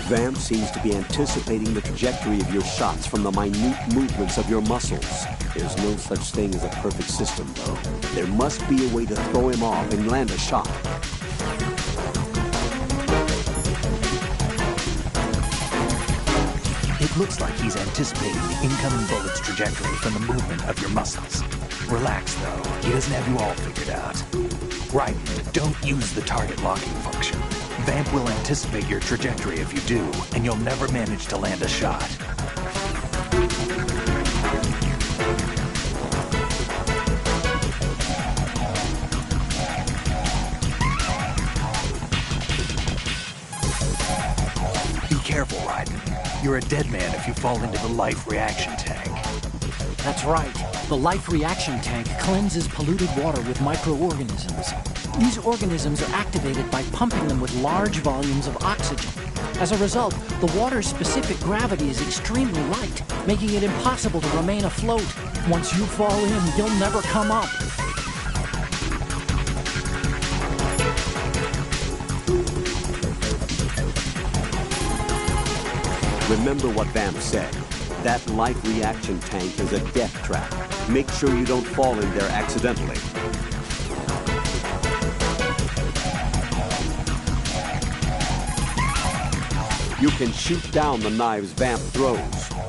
Vamp seems to be anticipating the trajectory of your shots from the minute movements of your muscles. There's no such thing as a perfect system, though. There must be a way to throw him off and land a shot. It looks like he's anticipating the incoming bullet's trajectory from the movement of your muscles. Relax, though. He doesn't have you all figured out. Right, don't use the target locking function. Vamp will anticipate your trajectory if you do, and you'll never manage to land a shot. Be careful, Raiden. You're a dead man if you fall into the life reaction tank. That's right. The life reaction tank cleanses polluted water with microorganisms. These organisms are activated by pumping them with large volumes of oxygen. As a result, the water's specific gravity is extremely light, making it impossible to remain afloat. Once you fall in, you'll never come up. Remember what Vamp said. That life reaction tank is a death trap. Make sure you don't fall in there accidentally. You can shoot down the knives Vamp throws.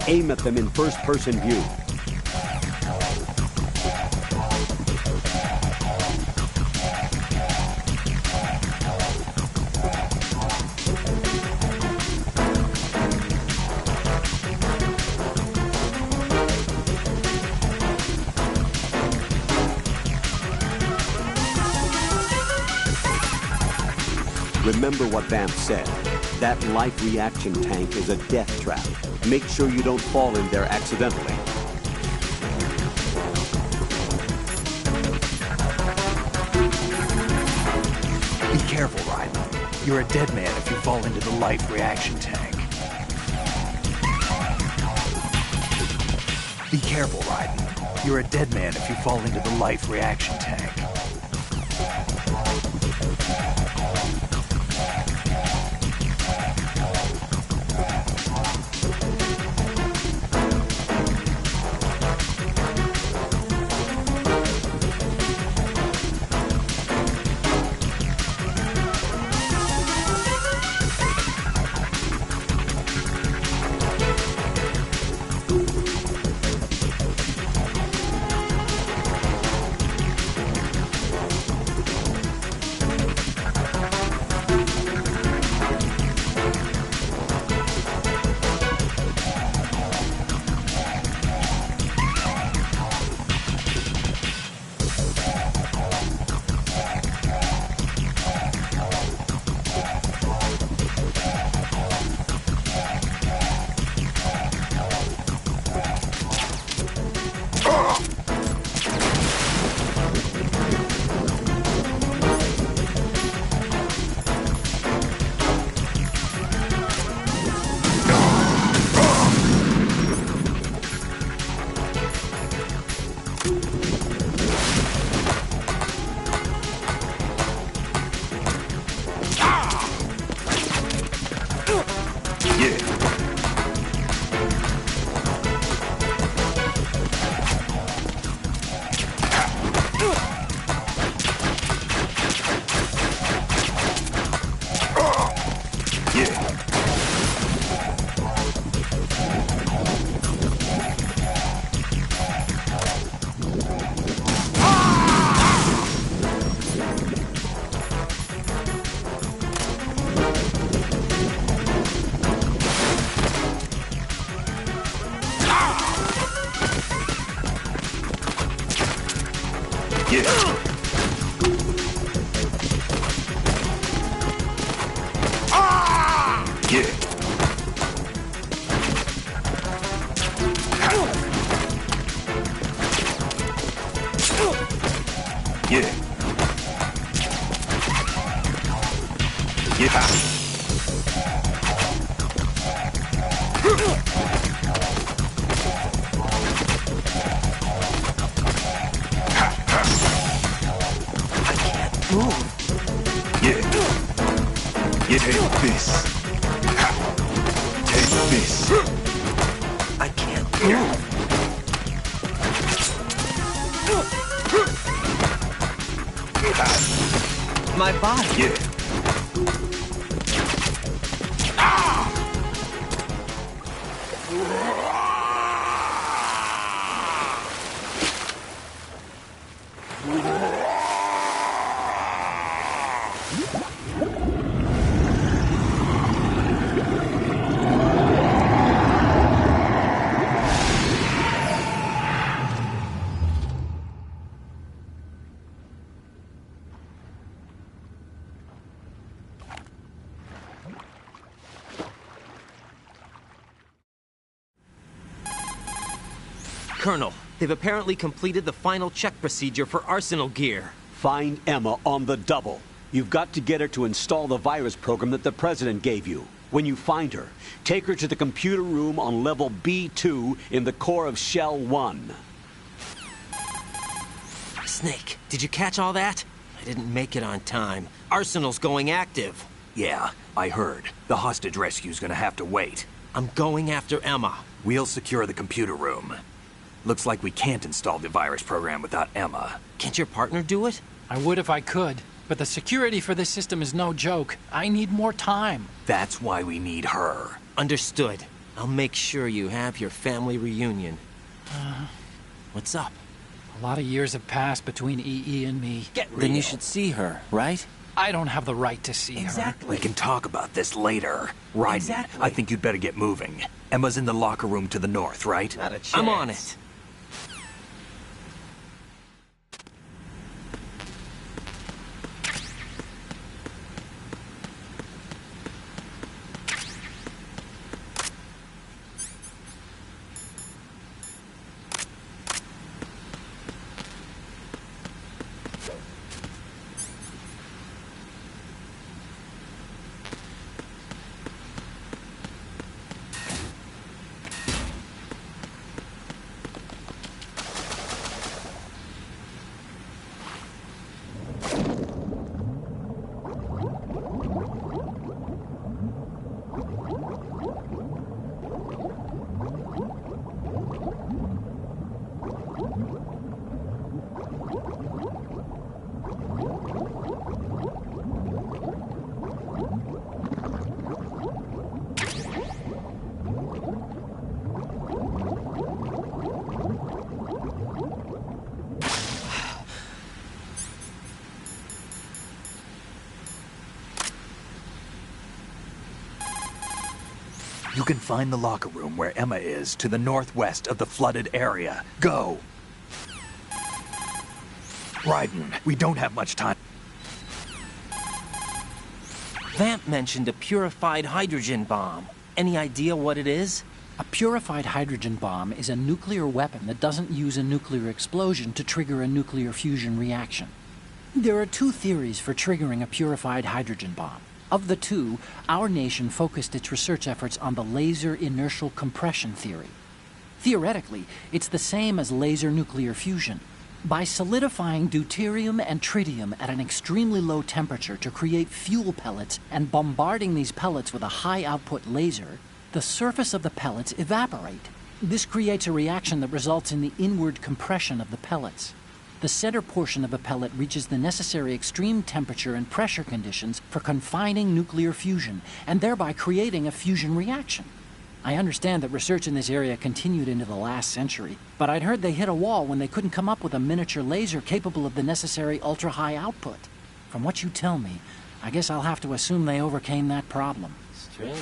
Aim at them in first-person view. Remember what Vamp said. That life reaction tank is a death trap. Make sure you don't fall in there accidentally. Be careful, Raiden. You're a dead man if you fall into the life reaction tank. Be careful, Raiden. You're a dead man if you fall into the life reaction tank. You take this. My body. Yeah. Colonel, they've apparently completed the final check procedure for arsenal gear. Find Emma on the double. You've got to get her to install the virus program that the President gave you. When you find her, take her to the computer room on level B2 in the core of Shell 1. Snake, did you catch all that? I didn't make it on time. Arsenal's going active. Yeah, I heard. The hostage rescue's gonna have to wait. I'm going after Emma. We'll secure the computer room. Looks like we can't install the virus program without Emma. Can't your partner do it? I would if I could, but the security for this system is no joke. I need more time. That's why we need her. Understood. I'll make sure you have your family reunion. What's up? A lot of years have passed between EE and me. Get real. Then you should see her, right? I don't have the right to see her. We can talk about this later. Right. Exactly. I think you'd better get moving. Emma's in the locker room to the north, right? Not a chance. I'm on it. You can find the locker room where Emma is to the northwest of the flooded area. Go! Raiden, we don't have much time. Vamp mentioned a purified hydrogen bomb. Any idea what it is? A purified hydrogen bomb is a nuclear weapon that doesn't use a nuclear explosion to trigger a nuclear fusion reaction. There are two theories for triggering a purified hydrogen bomb. Of the two, our nation focused its research efforts on the laser inertial compression theory. Theoretically, it's the same as laser nuclear fusion. By solidifying deuterium and tritium at an extremely low temperature to create fuel pellets and bombarding these pellets with a high output laser, the surface of the pellets evaporate. This creates a reaction that results in the inward compression of the pellets. The center portion of a pellet reaches the necessary extreme temperature and pressure conditions for confining nuclear fusion, and thereby creating a fusion reaction. I understand that research in this area continued into the last century, but I'd heard they hit a wall when they couldn't come up with a miniature laser capable of the necessary ultra-high output. From what you tell me, I guess I'll have to assume they overcame that problem. Strange.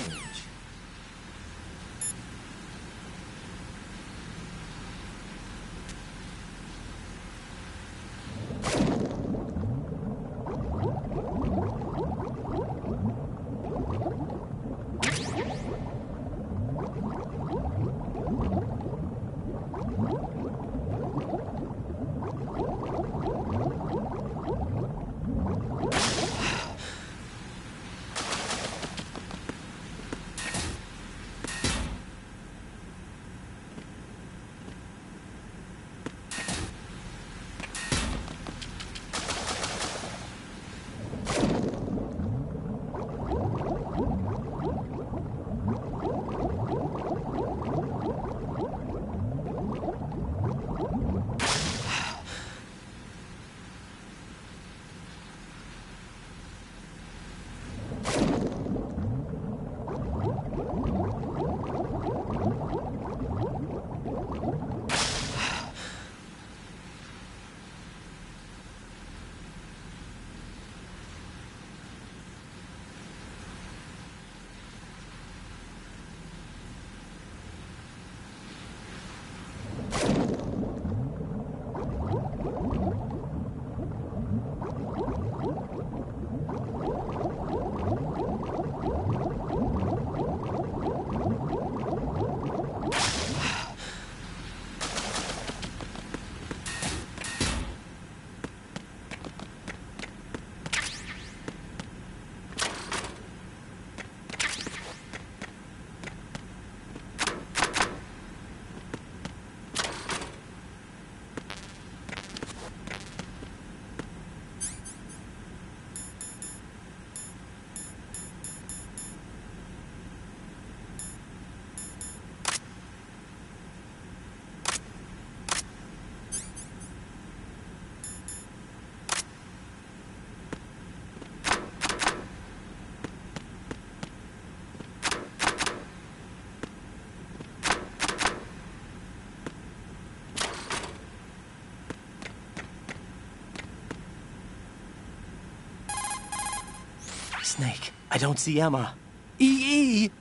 Snake, I don't see Emma. EE!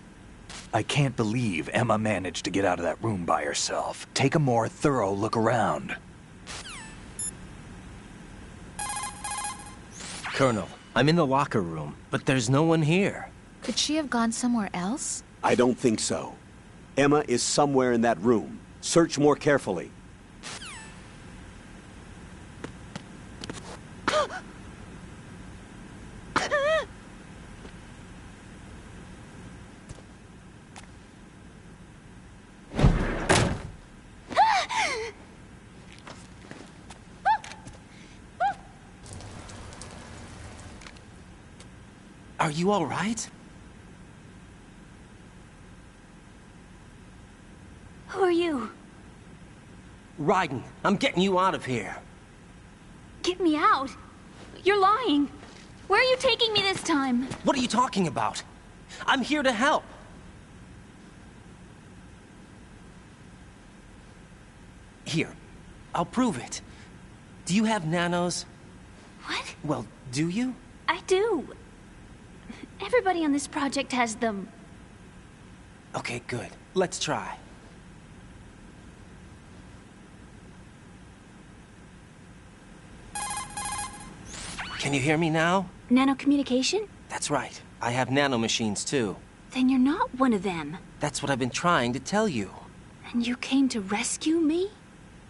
I can't believe Emma managed to get out of that room by herself. Take a more thorough look around. Colonel, I'm in the locker room, but there's no one here. Could she have gone somewhere else? I don't think so. Emma is somewhere in that room. Search more carefully. Are you all right? Who are you? Raiden, I'm getting you out of here. Get me out! You're lying! Where are you taking me this time? What are you talking about? I'm here to help. Here, I'll prove it. Do you have nanos? What? Well, do you? I do. Everybody on this project has them. Okay, good. Let's try. Can you hear me now? Nanocommunication? That's right. I have nanomachines too. Then you're not one of them. That's what I've been trying to tell you. And you came to rescue me?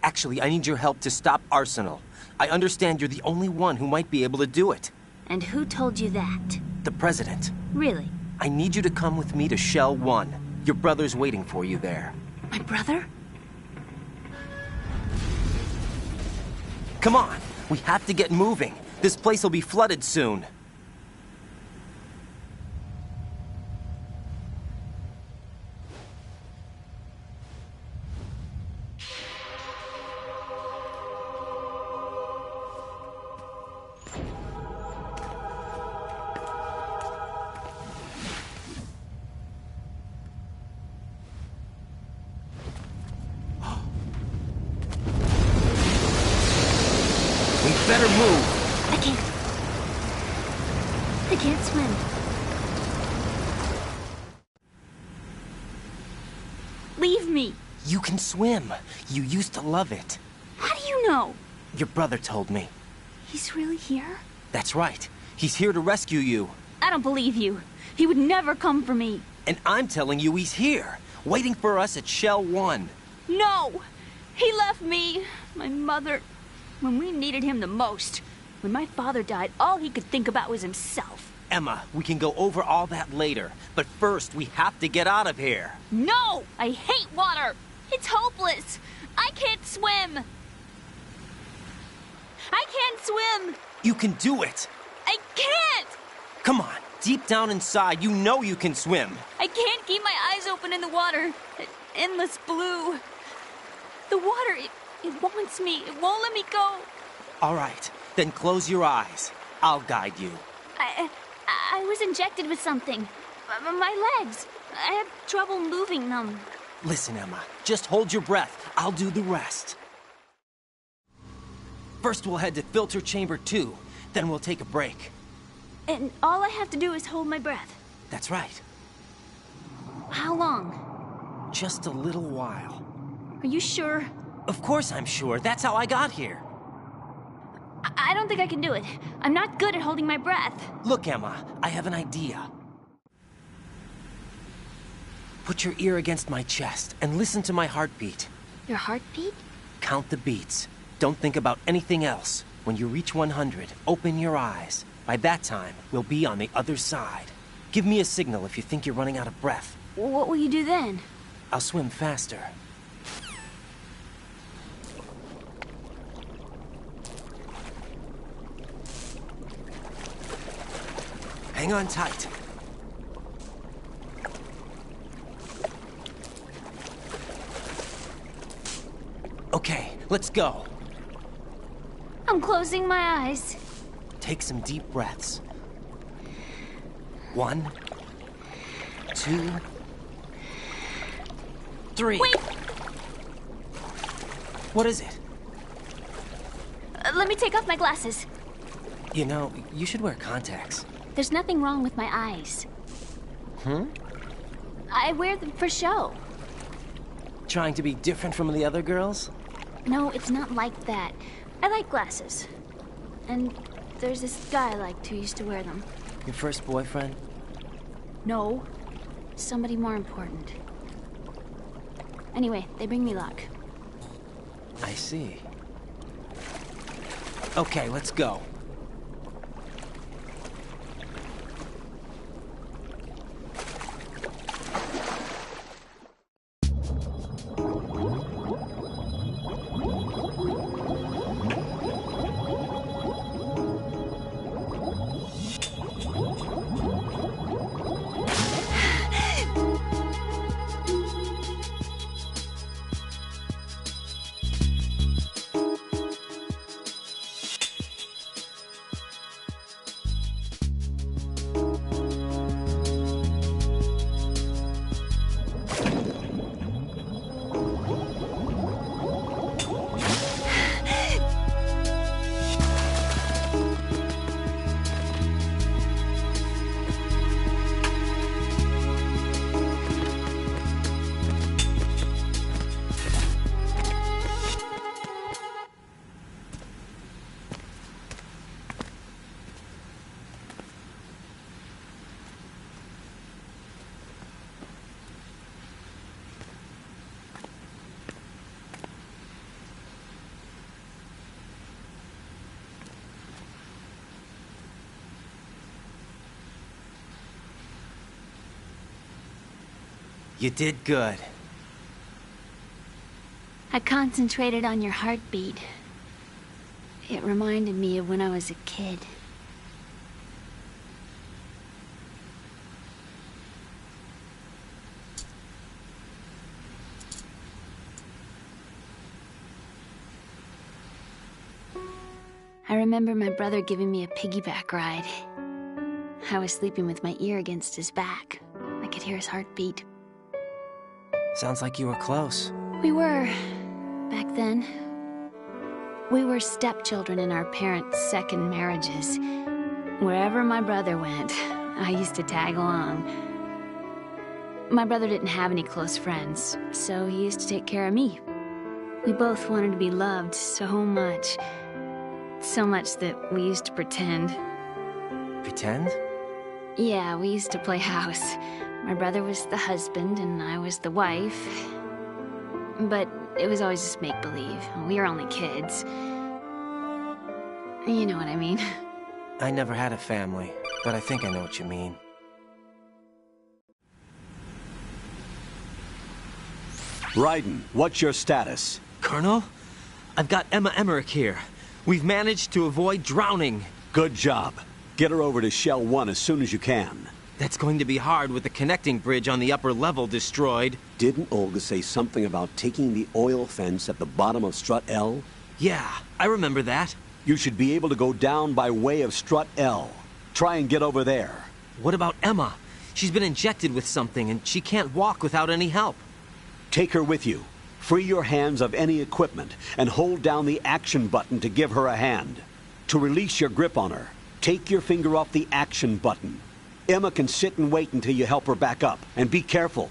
Actually, I need your help to stop Arsenal. I understand you're the only one who might be able to do it. And who told you that? The President. Really? I need you to come with me to Shell 1. Your brother's waiting for you there. My brother? Come on! We have to get moving. This place will be flooded soon. We better move. I can't swim. Leave me. You can swim. You used to love it. How do you know? Your brother told me. He's really here? That's right. He's here to rescue you. I don't believe you. He would never come for me. And I'm telling you he's here, waiting for us at Shell 1. No! He left me, my mother, when we needed him the most. When my father died, all he could think about was himself. Emma, we can go over all that later, but first we have to get out of here. No! I hate water! It's hopeless! I can't swim! I can't swim! You can do it! I can't! Come on, deep down inside, you know you can swim. I can't keep my eyes open in the water. Endless blue. The water, it wants me. It won't let me go. All right, then close your eyes. I'll guide you. I was injected with something. My legs. I have trouble moving them. Listen, Emma, just hold your breath. I'll do the rest. First we'll head to filter chamber 2, then we'll take a break. And all I have to do is hold my breath. That's right. How long? Just a little while. Are you sure? Of course I'm sure. That's how I got here. I don't think I can do it. I'm not good at holding my breath. Look, Emma, I have an idea. Put your ear against my chest and listen to my heartbeat. Your heartbeat? Count the beats. Don't think about anything else. When you reach 100, open your eyes. By that time, we'll be on the other side. Give me a signal if you think you're running out of breath. What will you do then? I'll swim faster. Hang on tight. Okay, let's go. I'm closing my eyes. Take some deep breaths. 1, 2, 3. Wait! What is it? Let me take off my glasses. You know, you should wear contacts. There's nothing wrong with my eyes. I wear them for show. Trying to be different from the other girls? No, it's not like that. I like glasses. And there's this guy I liked who used to wear them. Your first boyfriend? No. Somebody more important. Anyway, they bring me luck. I see. Okay, let's go. You did good. I concentrated on your heartbeat. It reminded me of when I was a kid. I remember my brother giving me a piggyback ride. I was sleeping with my ear against his back. I could hear his heartbeat. Sounds like you were close. We were, back then. We were stepchildren in our parents' second marriages. Wherever my brother went, I used to tag along. My brother didn't have any close friends, so he used to take care of me. We both wanted to be loved so much. So much that we used to pretend. Pretend? Yeah, we used to play house. My brother was the husband and I was the wife. But it was always just make-believe. We were only kids. You know what I mean. I never had a family, but I think I know what you mean. Raiden, what's your status? Colonel? I've got Emma Emmerich here. We've managed to avoid drowning. Good job. Get her over to Shell 1 as soon as you can. That's going to be hard with the connecting bridge on the upper level destroyed. Didn't Olga say something about taking the oil fence at the bottom of Strut L? Yeah, I remember that. You should be able to go down by way of Strut L. Try and get over there. What about Emma? She's been injected with something and she can't walk without any help. Take her with you. Free your hands of any equipment and hold down the action button to give her a hand. To release your grip on her, take your finger off the action button. Emma can sit and wait until you help her back up. And be careful.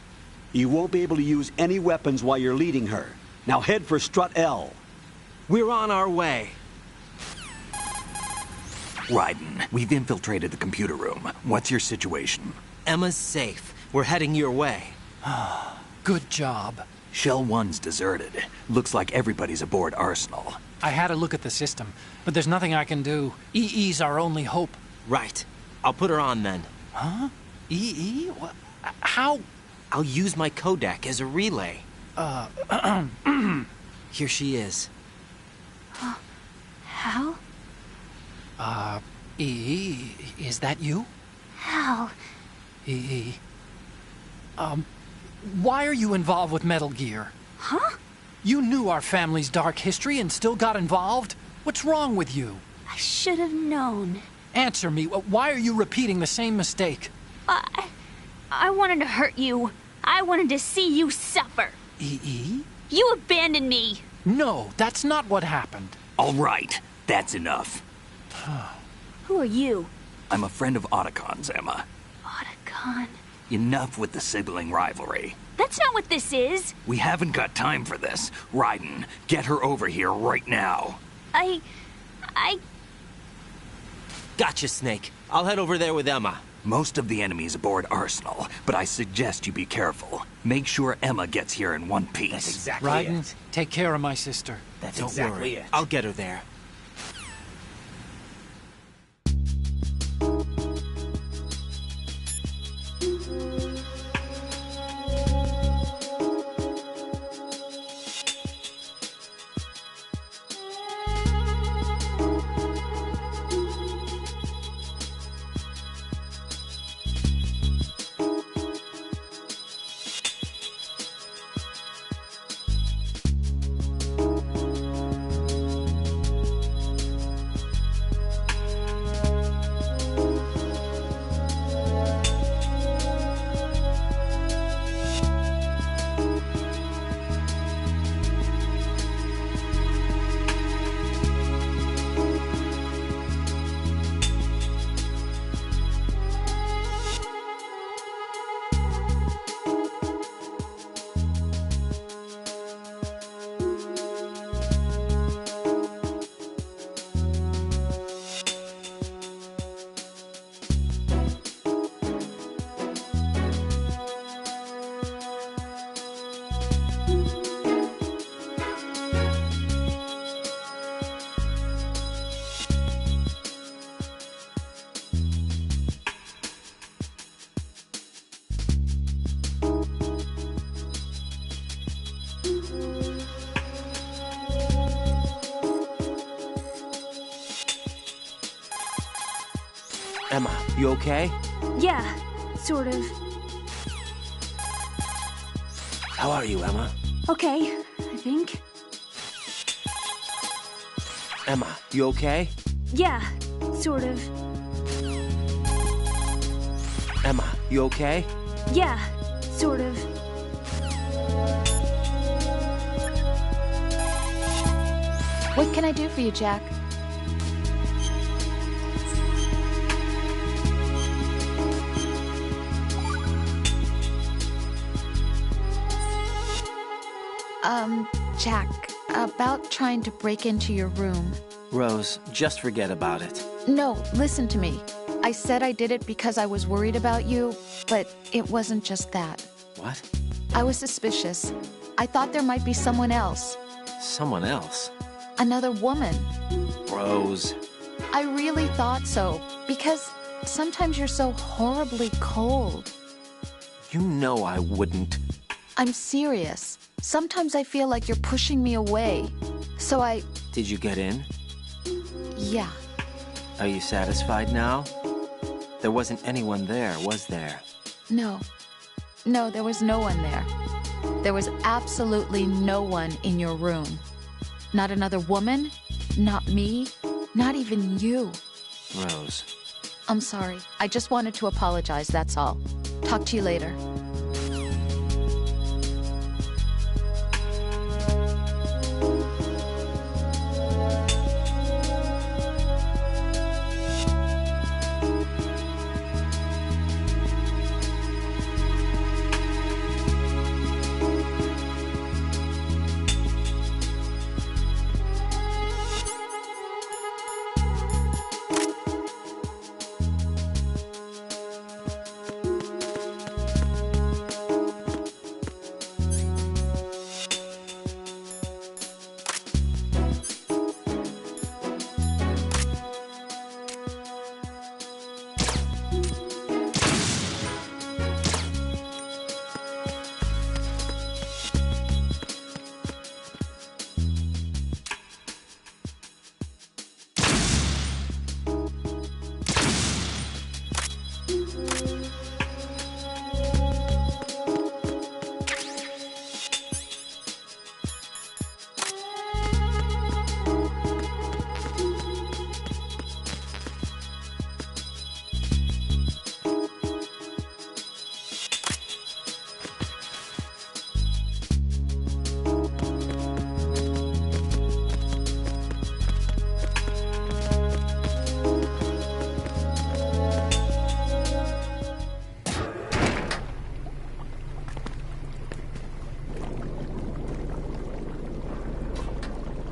You won't be able to use any weapons while you're leading her. Now head for Strut L. We're on our way. Raiden, we've infiltrated the computer room. What's your situation? Emma's safe. We're heading your way. Good job. Shell 1's deserted. Looks like everybody's aboard Arsenal. I had a look at the system, but there's nothing I can do. EE's our only hope. Right. I'll put her on then. Huh? EE? What? How? I'll use my Kodak as a relay. Here she is. Hal? EE, is that you? Hal? EE. Why are you involved with Metal Gear? Huh? You knew our family's dark history and still got involved? What's wrong with you? I should have known. Answer me. Why are you repeating the same mistake? I wanted to hurt you. I wanted to see you suffer. EE? You abandoned me. No, that's not what happened. All right, that's enough. Who are you? I'm a friend of Otacon's, Emma. Otacon. Enough with the sibling rivalry. That's not what this is. We haven't got time for this. Raiden, get her over here right now. I... Gotcha, Snake. I'll head over there with Emma. Most of the enemies aboard Arsenal, but I suggest you be careful. Make sure Emma gets here in one piece. That's exactly Raiden, it. take care of my sister. That's Don't exactly worry. it. I'll get her there. Emma, you okay? Yeah, sort of. How are you, Emma? Okay, I think. Emma, you okay? Yeah, sort of. Emma, you okay? Yeah, sort of. What can I do for you, Jack? Jack, about trying to break into your room. Rose, just forget about it. No, listen to me. I said I did it because I was worried about you, but it wasn't just that. What? I was suspicious. I thought there might be someone else. Someone else? Another woman. Rose. I really thought so, because sometimes you're so horribly cold. You know I wouldn't. I'm serious. Sometimes I feel like you're pushing me away. So Did you get in? yeah. Are you satisfied now? There wasn't anyone there, was there? No. No, there was no one there. There was absolutely no one in your room. Not another woman, not me, not even you. Rose. I'm sorry. I just wanted to apologize, that's all. Talk to you later.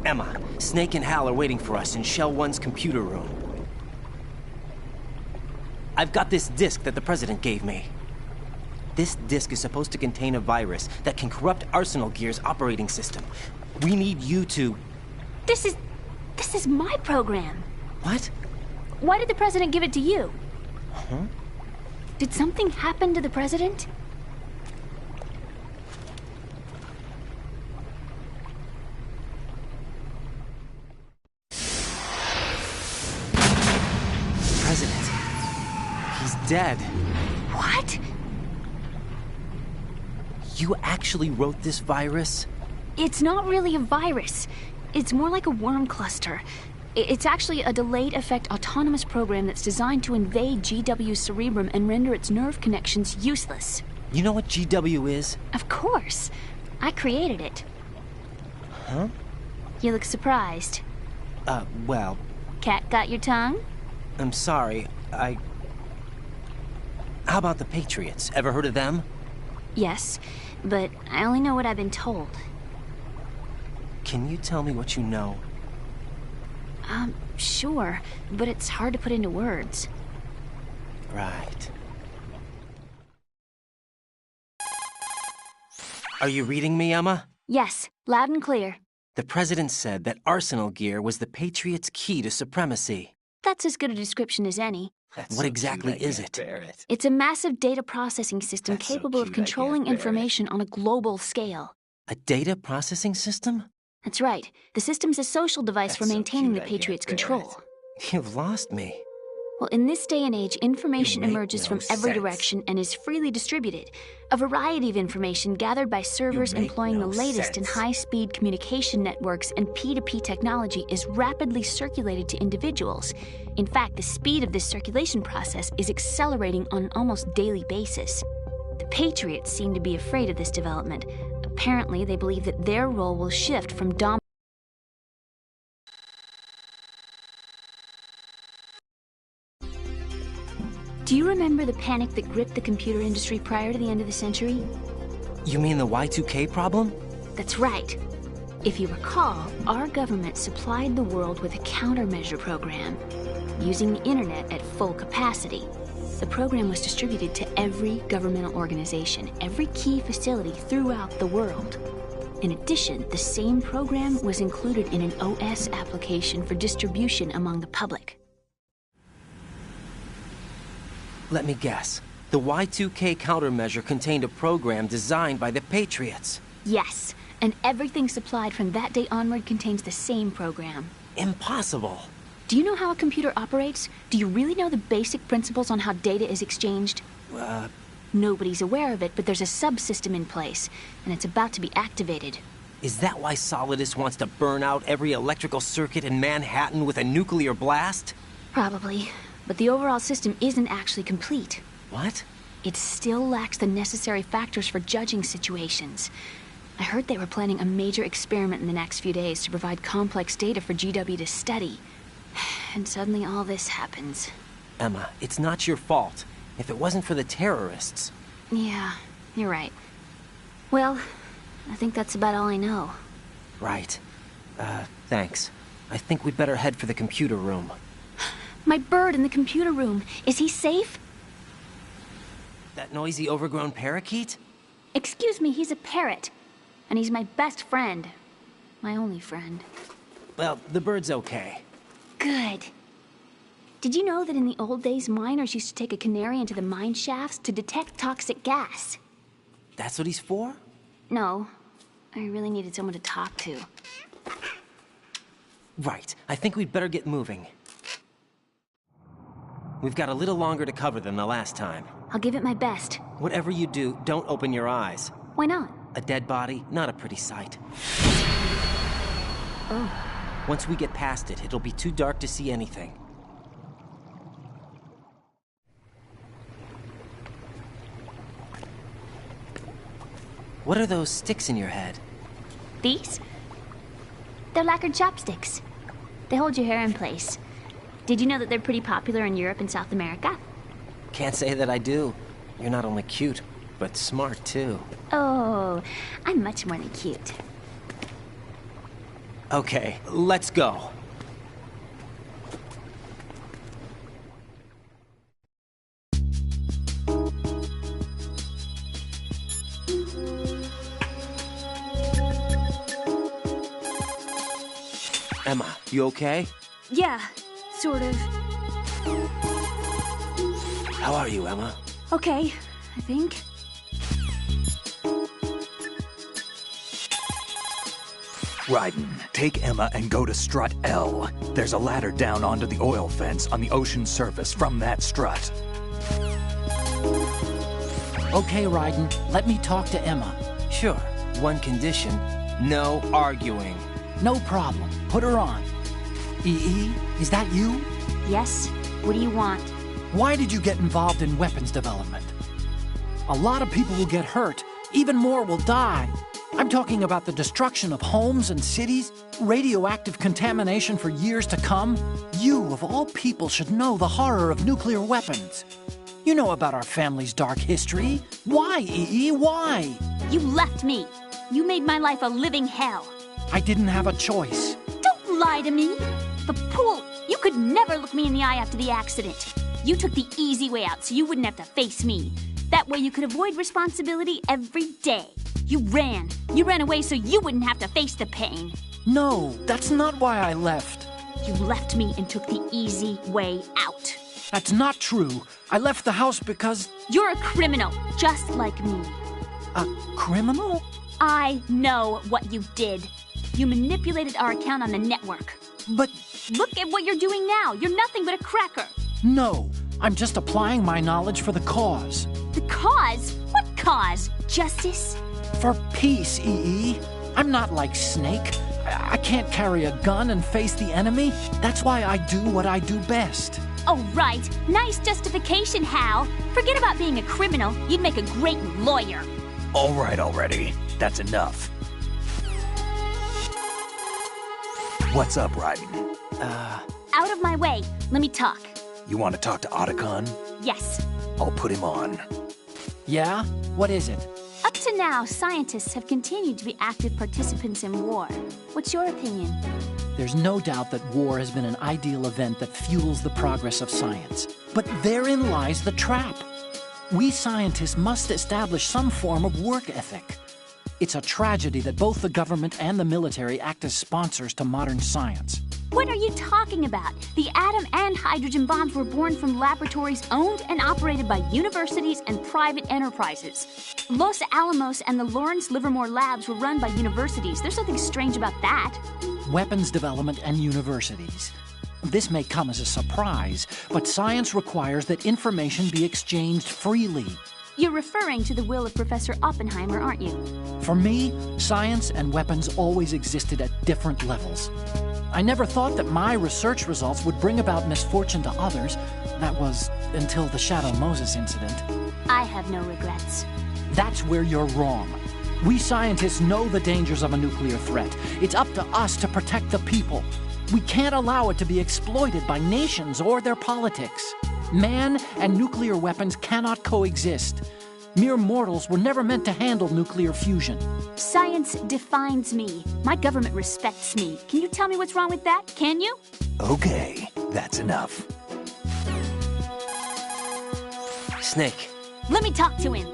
Emma, Snake and Hal are waiting for us in Shell 1's computer room. I've got this disk that the President gave me. This disk is supposed to contain a virus that can corrupt Arsenal Gear's operating system. We need you to... This is my program. What? Why did the President give it to you? Huh? Did something happen to the President? President. He's dead. What? You actually wrote this virus? It's not really a virus. It's more like a worm cluster. It's actually a delayed effect autonomous program that's designed to invade GW's cerebrum and render its nerve connections useless. You know what GW is? Of course. I created it. Huh? You look surprised. Well... Cat got your tongue? I'm sorry, How about the Patriots? Ever heard of them? Yes, but I only know what I've been told. Can you tell me what you know? Sure, but it's hard to put into words. Right. Are you reading me, Emma? Yes, loud and clear. The President said that Arsenal Gear was the Patriots' key to supremacy. That's as good a description as any. What exactly is it? It's a massive data processing system capable of controlling information on a global scale. A data processing system? That's right. The system's a social device for maintaining the Patriots' control. You've lost me. Well, in this day and age, information emerges from every direction and is freely distributed. A variety of information gathered by servers employing the latest in high-speed communication networks and P2P technology is rapidly circulated to individuals. In fact, the speed of this circulation process is accelerating on an almost daily basis. The Patriots seem to be afraid of this development. Apparently, they believe that their role will shift from Do you remember the panic that gripped the computer industry prior to the end of the century? You mean the Y2K problem? That's right. If you recall, our government supplied the world with a countermeasure program, using the internet at full capacity. The program was distributed to every governmental organization, every key facility throughout the world. In addition, the same program was included in an OS application for distribution among the public. Let me guess. The Y2K countermeasure contained a program designed by the Patriots. Yes, and everything supplied from that day onward contains the same program. Impossible. Do you know how a computer operates? Do you really know the basic principles on how data is exchanged? Nobody's aware of it, but there's a subsystem in place, and it's about to be activated. Is that why Solidus wants to burn out every electrical circuit in Manhattan with a nuclear blast? Probably, but the overall system isn't actually complete. What? It still lacks the necessary factors for judging situations. I heard they were planning a major experiment in the next few days to provide complex data for GW to study. And suddenly all this happens. Emma, it's not your fault. If it wasn't for the terrorists... Yeah, you're right. Well, I think that's about all I know. Right. Thanks. I think we'd better head for the computer room. My bird in the computer room. Is he safe? That noisy, overgrown parakeet? Excuse me, he's a parrot. And he's my best friend. My only friend. Well, the bird's okay. Good. Did you know that in the old days, miners used to take a canary into the mine shafts to detect toxic gas? That's what he's for? No. I really needed someone to talk to. Right. I think we'd better get moving. We've got a little longer to cover than the last time. I'll give it my best. Whatever you do, don't open your eyes. Why not? A dead body, not a pretty sight. Oh. Once we get past it, it'll be too dark to see anything. What are those sticks in your head? These? They're lacquered chopsticks. They hold your hair in place. Did you know that they're pretty popular in Europe and South America? Can't say that I do. You're not only cute, but smart too. Oh, I'm much more than cute. Okay, let's go. Emma, you okay? Yeah, sort of. How are you, Emma? Okay, I think. Raiden, take Emma and go to strut L. There's a ladder down onto the oil fence on the ocean surface from that strut. Okay, Raiden, let me talk to Emma. Sure. One condition. No arguing. No problem. Put her on. EE, is that you? Yes? What do you want? Why did you get involved in weapons development? A lot of people will get hurt. Even more will die. I'm talking about the destruction of homes and cities, radioactive contamination for years to come. You, of all people, should know the horror of nuclear weapons. You know about our family's dark history. Why, EE? Why? You left me. You made my life a living hell. I didn't have a choice. Don't lie to me. The pool, you could never look me in the eye after the accident. You took the easy way out so you wouldn't have to face me. That way you could avoid responsibility every day. You ran. You ran away so you wouldn't have to face the pain. No, that's not why I left. You left me and took the easy way out. That's not true. I left the house because... You're a criminal, just like me. A criminal? I know what you did. You manipulated our account on the network. But... Look at what you're doing now. You're nothing but a cracker. No, I'm just applying my knowledge for the cause. The cause? What cause? Justice? For peace, EE. I'm not like Snake. I can't carry a gun and face the enemy. That's why I do what I do best. Oh, right. Nice justification, Hal. Forget about being a criminal. You'd make a great lawyer. All right already. That's enough. What's up, Raiden? Out of my way. Let me talk. You want to talk to Otacon? Yes. I'll put him on. Yeah? What is it? Up to now, scientists have continued to be active participants in war. What's your opinion? There's no doubt that war has been an ideal event that fuels the progress of science. But therein lies the trap. We scientists must establish some form of work ethic. It's a tragedy that both the government and the military act as sponsors to modern science. What are you talking about? The atom and hydrogen bombs were born from laboratories owned and operated by universities and private enterprises. Los Alamos and the Lawrence Livermore labs were run by universities. There's nothing strange about that. Weapons development and universities. This may come as a surprise, but science requires that information be exchanged freely. You're referring to the will of Professor Oppenheimer, aren't you? For me, science and weapons always existed at different levels. I never thought that my research results would bring about misfortune to others. That was until the Shadow Moses incident. I have no regrets. That's where you're wrong. We scientists know the dangers of a nuclear threat. It's up to us to protect the people. We can't allow it to be exploited by nations or their politics. Man and nuclear weapons cannot coexist. Mere mortals were never meant to handle nuclear fusion. Science defines me. My government respects me. Can you tell me what's wrong with that? Can you? Okay, that's enough. Snake. Let me talk to him.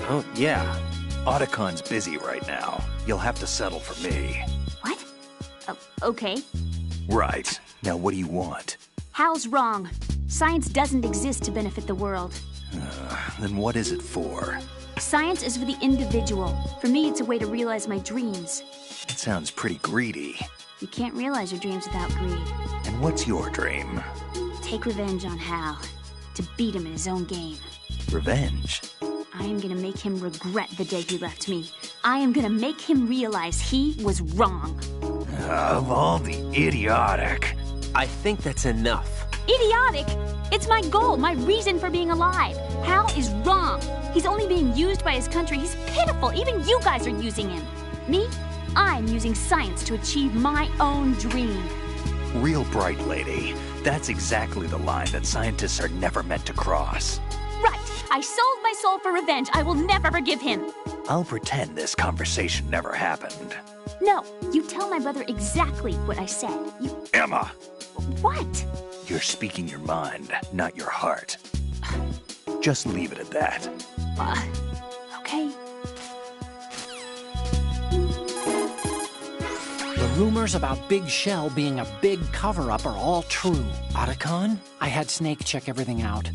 Oh, yeah. Otacon's busy right now. You'll have to settle for me. What? Okay. Right. Now what do you want? Hal's wrong. Science doesn't exist to benefit the world. Then what is it for? Science is for the individual. For me, it's a way to realize my dreams. It sounds pretty greedy. You can't realize your dreams without greed. And what's your dream? Take revenge on Hal. To beat him in his own game. Revenge? I am gonna make him regret the day he left me. I am gonna make him realize he was wrong. Of all the idiotic... I think that's enough. Idiotic? It's my goal, my reason for being alive. Hal is wrong. He's only being used by his country. He's pitiful. Even you guys are using him. Me? I'm using science to achieve my own dream. Real bright lady. That's exactly the line that scientists are never meant to cross. Right. I sold my soul for revenge. I will never forgive him. I'll pretend this conversation never happened. No, you tell my brother exactly what I said. You... Emma! What? You're speaking your mind, not your heart. Just leave it at that. Okay. The rumors about Big Shell being a big cover-up are all true. Otacon? I had Snake check everything out.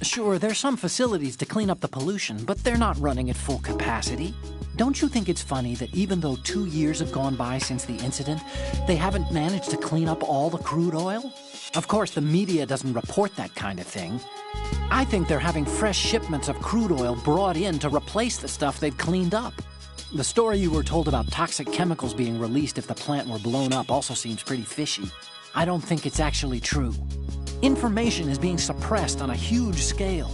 Sure, there's some facilities to clean up the pollution, but they're not running at full capacity. Don't you think it's funny that even though 2 years have gone by since the incident, they haven't managed to clean up all the crude oil? Of course, the media doesn't report that kind of thing. I think they're having fresh shipments of crude oil brought in to replace the stuff they've cleaned up. The story you were told about toxic chemicals being released if the plant were blown up also seems pretty fishy. I don't think it's actually true. Information is being suppressed on a huge scale.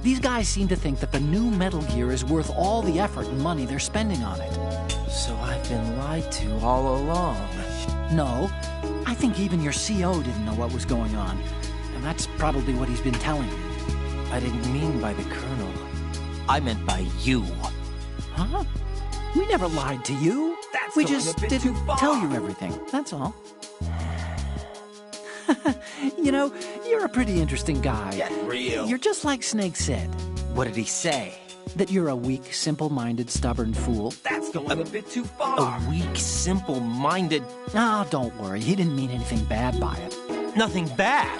These guys seem to think that the new Metal Gear is worth all the effort and money they're spending on it. So I've been lied to all along. No, I think even your CO didn't know what was going on. And that's probably what he's been telling you. I didn't mean by the Colonel. I meant by you. Huh? We never lied to you. That's we going just a bit didn't too far. tell you everything. That's all. You know, you're a pretty interesting guy. Get real. You're just like Snake said. What did he say? That you're a weak, simple-minded, stubborn fool. That's going a bit too far. A weak, simple-minded... Ah, don't worry. He didn't mean anything bad by it. Nothing bad?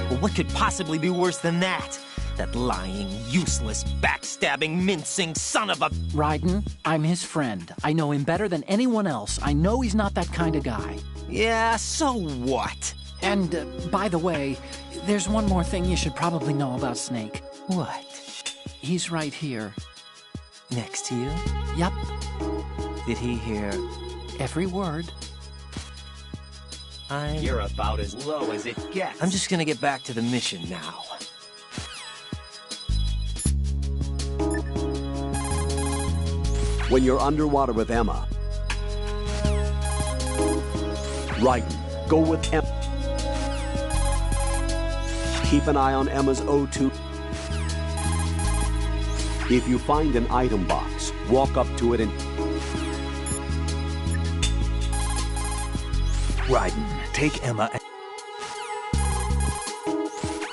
Well, what could possibly be worse than that? That lying, useless, backstabbing, mincing son of a... Raiden, I'm his friend. I know him better than anyone else. I know he's not that kind of guy. Yeah, so what? And, by the way, there's one more thing you should probably know about Snake. What? He's right here. Next to you? Yep. Did he hear... every word. You're about as low as it gets. I'm just gonna get back to the mission now. When you're underwater with Emma, Raiden, go with Emma. Keep an eye on Emma's O2. If you find an item box, walk up to it and... Raiden, take Emma and...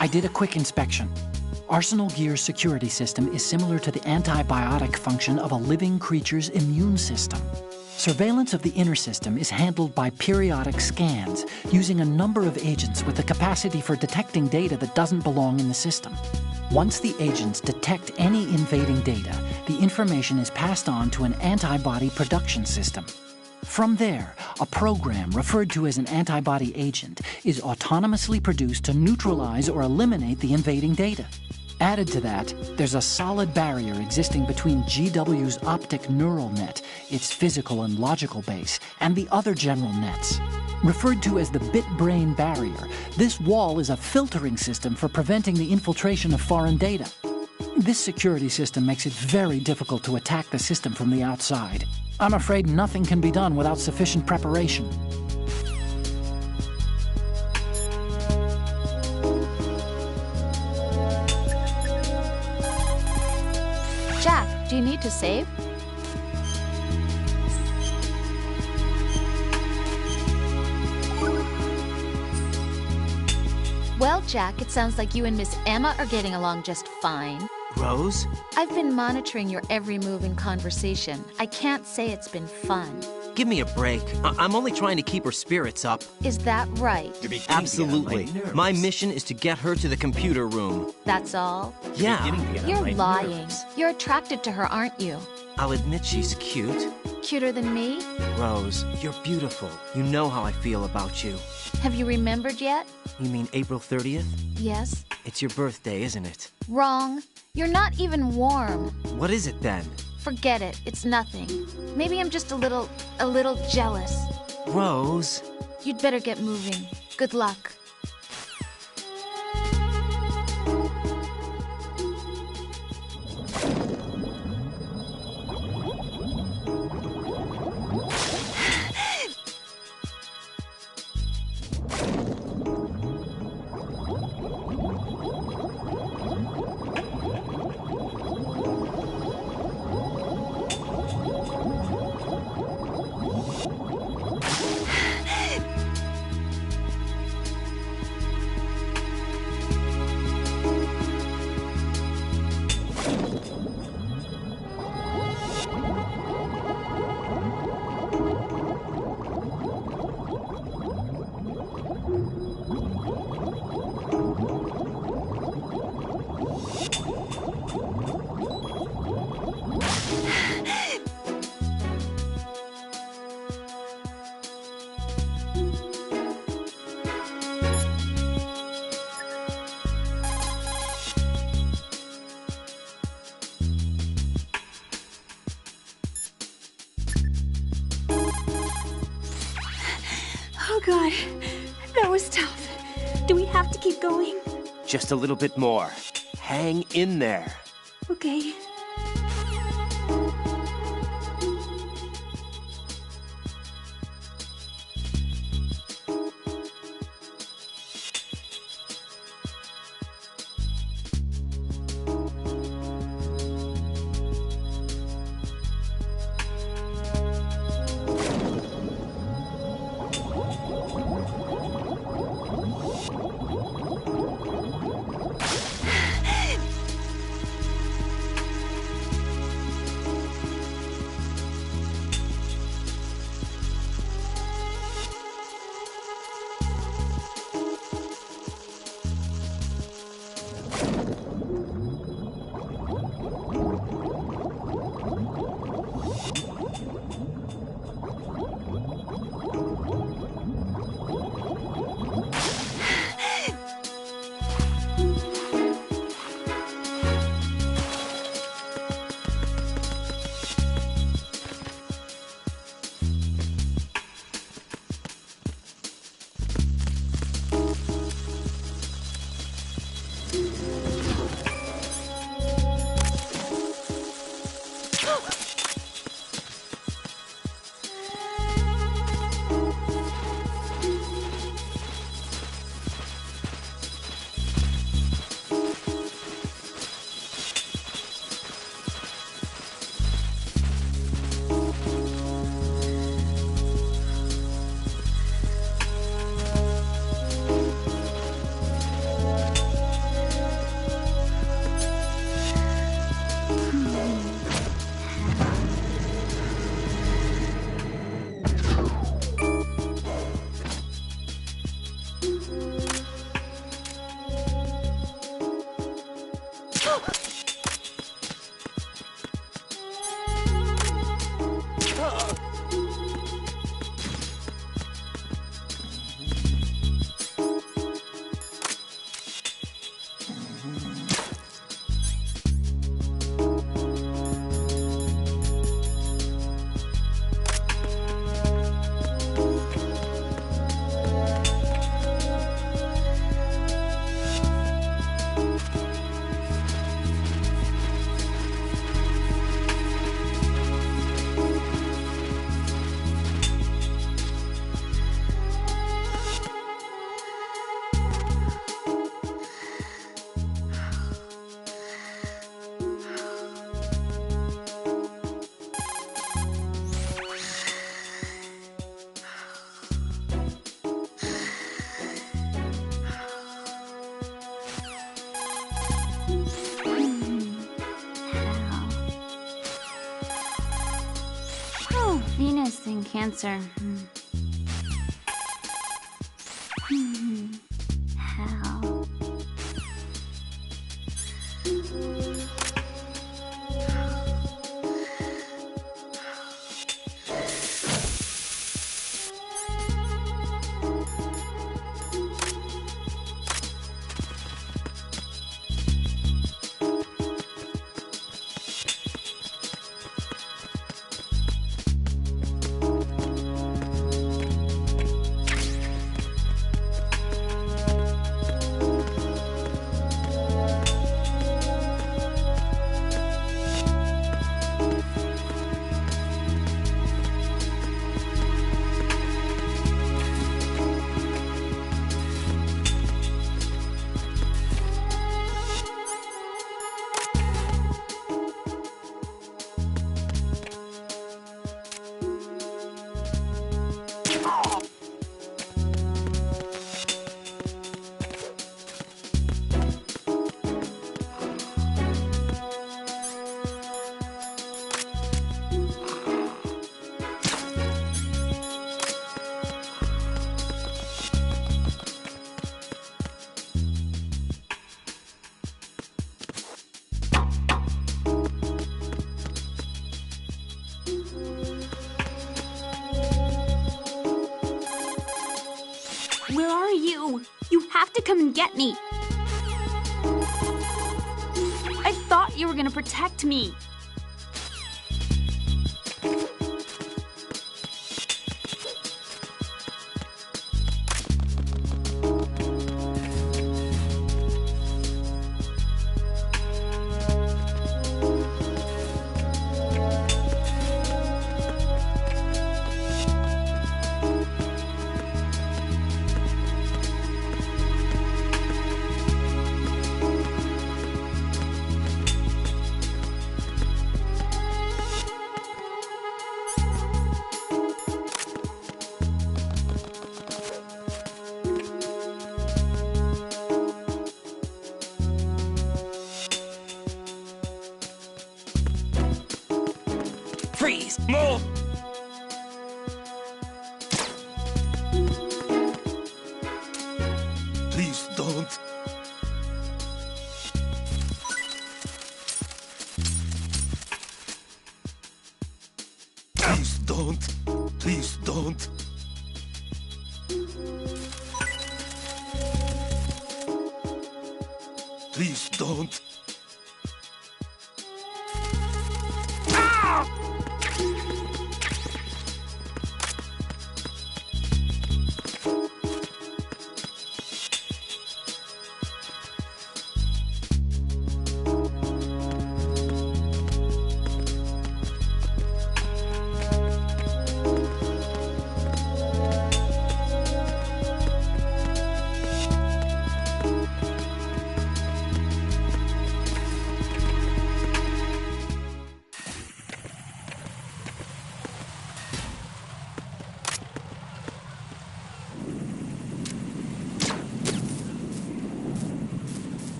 I did a quick inspection. Arsenal Gear's security system is similar to the antibiotic function of a living creature's immune system. Surveillance of the inner system is handled by periodic scans, using a number of agents with the capacity for detecting data that doesn't belong in the system. Once the agents detect any invading data, the information is passed on to an antibody production system. From there, a program referred to as an antibody agent is autonomously produced to neutralize or eliminate the invading data. Added to that, there's a solid barrier existing between GW's optic neural net, its physical and logical base, and the other general nets. Referred to as the bit-brain barrier, this wall is a filtering system for preventing the infiltration of foreign data. This security system makes it very difficult to attack the system from the outside. I'm afraid nothing can be done without sufficient preparation. Jack, do you need to save? Well, Jack, it sounds like you and Miss Emma are getting along just fine. Rose? I've been monitoring your every move and conversation. I can't say it's been fun. Give me a break. I'm only trying to keep her spirits up. Is that right? Absolutely. My mission is to get her to the computer room. That's all? Yeah. You're lying. You're attracted to her, aren't you? I'll admit she's cute. Cuter than me? Rose, you're beautiful. You know how I feel about you. Have you remembered yet? You mean April 30th? Yes. It's your birthday, isn't it? Wrong. You're not even warm. What is it then? Forget it. It's nothing. Maybe I'm just a little jealous. Rose. You'd better get moving. Good luck. Oh god, that was tough. Do we have to keep going? Just a little bit more. Hang in there. Okay. Venus and Cancer. Hell. Where are you? You have to come and get me. I thought you were gonna protect me. Freeze! Move! Please don't. Please don't. Please don't. Please don't.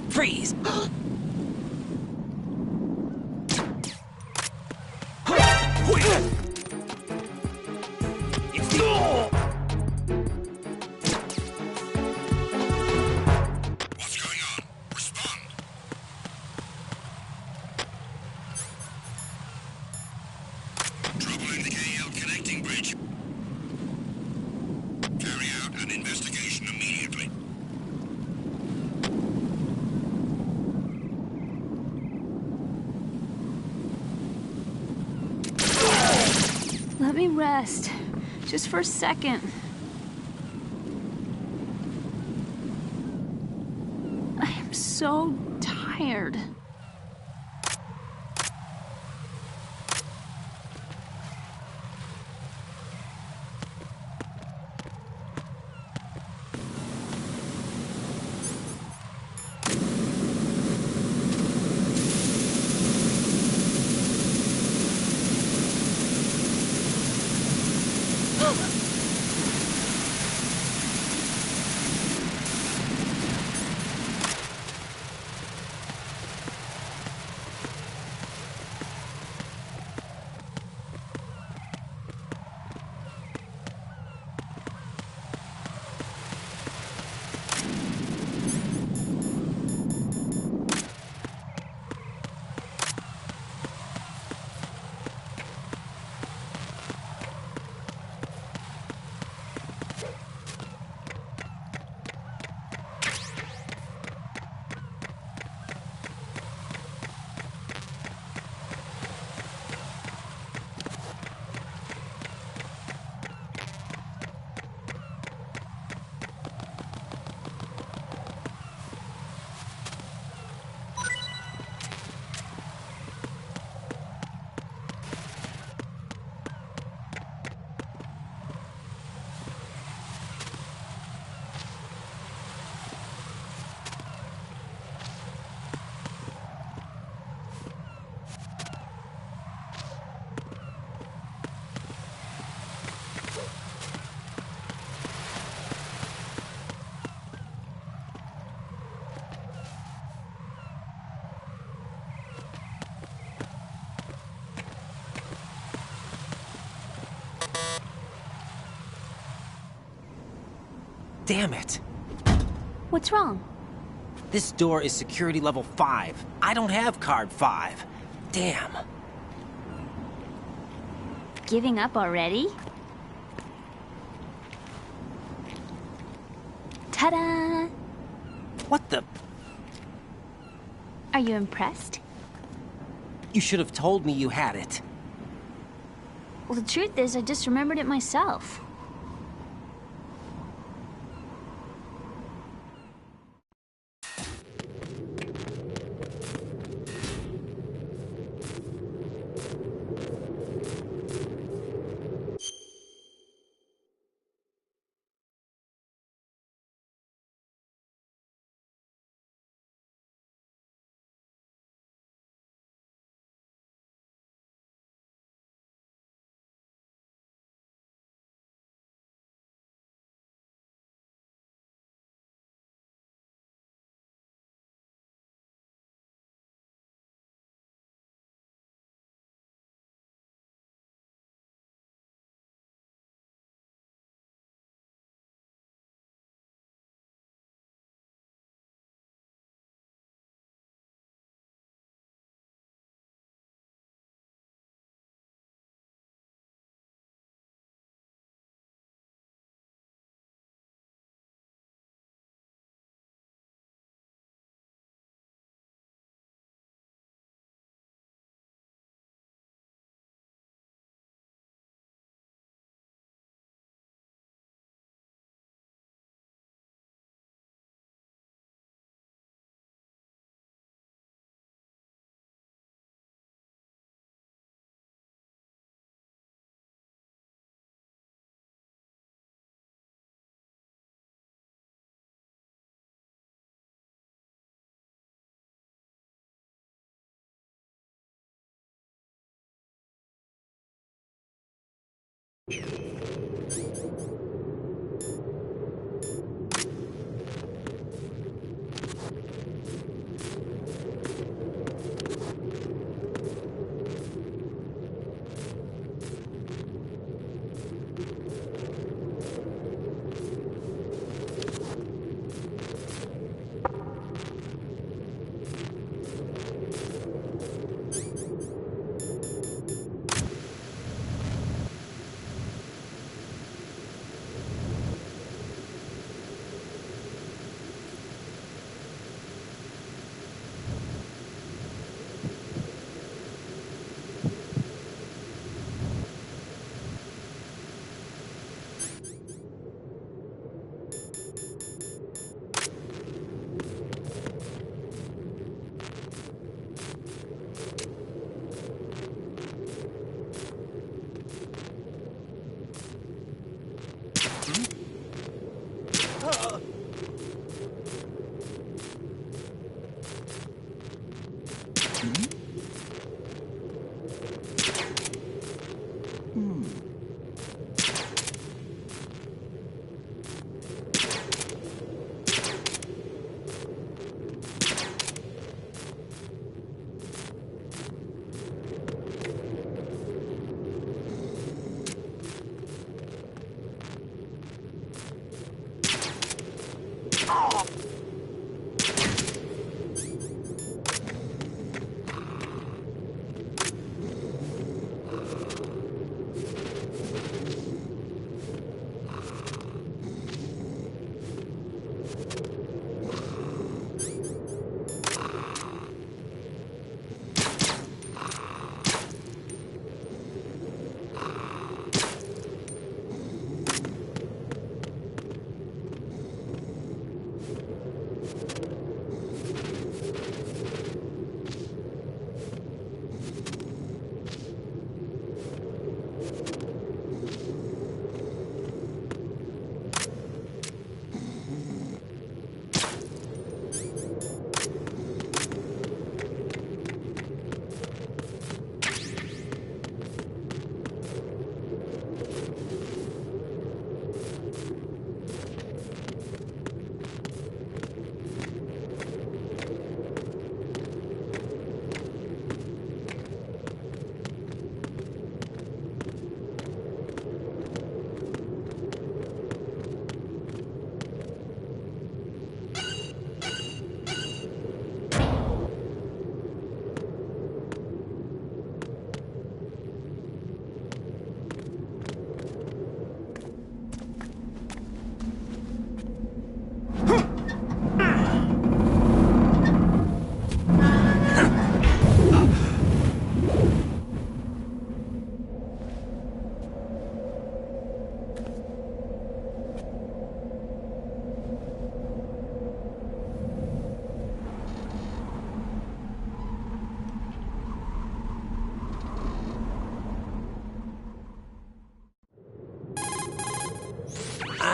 Freeze! What's going on? Respond. Trouble in the AL connecting bridge. Carry out an investigation immediately. Let me rest. Just for a second. I am so tired. Damn it! What's wrong? This door is security level 5. I don't have card 5. Damn. Giving up already? Ta-da! What the? Are you impressed? You should have told me you had it. Well, the truth is, I just remembered it myself.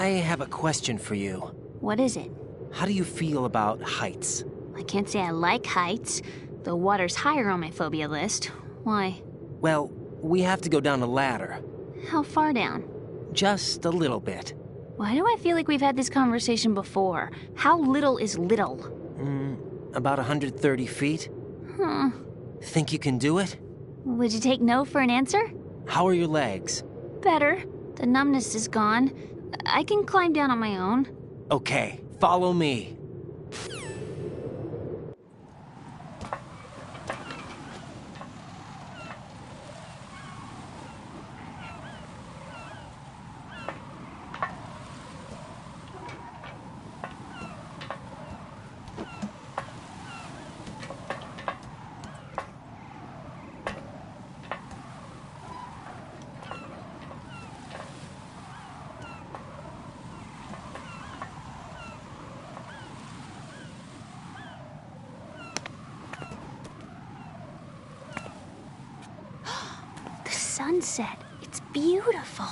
I have a question for you. What is it? How do you feel about heights? I can't say I like heights. The water's higher on my phobia list. Why? Well, we have to go down a ladder. How far down? Just a little bit. Why do I feel like we've had this conversation before? How little is little? About 130 feet. Huh. Think you can do it? Would you take no for an answer? How are your legs? Better. The numbness is gone. I can climb down on my own. Okay, follow me. Sunset. It's beautiful.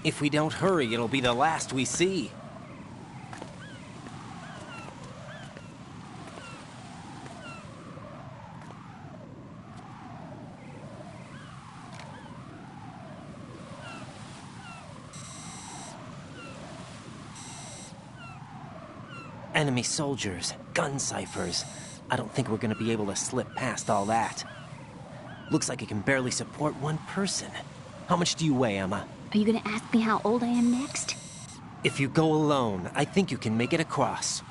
If we don't hurry, it'll be the last we see. Enemy soldiers, gun ciphers. I don't think we're gonna be able to slip past all that. Looks like it can barely support one person. How much do you weigh, Emma? Are you gonna ask me how old I am next? If you go alone, I think you can make it across.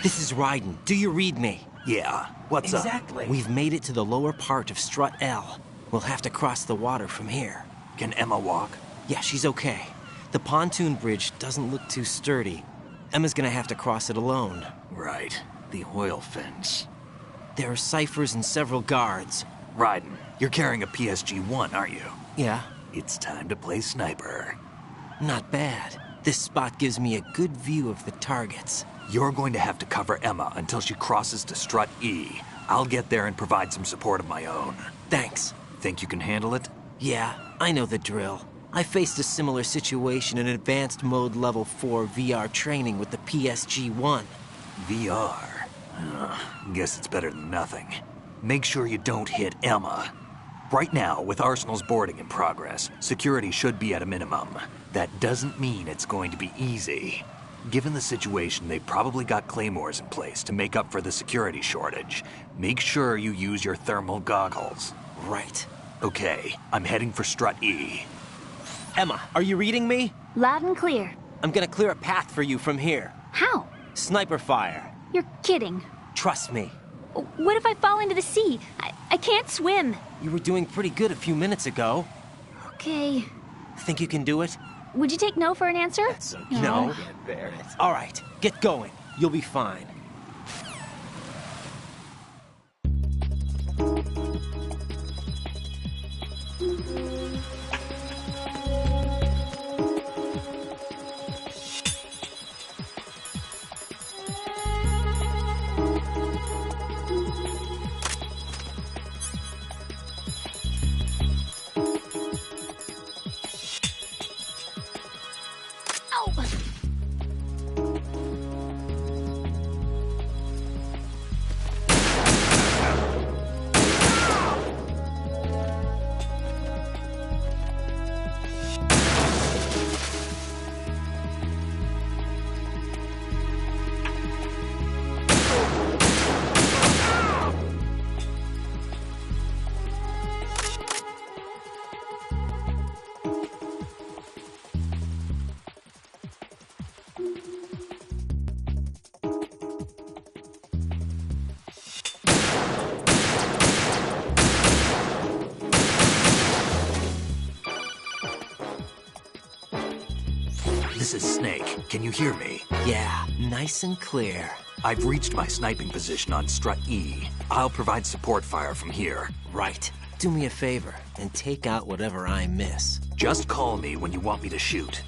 This is Raiden. Do you read me? Yeah, what's up? Exactly. We've made it to the lower part of Strut L. We'll have to cross the water from here. Can Emma walk? Yeah, she's okay. The pontoon bridge doesn't look too sturdy. Emma's gonna have to cross it alone. Right. The oil fence. There are ciphers and several guards. Raiden, you're carrying a PSG-1, aren't you? Yeah, It's time to play sniper. not bad. This spot gives me a good view of the targets. You're going to have to cover Emma until she crosses to Strut E. I'll get there and provide some support of my own. Thanks. Think you can handle it? Yeah, I know the drill. I faced a similar situation in Advanced Mode Level 4 VR training with the PSG-1. VR? Guess it's better than nothing. Make sure you don't hit Emma. Right now, with Arsenal's boarding in progress, security should be at a minimum. That doesn't mean it's going to be easy. Given the situation, they've probably got claymores in place to make up for the security shortage. Make sure you use your thermal goggles. Right. Okay, I'm heading for Strut E. Emma, are you reading me? Loud and clear. I'm gonna clear a path for you from here. How? Sniper fire. You're kidding. Trust me. What if I fall into the sea? I can't swim. You were doing pretty good a few minutes ago. Okay. Think you can do it? Would you take no for an answer? That's okay. No. I can't bear it. All right, get going. You'll be fine. This is Snake. Can you hear me? Yeah, nice and clear. I've reached my sniping position on Strut E. I'll provide support fire from here. Right. Do me a favor and take out whatever I miss. Just call me when you want me to shoot.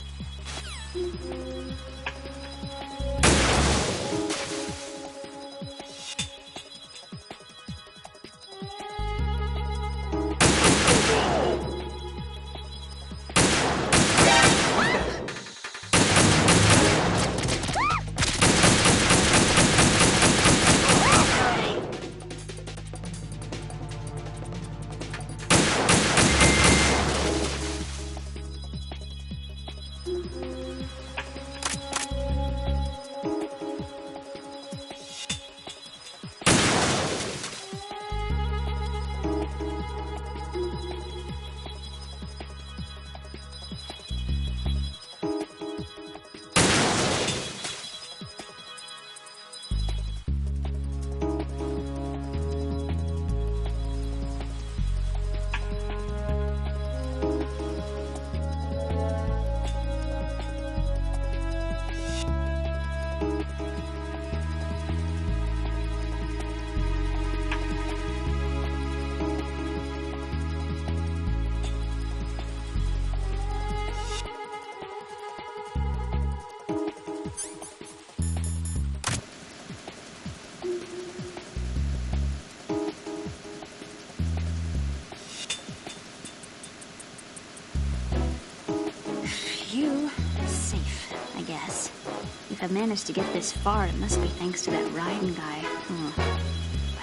If I've managed to get this far, it must be thanks to that Raiden guy.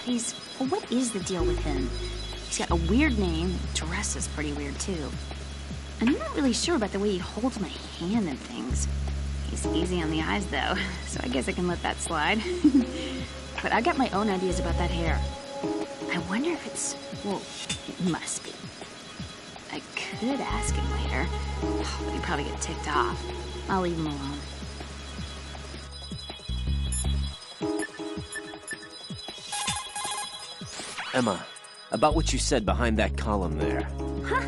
But well, what is the deal with him? He's got a weird name, dress is pretty weird too. And I'm not really sure about the way he holds my hand and things. He's easy on the eyes though, so I guess I can let that slide. But I got my own ideas about that hair. I wonder if it's, well, it must be. I could ask him later, but he'd probably get ticked off. I'll leave him alone. Emma, about what you said behind that column there. Huh?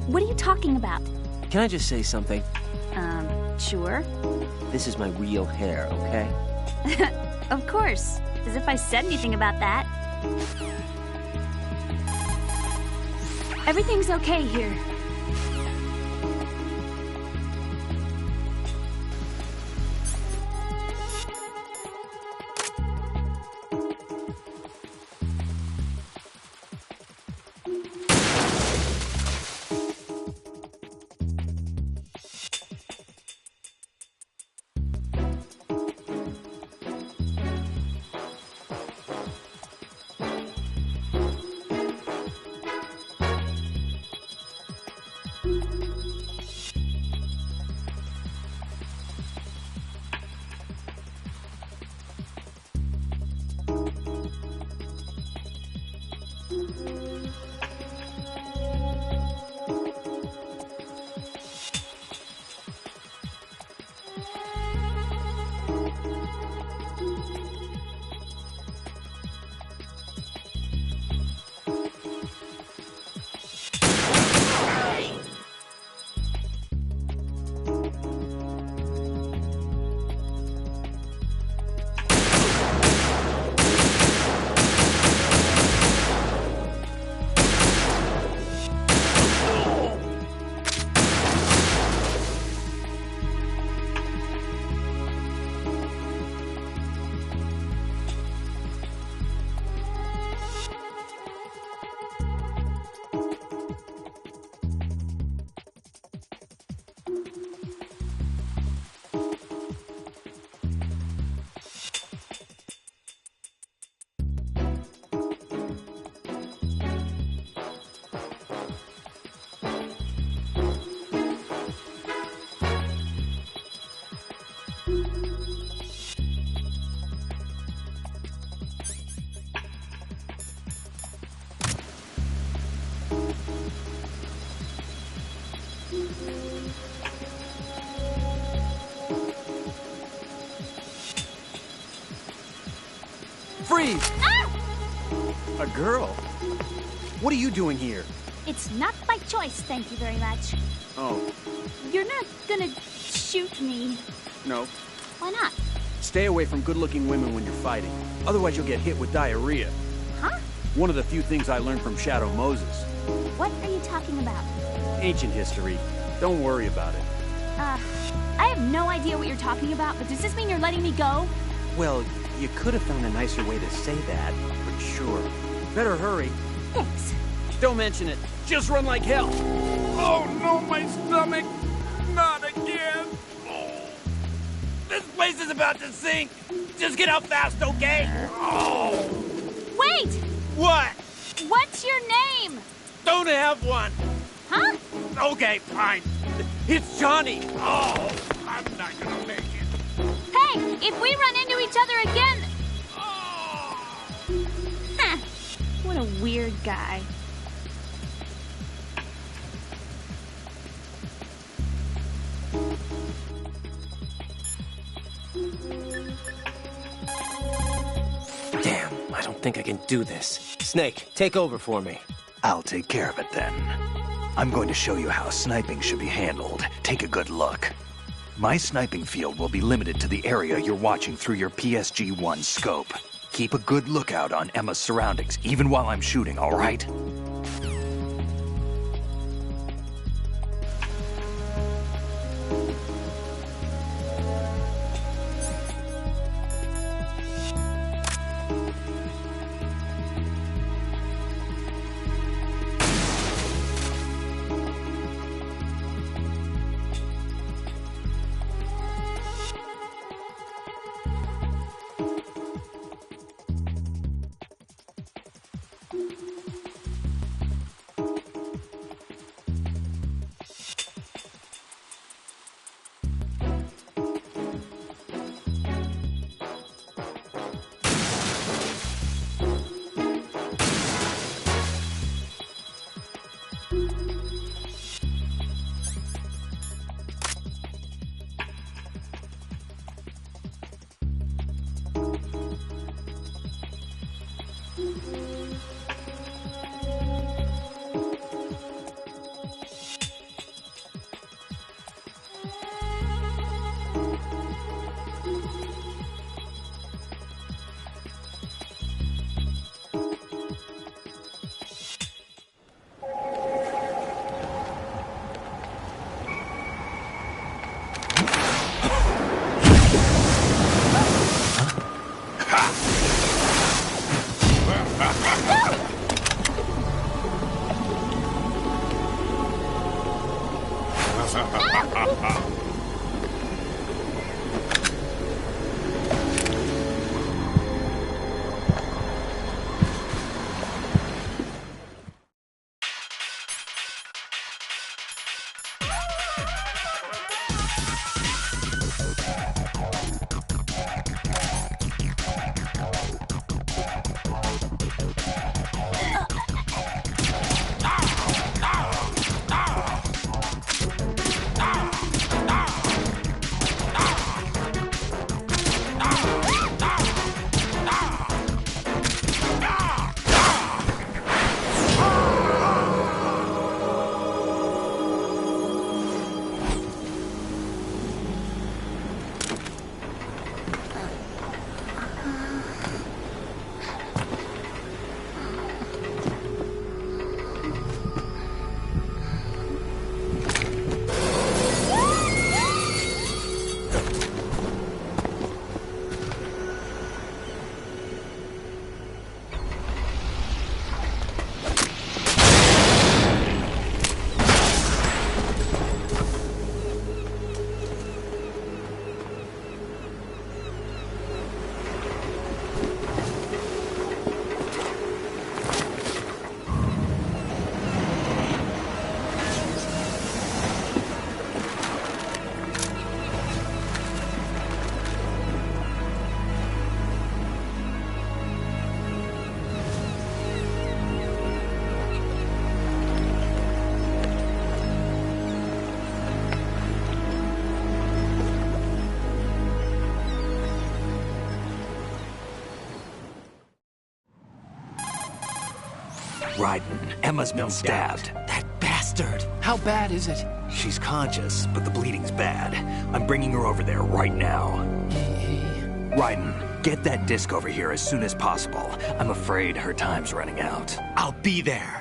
What are you talking about? Can I just say something? Sure. This is my real hair, okay? Of course. As if I said anything about that. Everything's okay here. Freeze! Ah! A girl? What are you doing here? It's not by choice, thank you very much. Oh, You're not gonna shoot me. no. Why not? Stay away from good-looking women when you're fighting. Otherwise you'll get hit with diarrhea. Huh? One of the few things I learned from Shadow Moses. What are you talking about? Ancient history. Don't worry about it. I have no idea what you're talking about, but does this mean you're letting me go? Well, you could have found a nicer way to say that, but sure. Better hurry. Thanks. Don't mention it. Just run like hell. Oh, no, my stomach. Not again. Oh. This place is about to sink. Just get out fast, okay? Oh. Wait! What? What's your name? Don't have one. Huh? Okay, fine. It's Johnny. Oh, I'm not gonna make it. Hey, if we run into each other again... Oh. Huh. What a weird guy. Damn, I don't think I can do this. Snake, take over for me. I'll take care of it then. I'm going to show you how sniping should be handled. Take a good look. My sniping field will be limited to the area you're watching through your PSG-1 scope. Keep a good lookout on Emma's surroundings, even while I'm shooting, all right? Raiden, Emma's been stabbed. That bastard! How bad is it? She's conscious, but the bleeding's bad. I'm bringing her over there right now. Raiden, get that disc over here as soon as possible. I'm afraid her time's running out. I'll be there.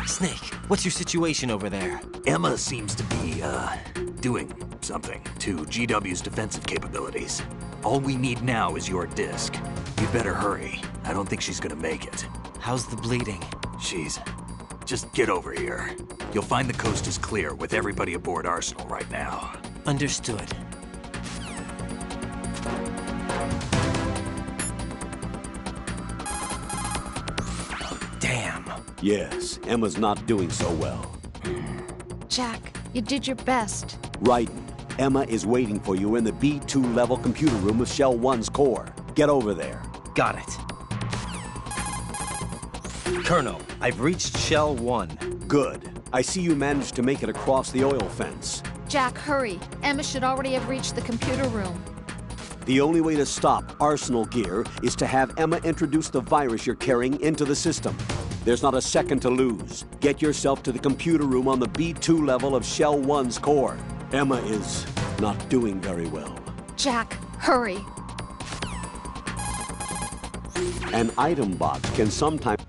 Snake, what's your situation over there? Emma seems to be, doing something to GW's defensive capabilities. All we need now is your disc. You'd better hurry. I don't think she's gonna make it. How's the bleeding? Just get over here. You'll find the coast is clear with everybody aboard Arsenal right now. Understood. Damn. Yes, Emma's not doing so well. Jack, you did your best. Raiden, Emma is waiting for you in the B2 level computer room of Shell 1's core. Get over there. Got it. Colonel, I've reached Shell 1. Good. I see you managed to make it across the oil fence. Jack, hurry. Emma should already have reached the computer room. The only way to stop Arsenal gear is to have Emma introduce the virus you're carrying into the system. There's not a second to lose. Get yourself to the computer room on the B2 level of Shell 1's core. Emma is not doing very well. Jack, hurry. An item box can sometimes...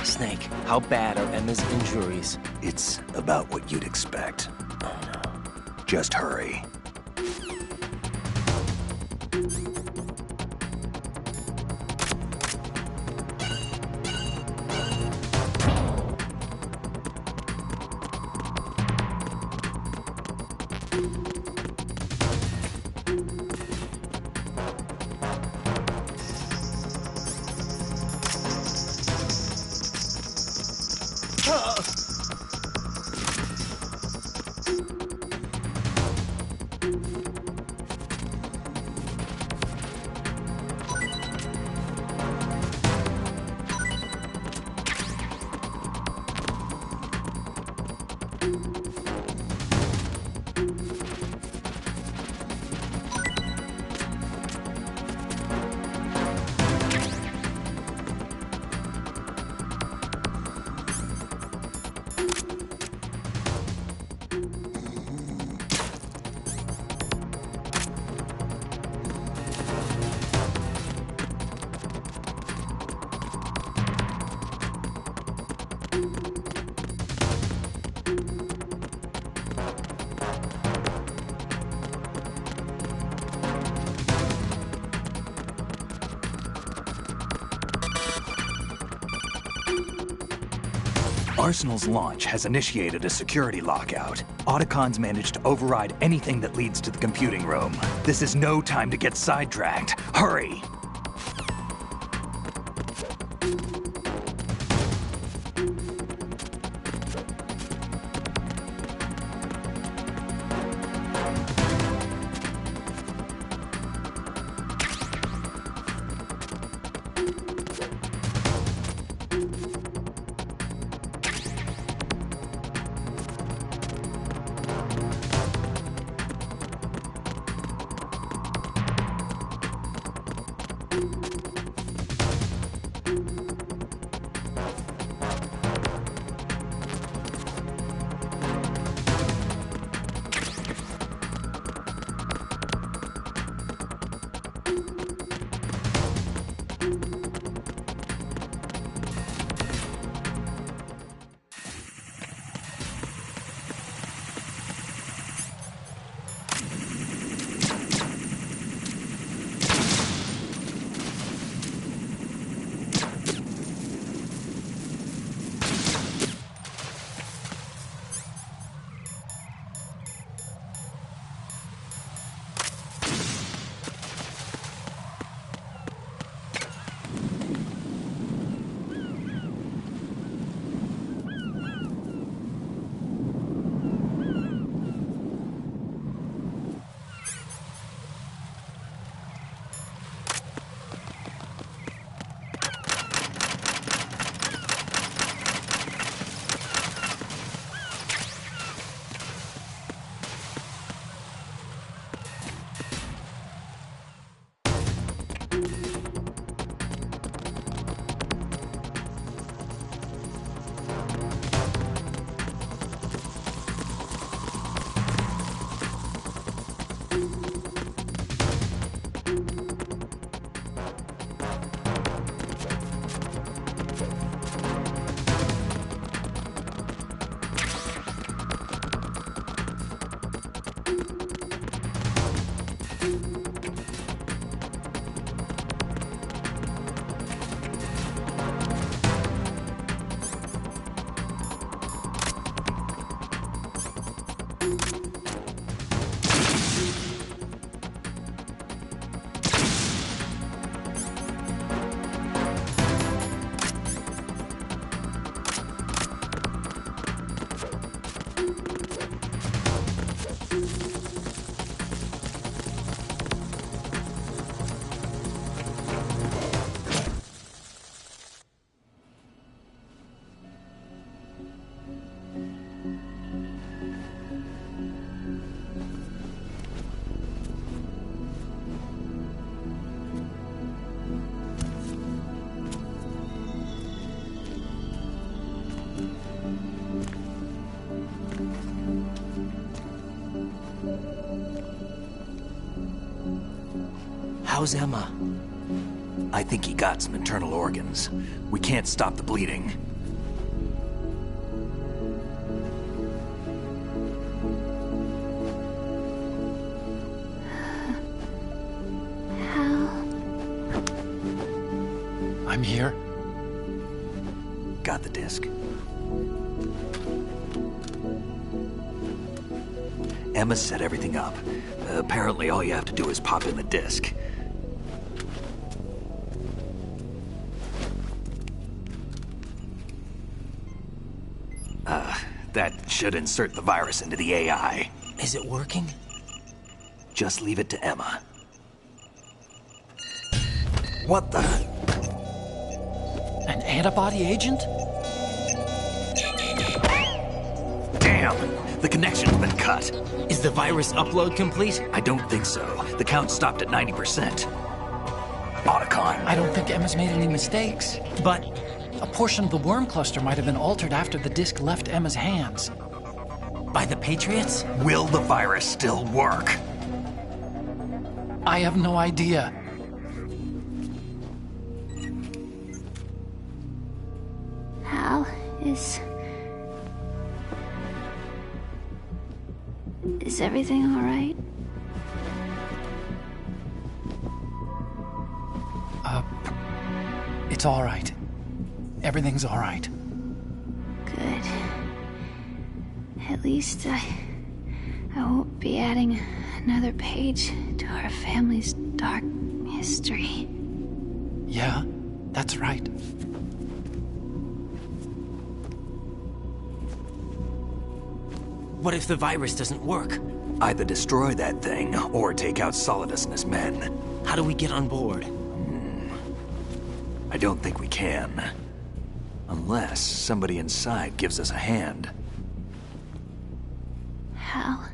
Snake, how bad are Emma's injuries? It's about what you'd expect. Just hurry. Arsenal's launch has initiated a security lockout. Otacons managed to override anything that leads to the computing room. This is no time to get sidetracked. Hurry! How's Emma? I think he got some internal organs. We can't stop the bleeding. I'm here. Got the disc. Emma set everything up. Apparently all you have to do is pop in the disc. That should insert the virus into the AI. Is it working? Just leave it to Emma. What the? An antibody agent? Damn! The connection's been cut. Is the virus upload complete? I don't think so. The count stopped at 90%. Otacon. I don't think Emma's made any mistakes. But a portion of the worm cluster might have been altered after the disc left Emma's hands. by the Patriots? Will the virus still work? I have no idea. Hal, is everything all right? It's all right. Everything's all right. Good. At least I won't be adding another page to our family's dark history. Yeah, that's right. What if the virus doesn't work? Either destroy that thing, or take out Solidus and his men. How do we get on board? I don't think we can. Unless somebody inside gives us a hand. Hal.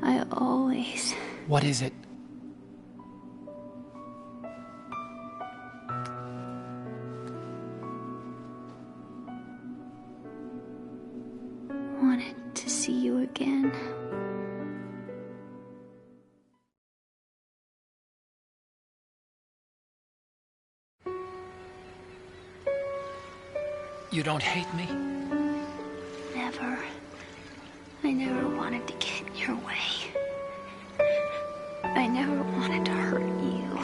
I always... What is it? wanted to see you again. You don't hate me? Never. I never wanted to get in your way. I never wanted to hurt you.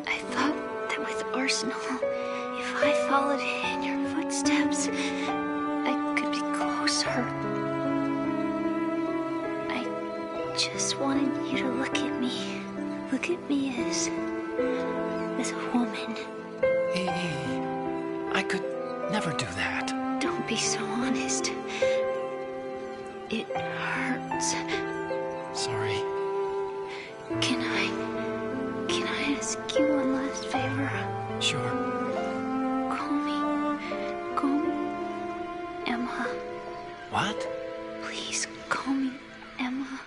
I thought that with Arsenal, if I followed in your footsteps, I could be closer. I just wanted you to look at me. Look at me as a woman. I could never do that. Don't be so honest. It hurts. Sorry. Can I ask you one last favor? Sure. Call me Emma. What? Please call me Emma.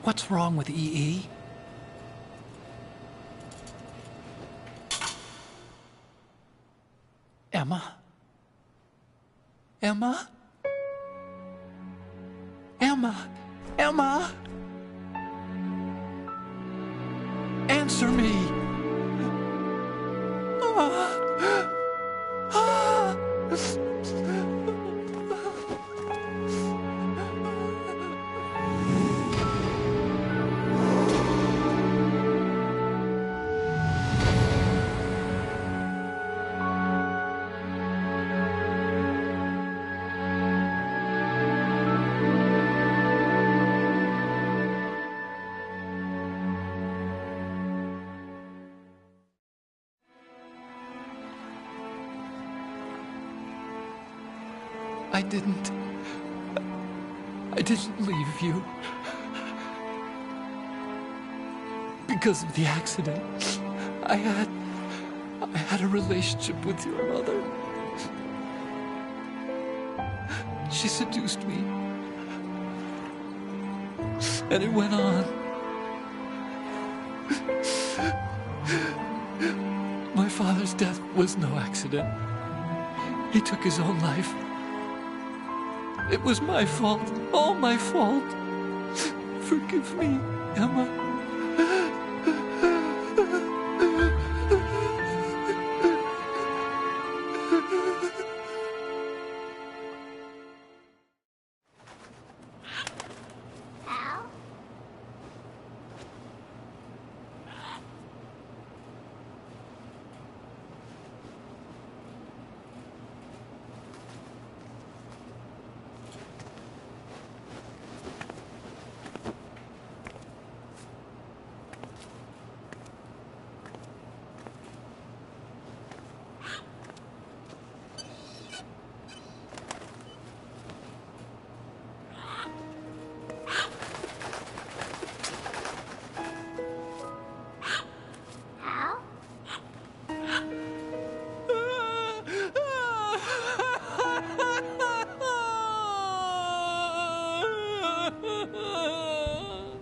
What's wrong with EE? Emma? Emma? Emma? Emma? Answer me! I didn't leave you. Because of the accident, I had a relationship with your mother. She seduced me. And it went on. My father's death was no accident. He took his own life. It was my fault, all my fault. Forgive me, Emma.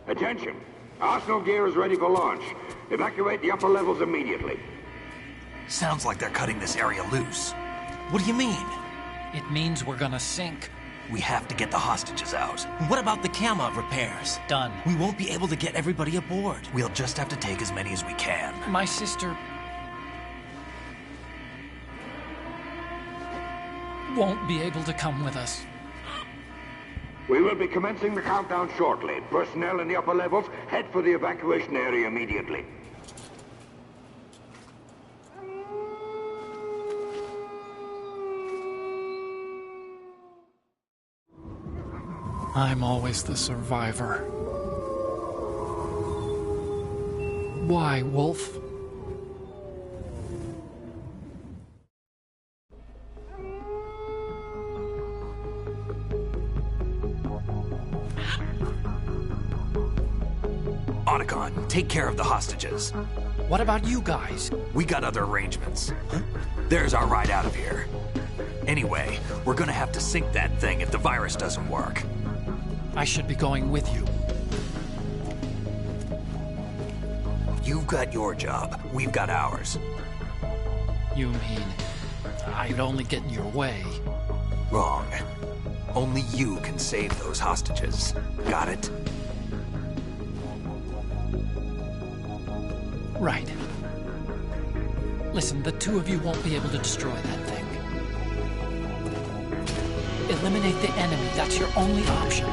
Attention! Arsenal gear is ready for launch. Evacuate the upper levels immediately. Sounds like they're cutting this area loose. What do you mean? It means we're gonna sink. We have to get the hostages out. What about the cama repairs? Done. We won't be able to get everybody aboard. We'll just have to take as many as we can. My sister... won't be able to come with us. We will be commencing the countdown shortly. Personnel in the upper levels, head for the evacuation area immediately. I'm always the survivor. Why, Wolf? Otacon, take care of the hostages. What about you guys? We got other arrangements. There's our ride out of here. Anyway, we're gonna have to sink that thing if the virus doesn't work. I should be going with you. You've got your job. We've got ours. You mean I'd only get in your way? Wrong. Only you can save those hostages. Got it? Right. Listen, the two of you won't be able to destroy that thing. Eliminate the enemy. That's your only option.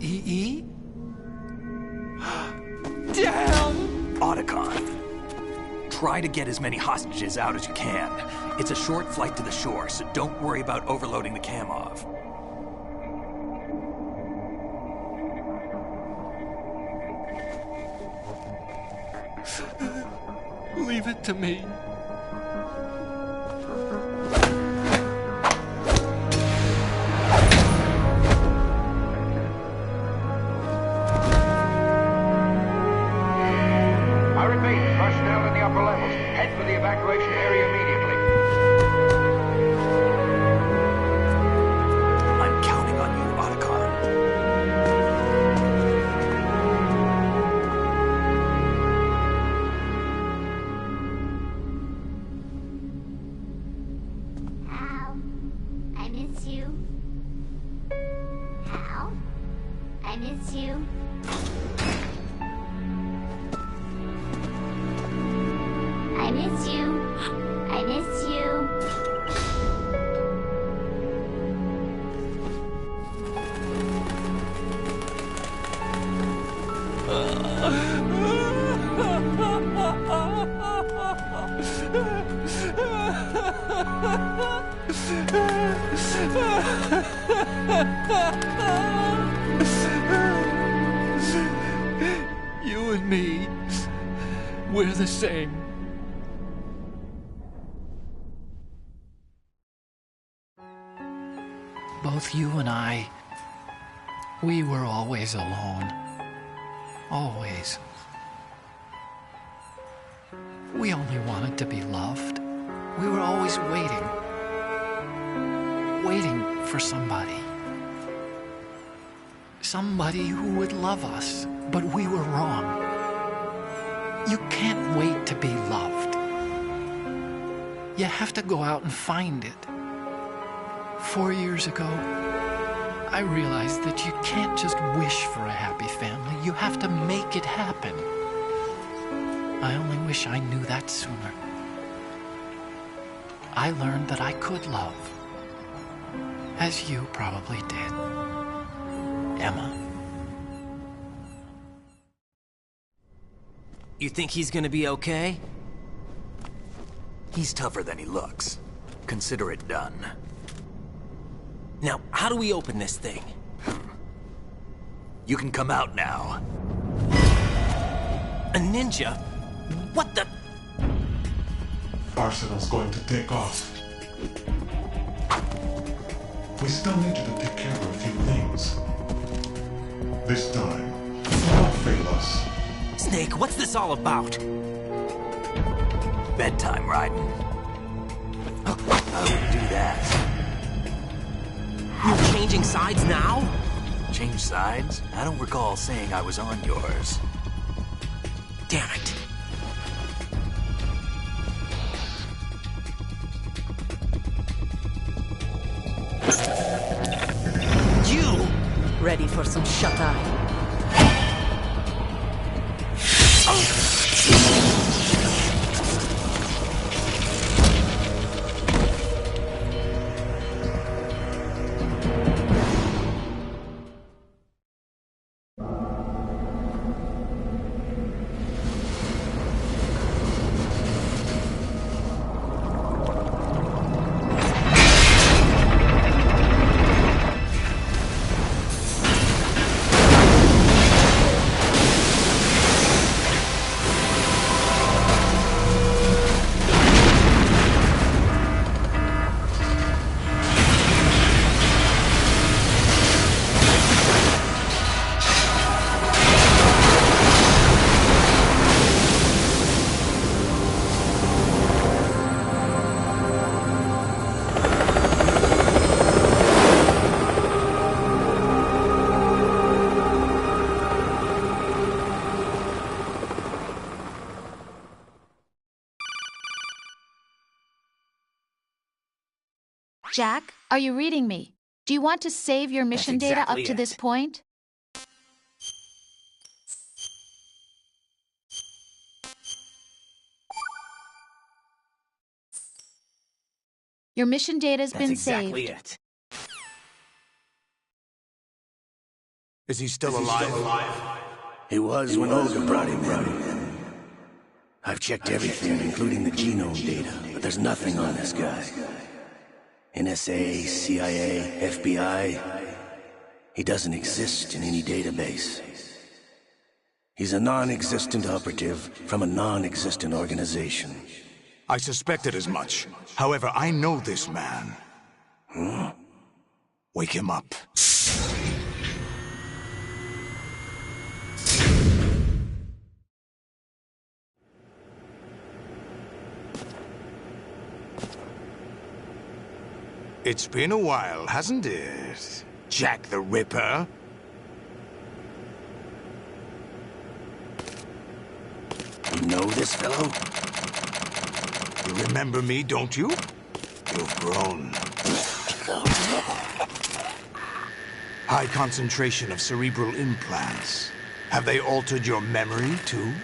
E.E.? Damn! Otacon, try to get as many hostages out as you can. It's a short flight to the shore, so don't worry about overloading the Kamov. Leave it to me. Evacuation area immediately. I'm counting on you, Otacon. Hal, I miss you. Hal, I miss you. I miss you. I miss you. You and me, we're the same. Both you and I, we were always alone. Always. We only wanted to be loved. We were always waiting. Waiting for somebody. Somebody who would love us, but we were wrong. You can't wait to be loved. You have to go out and find it. 4 years ago, I realized that you can't just wish for a happy family. You have to make it happen. I only wish I knew that sooner. I learned that I could love, as you probably did, Emma. You think he's gonna be okay? He's tougher than he looks. Consider it done. Now, how do we open this thing? You can come out now. A ninja? What the? Arsenal's going to take off. We still need you to take care of a few things. This time, don't fail us. Snake, what's this all about? Bedtime, Raiden. I wouldn't do that. You're changing sides now? Change sides? I don't recall saying I was on yours. Damn it. You! Ready for some shut-eye? Jack, are you reading me? Do you want to save your mission data up to this point? Your mission data's been saved. That's exactly it. Is he still alive? He was when Olga brought him in. I've checked everything, including the genome data, but there's nothing on this guy. NSA, CIA, FBI. He doesn't exist in any database. He's a non-existent operative from a non-existent organization. I suspected as much. However, I know this man. Huh? Wake him up. It's been a while, hasn't it? Jack the Ripper? You know this fellow? You remember me, don't you? You've grown. High concentration of cerebral implants. Have they altered your memory, too?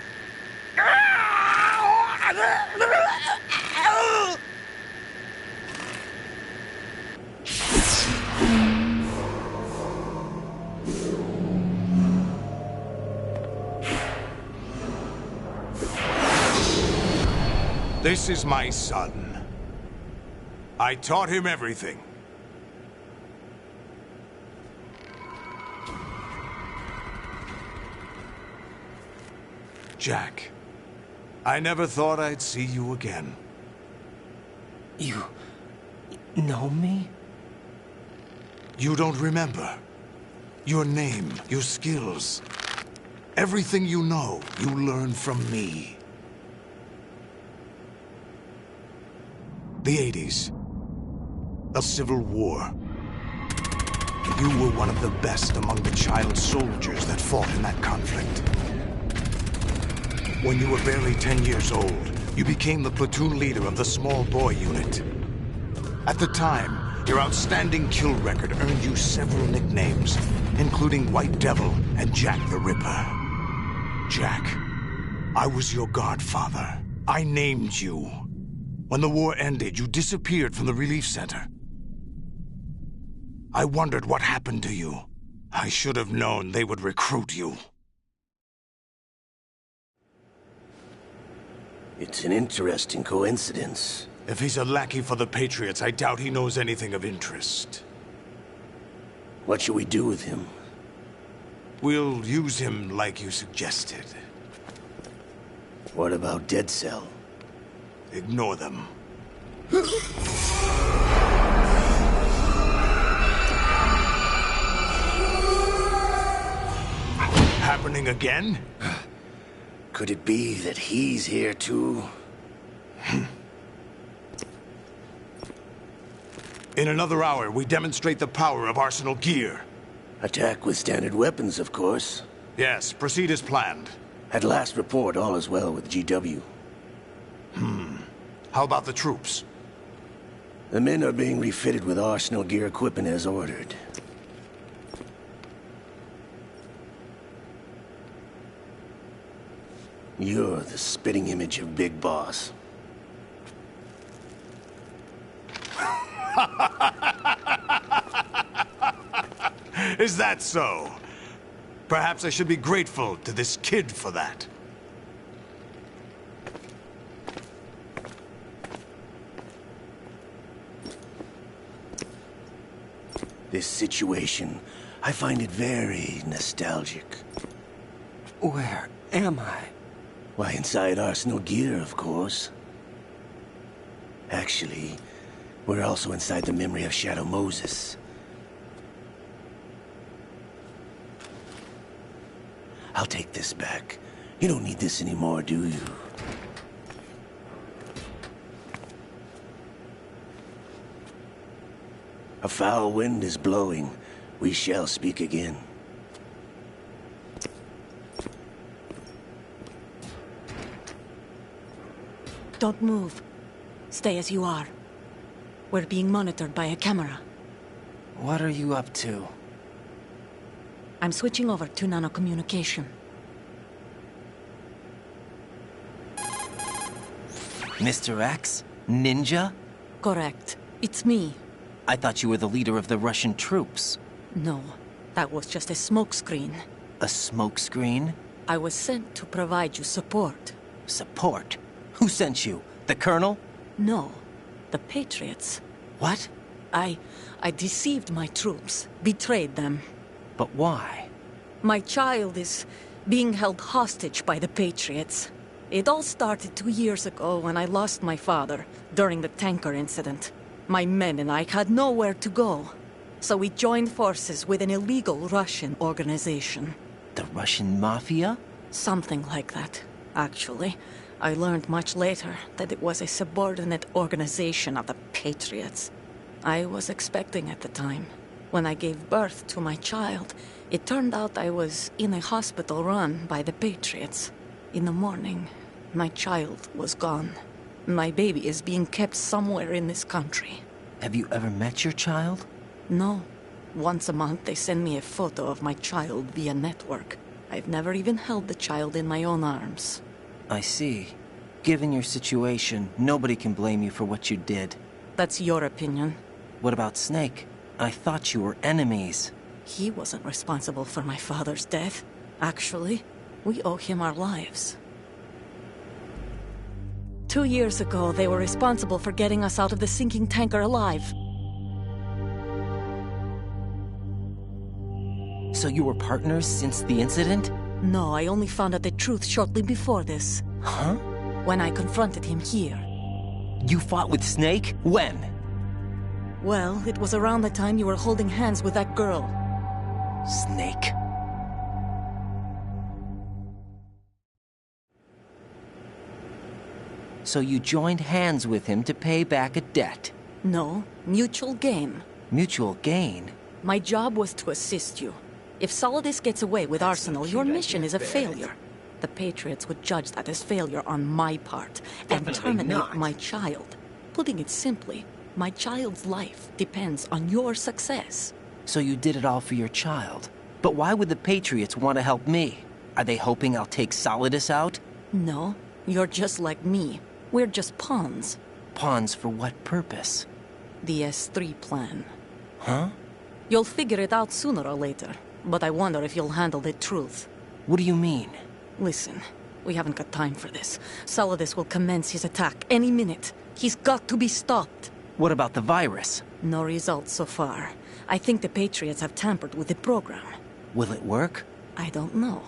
This is my son. I taught him everything. Jack, I never thought I'd see you again. You know me? You don't remember. Your name, your skills. Everything you know, you learned from me. The 80s. A civil war. You were one of the best among the child soldiers that fought in that conflict. When you were barely 10 years old, you became the platoon leader of the small boy unit. At the time, your outstanding kill record earned you several nicknames, including White Devil and Jack the Ripper. Jack, I was your godfather. I named you. When the war ended, you disappeared from the relief center. I wondered what happened to you. I should have known they would recruit you. It's an interesting coincidence. If he's a lackey for the Patriots, I doubt he knows anything of interest. What should we do with him? We'll use him like you suggested. What about Dead Cell? Ignore them. Happening again? Could it be that he's here too? In another hour, we demonstrate the power of Arsenal gear. Attack with standard weapons, of course. Yes, proceed as planned. At last report, all is well with GW. How about the troops? The men are being refitted with arsenal gear equipment as ordered. You're the spitting image of Big Boss. Is that so? Perhaps I should be grateful to this kid for that. This situation, I find it very nostalgic. Where am I? Why, inside arsenal gear, of course. Actually, we're also inside the memory of Shadow Moses. I'll take this back. You don't need this anymore, do you? A foul wind is blowing. We shall speak again. Don't move. Stay as you are. We're being monitored by a camera. What are you up to? I'm switching over to nanocommunication. Mr. X? Ninja? Correct. It's me. I thought you were the leader of the Russian troops. No, that was just a smokescreen. A smokescreen? I was sent to provide you support. Support? Who sent you? The Colonel? No, the Patriots. What? I deceived my troops, betrayed them. But why? My child is being held hostage by the Patriots. It all started 2 years ago when I lost my father during the tanker incident. My men and I had nowhere to go, so we joined forces with an illegal Russian organization. The Russian Mafia? Something like that, actually. I learned much later that it was a subordinate organization of the Patriots. I was expecting at the time. When I gave birth to my child, it turned out I was in a hospital run by the Patriots. In the morning, my child was gone. My baby is being kept somewhere in this country. Have you ever met your child? No. Once a month they send me a photo of my child via network. I've never even held the child in my own arms. I see. Given your situation, nobody can blame you for what you did. That's your opinion. What about Snake? I thought you were enemies. He wasn't responsible for my father's death. Actually, we owe him our lives. 2 years ago, they were responsible for getting us out of the sinking tanker alive. So you were partners since the incident? No, I only found out the truth shortly before this. Huh? When I confronted him here. You fought with Snake? When? Well, it was around the time you were holding hands with that girl. Snake. So you joined hands with him to pay back a debt? No, mutual gain. Mutual gain? My job was to assist you. If Solidus gets away with Arsenal, your mission is a failure. The Patriots would judge that as failure on my part and terminate my child. Putting it simply, my child's life depends on your success. So you did it all for your child. But why would the Patriots want to help me? Are they hoping I'll take Solidus out? No, you're just like me. We're just pawns. Pawns for what purpose? The S3 plan. Huh? You'll figure it out sooner or later, but I wonder if you'll handle the truth. What do you mean? Listen, we haven't got time for this. Solidus will commence his attack any minute. He's got to be stopped. What about the virus? No results so far. I think the Patriots have tampered with the program. Will it work? I don't know.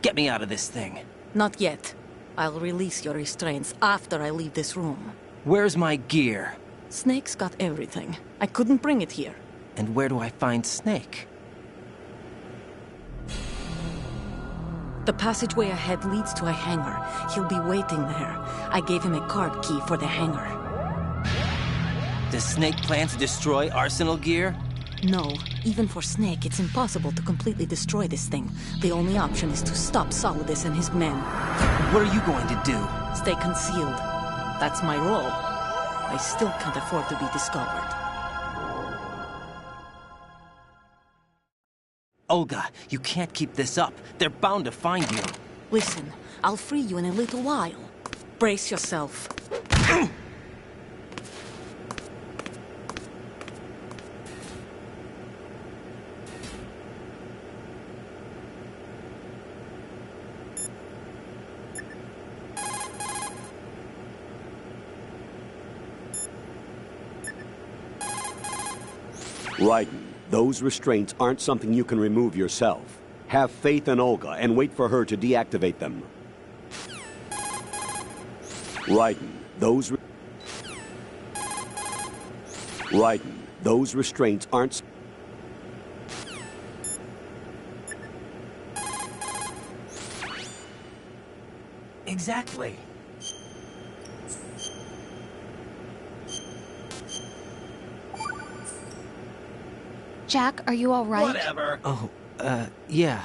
Get me out of this thing. Not yet. I'll release your restraints after I leave this room. Where's my gear? Snake's got everything. I couldn't bring it here. And where do I find Snake? The passageway ahead leads to a hangar. He'll be waiting there. I gave him a card key for the hangar. Does Snake plan to destroy Arsenal gear? No, even for Snake, it's impossible to completely destroy this thing. The only option is to stop Solidus and his men. What are you going to do? Stay concealed. That's my role. I still can't afford to be discovered. Olga, you can't keep this up. They're bound to find you. Listen, I'll free you in a little while. Brace yourself. Raiden, those restraints aren't something you can remove yourself. Have faith in Olga and wait for her to deactivate them. Raiden, those restraints aren't... Exactly. Jack, are you all right? Whatever. Oh, yeah.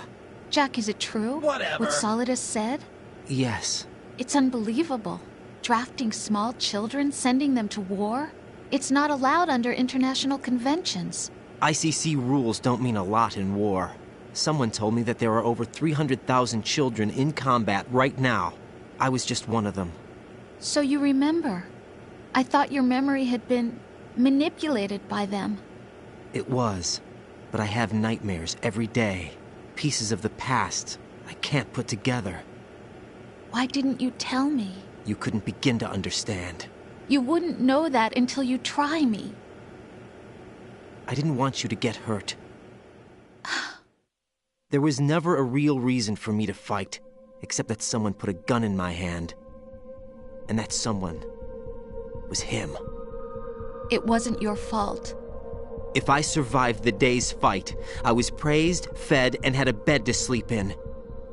Jack, is it true? Whatever. What Solidus said? Yes. It's unbelievable. Drafting small children, sending them to war? It's not allowed under international conventions. ICC rules don't mean a lot in war. Someone told me that there are over 300,000 children in combat right now. I was just one of them. So you remember. I thought your memory had been manipulated by them. It was, but I have nightmares every day. Pieces of the past I can't put together. Why didn't you tell me? You couldn't begin to understand. You wouldn't know that until you try me. I didn't want you to get hurt. There was never a real reason for me to fight, except that someone put a gun in my hand. And that someone was him. It wasn't your fault. If I survived the day's fight, I was praised, fed, and had a bed to sleep in.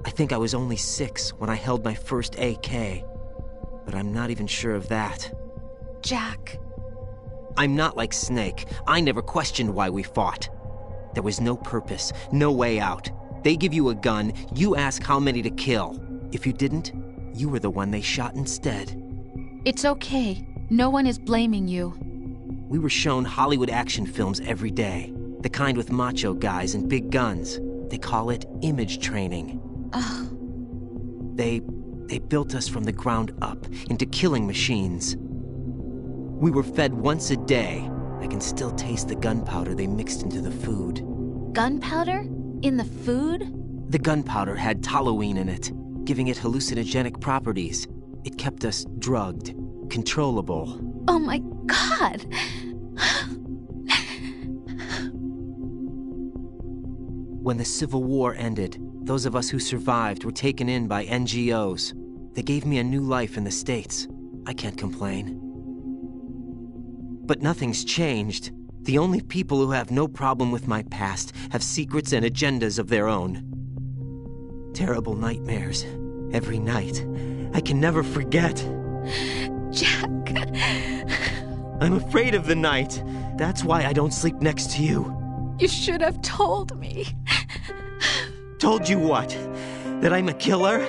I think I was only 6 when I held my first AK. But I'm not even sure of that. Jack. I'm not like Snake. I never questioned why we fought. There was no purpose, no way out. They give you a gun, you ask how many to kill. If you didn't, you were the one they shot instead. It's okay. No one is blaming you. We were shown Hollywood action films every day. The kind with macho guys and big guns. They call it image training. They built us from the ground up into killing machines. We were fed once a day. I can still taste the gunpowder they mixed into the food. Gunpowder? In the food? The gunpowder had toluene in it, giving it hallucinogenic properties. It kept us drugged, controllable. Oh my God! When the Civil War ended, those of us who survived were taken in by NGOs. They gave me a new life in the States. I can't complain. But nothing's changed. The only people who have no problem with my past have secrets and agendas of their own. Terrible nightmares. Every night. I can never forget. Jack. I'm afraid of the night. That's why I don't sleep next to you. You should have told me. Told you what? That I'm a killer?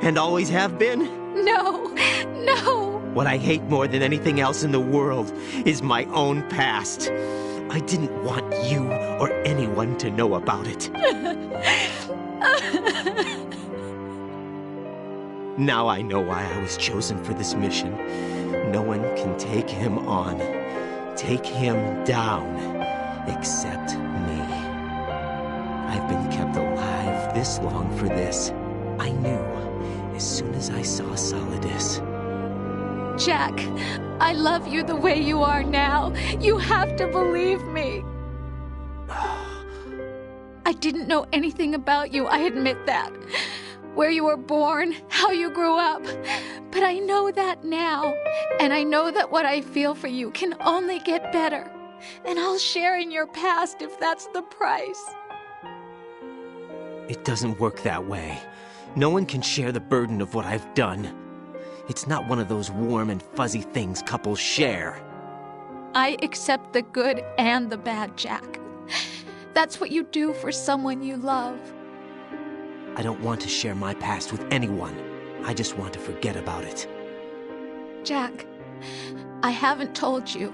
And always have been? No. No. What I hate more than anything else in the world is my own past. I didn't want you or anyone to know about it. Now I know why I was chosen for this mission. No one can take him on, take him down, except me. I've been kept alive this long for this. I knew as soon as I saw Solidus. Jack, I love you the way you are now. You have to believe me. I didn't know anything about you, I admit that. Where you were born, how you grew up. But I know that now. And I know that what I feel for you can only get better. And I'll share in your past if that's the price. It doesn't work that way. No one can share the burden of what I've done. It's not one of those warm and fuzzy things couples share. I accept the good and the bad, Jack. That's what you do for someone you love. I don't want to share my past with anyone. I just want to forget about it. Jack, I haven't told you,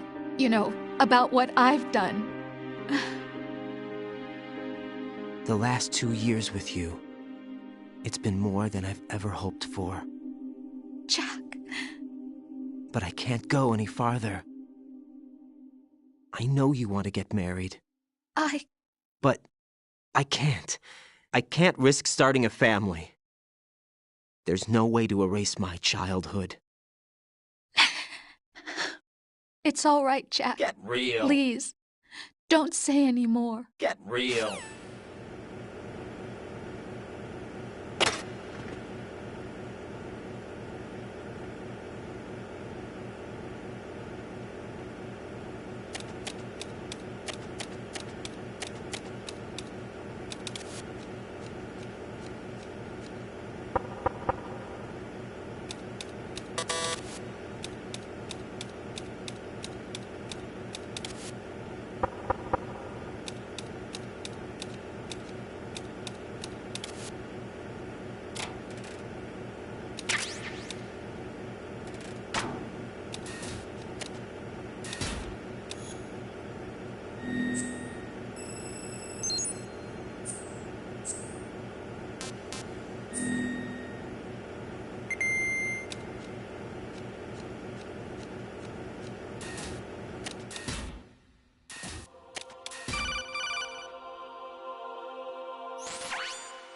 about what I've done. The last 2 years with you, it's been more than I've ever hoped for. Jack. But I can't go any farther. I know you want to get married. But I can't. I can't risk starting a family. There's no way to erase my childhood. It's all right, Jack. Get real. Please, don't say any more. Get real.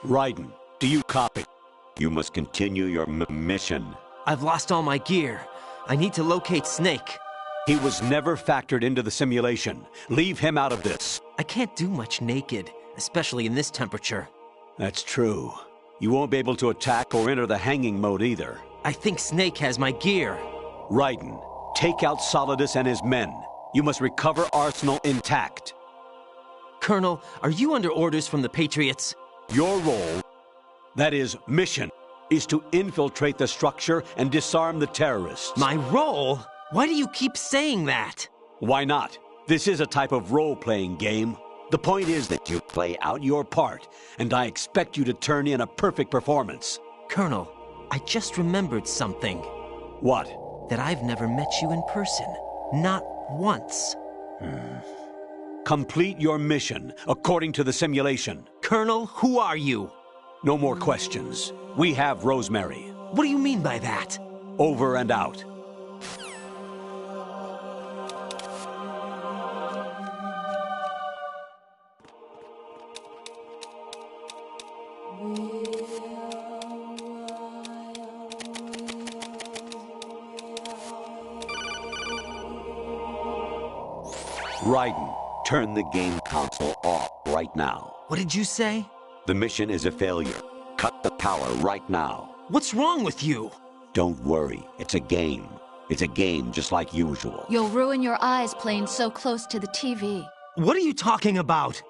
Raiden, do you copy? You must continue your mission. I've lost all my gear. I need to locate Snake. He was never factored into the simulation. Leave him out of this. I can't do much naked, especially in this temperature. That's true. You won't be able to attack or enter the hanging mode either. I think Snake has my gear. Raiden, take out Solidus and his men. You must recover Arsenal intact. Colonel, are you under orders from the Patriots? Your role, that is, mission, is to infiltrate the structure and disarm the terrorists. My role? Why do you keep saying that? Why not? This is a type of role-playing game. The point is that you play out your part, and I expect you to turn in a perfect performance. Colonel, I just remembered something. What? That I've never met you in person. Not once. Complete your mission, according to the simulation. Colonel, who are you? No more questions. We have Rosemary. What do you mean by that? Over and out. Raiden, turn the game console off right now. What did you say? The mission is a failure. Cut the power right now. What's wrong with you? Don't worry, it's a game. It's a game just like usual. You'll ruin your eyes playing so close to the TV. What are you talking about?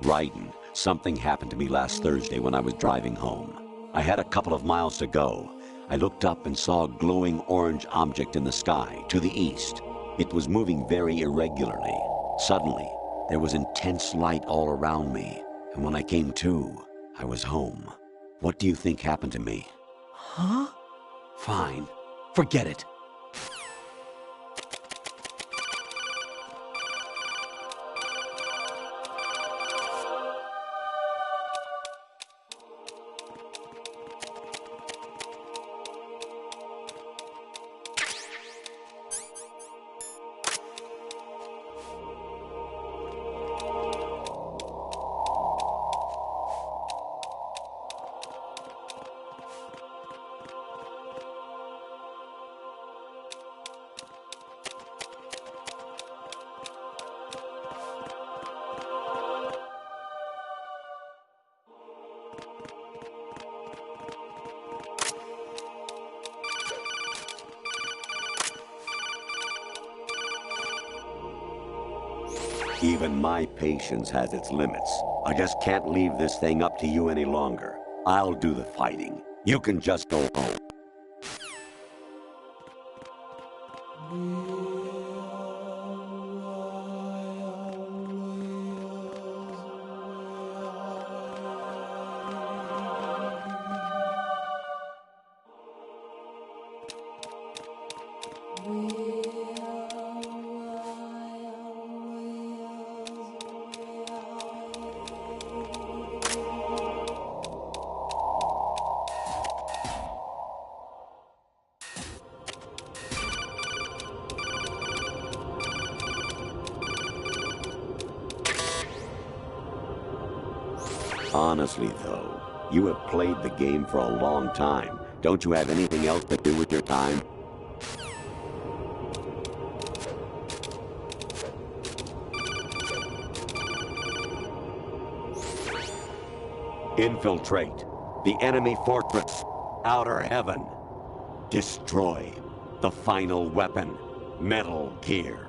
Raiden, something happened to me last Thursday when I was driving home. I had a couple of miles to go. I looked up and saw a glowing orange object in the sky to the east. It was moving very irregularly. Suddenly, there was intense light all around me, and when I came to, I was home. What do you think happened to me? Huh? Fine. Forget it. Even my patience has its limits. I just can't leave this thing up to you any longer. I'll do the fighting. You can just go home. Honestly, though, you have played the game for a long time. Don't you have anything else to do with your time? Infiltrate the enemy fortress, Outer Heaven. Destroy the final weapon, Metal Gear.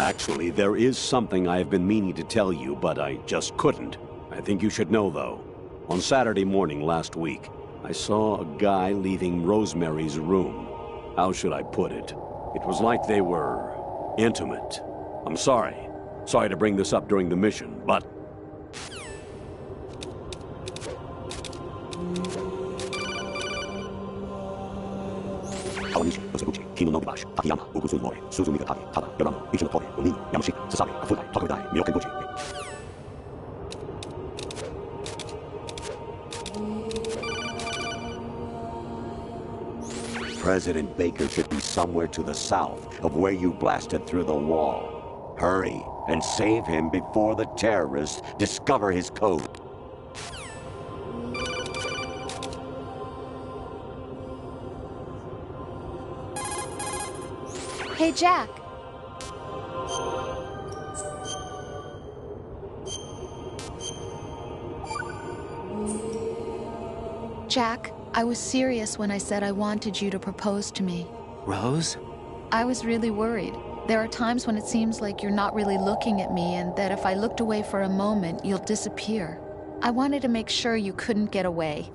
Actually, there is something I have been meaning to tell you, but I just couldn't. I think you should know, though. On Saturday morning last week, I saw a guy leaving Rosemary's room. How should I put it? It was like they were intimate. I'm sorry. Sorry to bring this up during the mission, but... President Baker should be somewhere to the south of where you blasted through the wall. Hurry and save him before the terrorists discover his code. Hey, Jack. Jack, I was serious when I said I wanted you to propose to me. Rose? I was really worried. There are times when it seems like you're not really looking at me and that if I looked away for a moment, you'll disappear. I wanted to make sure you couldn't get away.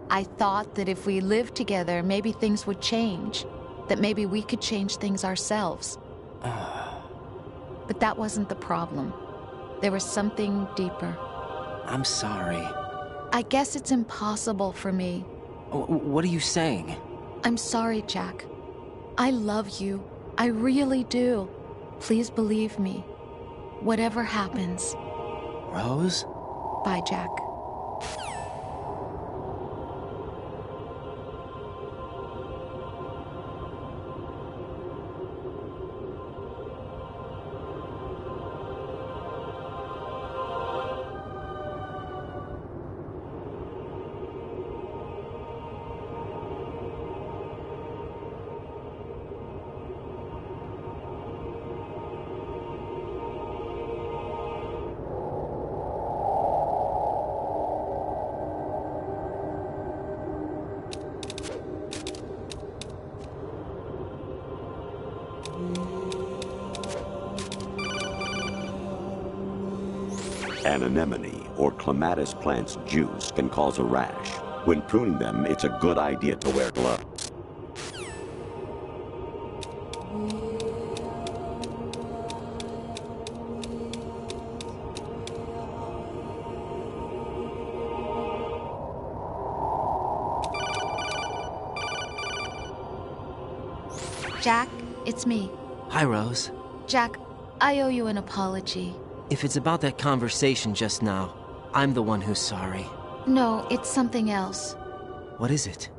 I thought that if we lived together, maybe things would change. That maybe we could change things ourselves. But that wasn't the problem. There was something deeper. I'm sorry. I guess it's impossible for me. What are you saying? I'm sorry, Jack. I love you. I really do. Please believe me. Whatever happens. Rose? Bye, Jack. An anemone or clematis plant's juice can cause a rash. When pruning them, it's a good idea to wear gloves. Jack, it's me. Hi, Rose. Jack, I owe you an apology. If it's about that conversation just now, I'm the one who's sorry. No, it's something else. What is it?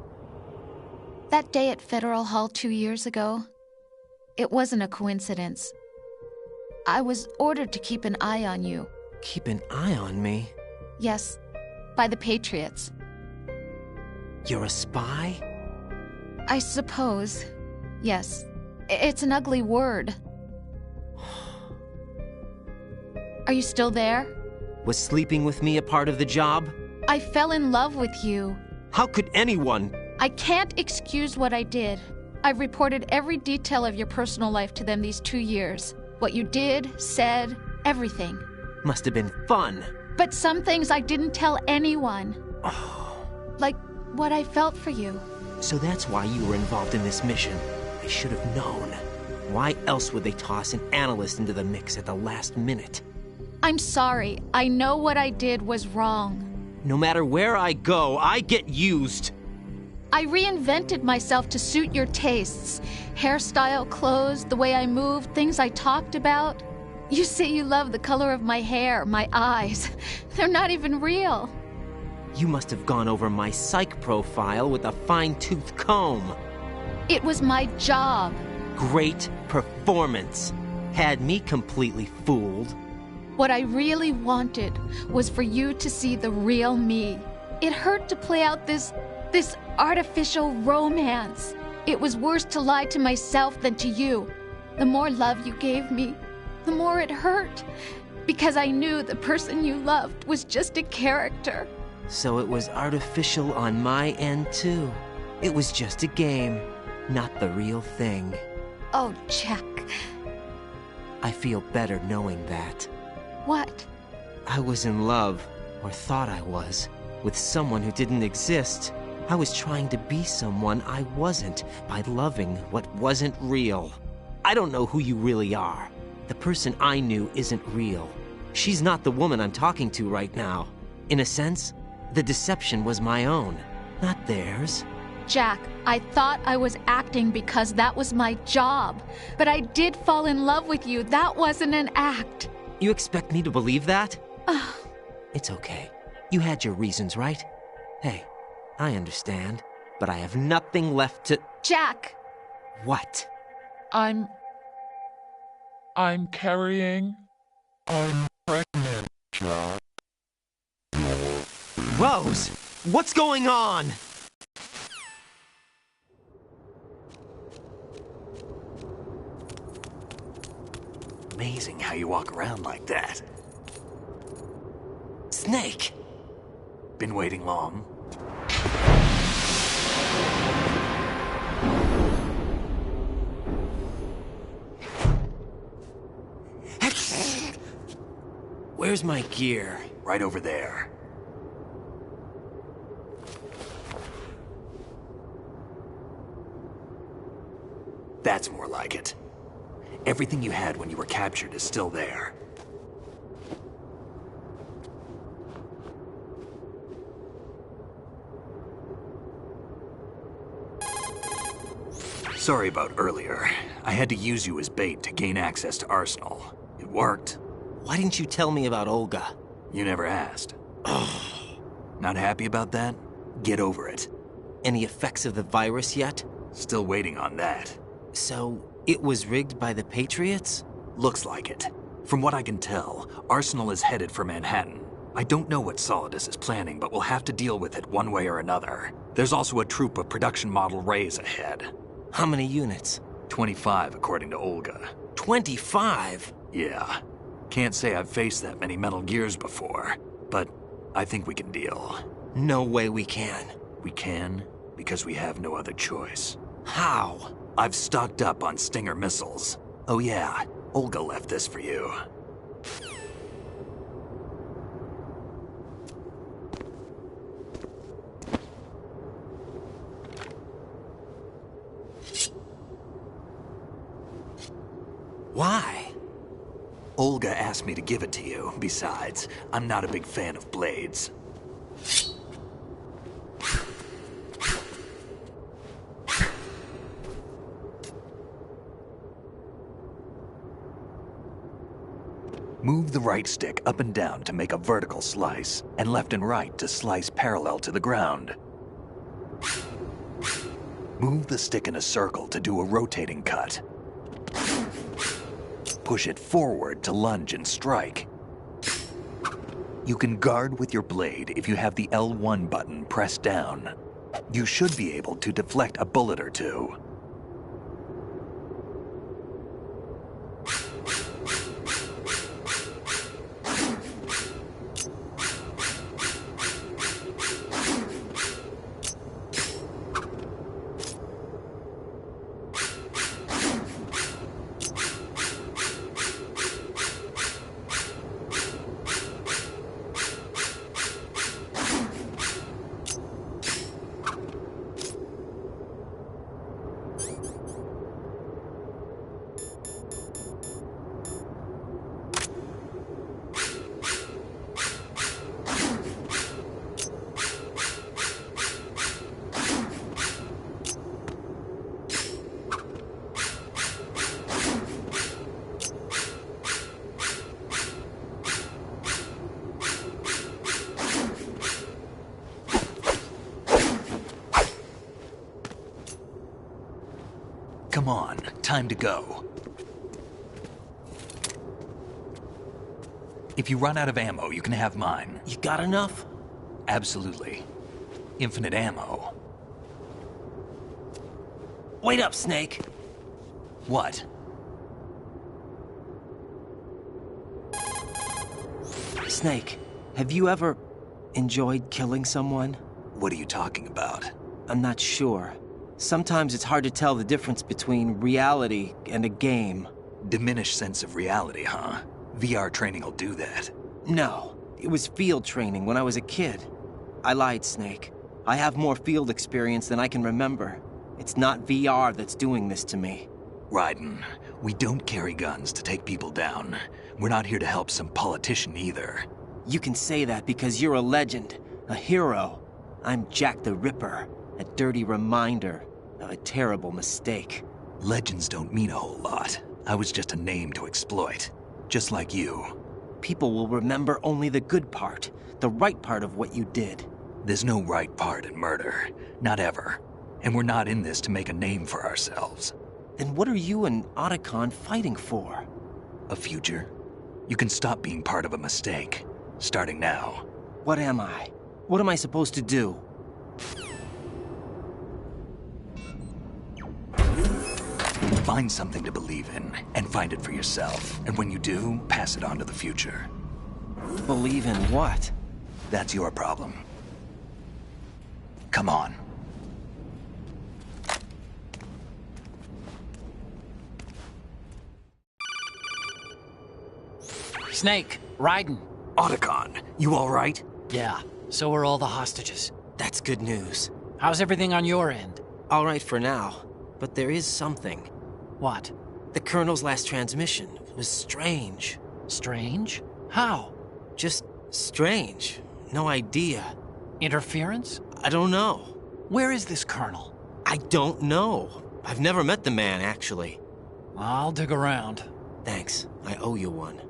That day at Federal Hall 2 years ago, it wasn't a coincidence. I was ordered to keep an eye on you. Keep an eye on me? Yes, by the Patriots. You're a spy? I suppose. Yes. It's an ugly word. Are you still there? Was sleeping with me a part of the job? I fell in love with you. How could anyone? I can't excuse what I did. I've reported every detail of your personal life to them these 2 years. What you did, said, everything. Must have been fun. But some things I didn't tell anyone. Like what I felt for you. So that's why you were involved in this mission. I should have known. Why else would they toss an analyst into the mix at the last minute? I'm sorry. I know what I did was wrong. No matter where I go, I get used. I reinvented myself to suit your tastes. Hairstyle, clothes, the way I moved, things I talked about. You say you love the color of my hair, my eyes. They're not even real. You must have gone over my psych profile with a fine-tooth comb. It was my job. Great performance. Had me completely fooled. What I really wanted was for you to see the real me. It hurt to play out this artificial romance. It was worse to lie to myself than to you. The more love you gave me, the more it hurt. Because I knew the person you loved was just a character. So it was artificial on my end, too. It was just a game, not the real thing. Oh, Jack. I feel better knowing that. What? I was in love, or thought I was, with someone who didn't exist. I was trying to be someone I wasn't by loving what wasn't real. I don't know who you really are. The person I knew isn't real. She's not the woman I'm talking to right now. In a sense, the deception was my own, not theirs. Jack, I thought I was acting because that was my job. But I did fall in love with you. That wasn't an act. You expect me to believe that? It's okay. You had your reasons, right? Hey, I understand, but I have nothing left to... Jack! What? I'm carrying... I'm pregnant, Jack. Rose! What's going on? Amazing how you walk around like that. Snake! Been waiting long? Where's my gear? Right over there. That's more like it. Everything you had when you were captured is still there. Sorry about earlier. I had to use you as bait to gain access to Arsenal. It worked. Why didn't you tell me about Olga? You never asked. Not happy about that? Get over it. Any effects of the virus yet? Still waiting on that. So, it was rigged by the Patriots? Looks like it. From what I can tell, Arsenal is headed for Manhattan. I don't know what Solidus is planning, but we'll have to deal with it one way or another. There's also a troop of production model Rays ahead. How many units? 25, according to Olga. 25? Yeah. Can't say I've faced that many Metal Gears before, but I think we can deal. No way we can. We can, because we have no other choice. How? I've stocked up on Stinger missiles. Oh yeah, Olga left this for you. Why? Olga asked me to give it to you. Besides, I'm not a big fan of blades. Move the right stick up and down to make a vertical slice, and left and right to slice parallel to the ground. Move the stick in a circle to do a rotating cut. Push it forward to lunge and strike. You can guard with your blade if you have the L1 button pressed down. You should be able to deflect a bullet or two. Come on, time to go. If you run out of ammo, you can have mine. You got enough? Absolutely. Infinite ammo. Wait up, Snake. What? Snake, have you ever enjoyed killing someone? What are you talking about? I'm not sure. Sometimes it's hard to tell the difference between reality and a game. Diminished sense of reality, huh? VR training will do that. No, it was field training when I was a kid. I lied, Snake. I have more field experience than I can remember. It's not VR that's doing this to me. Raiden, we don't carry guns to take people down. We're not here to help some politician either. You can say that because you're a legend, a hero. I'm Jack the Ripper, a dirty reminder of a terrible mistake. Legends don't mean a whole lot. I was just a name to exploit. Just like you. People will remember only the good part, the right part of what you did. There's no right part in murder. Not ever. And we're not in this to make a name for ourselves. Then what are you and Otacon fighting for? A future? You can stop being part of a mistake. Starting now. What am I? What am I supposed to do? Find something to believe in, and find it for yourself. And when you do, pass it on to the future. Believe in what? That's your problem. Come on. Snake, Raiden. Otacon, you all right? Yeah, so are all the hostages. That's good news. How's everything on your end? All right for now, but there is something. What? The Colonel's last transmission was strange. Strange? How? Just strange. No idea. Interference? I don't know. Where is this Colonel? I don't know. I've never met the man, actually. I'll dig around. Thanks. I owe you one.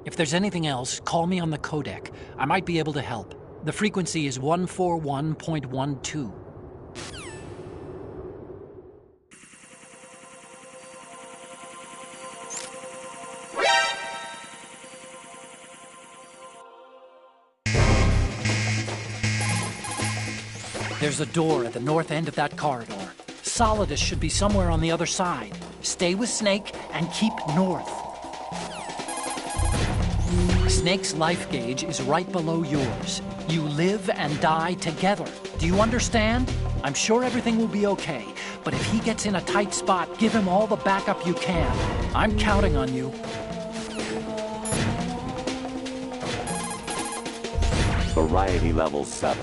If there's anything else, call me on the codec. I might be able to help. The frequency is 141.12. There's a door at the north end of that corridor. Solidus should be somewhere on the other side. Stay with Snake and keep north. Snake's life gauge is right below yours. You live and die together. Do you understand? I'm sure everything will be okay, but if he gets in a tight spot, give him all the backup you can. I'm counting on you. Variety level 7.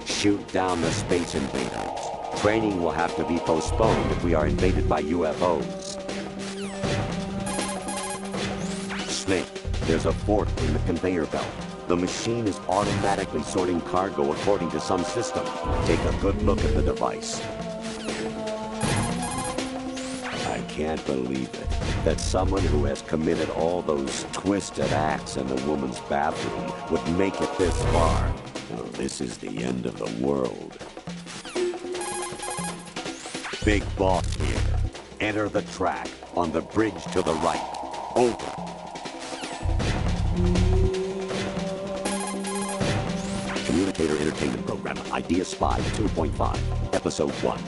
Shoot down the space invaders. Training will have to be postponed if we are invaded by UFOs. Snake, there's a fork in the conveyor belt. The machine is automatically sorting cargo according to some system. Take a good look at the device. I can't believe it. That someone who has committed all those twisted acts in the woman's bathroom would make it this far. Well, this is the end of the world. Big Boss here. Enter the track on the bridge to the right. Over. Communicator Entertainment Program, Idea Spy 2.5, Episode 1,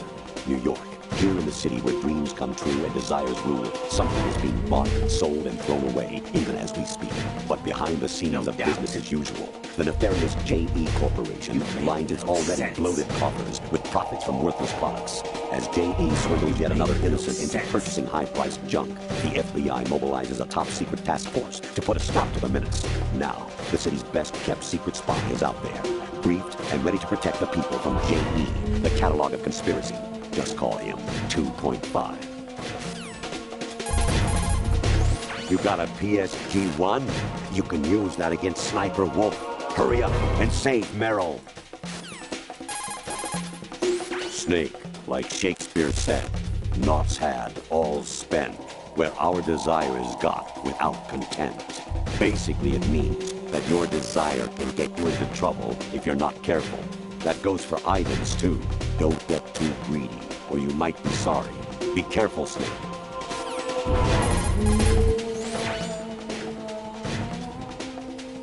New York. Here in the city where dreams come true and desires rule, something is being bought, sold, and thrown away, even as we speak. But behind the scenes of business as usual, the nefarious J.E. Corporation lines its already bloated coffers with profits from worthless products. As J.E. swindles yet another innocent into purchasing high-priced junk, the FBI mobilizes a top-secret task force to put a stop to the menace. Now, the city's best-kept secret spy is out there, briefed and ready to protect the people from J.E., the catalog of conspiracy. Just call him 2.5. You got a PSG-1? You can use that against Sniper Wolf. Hurry up and save Merrill. Snake, like Shakespeare said, naught's had, all's spent, where our desire is got without content. Basically, it means that your desire can get you into trouble if you're not careful. That goes for items, too. Don't get too greedy, or you might be sorry. Be careful, Snake.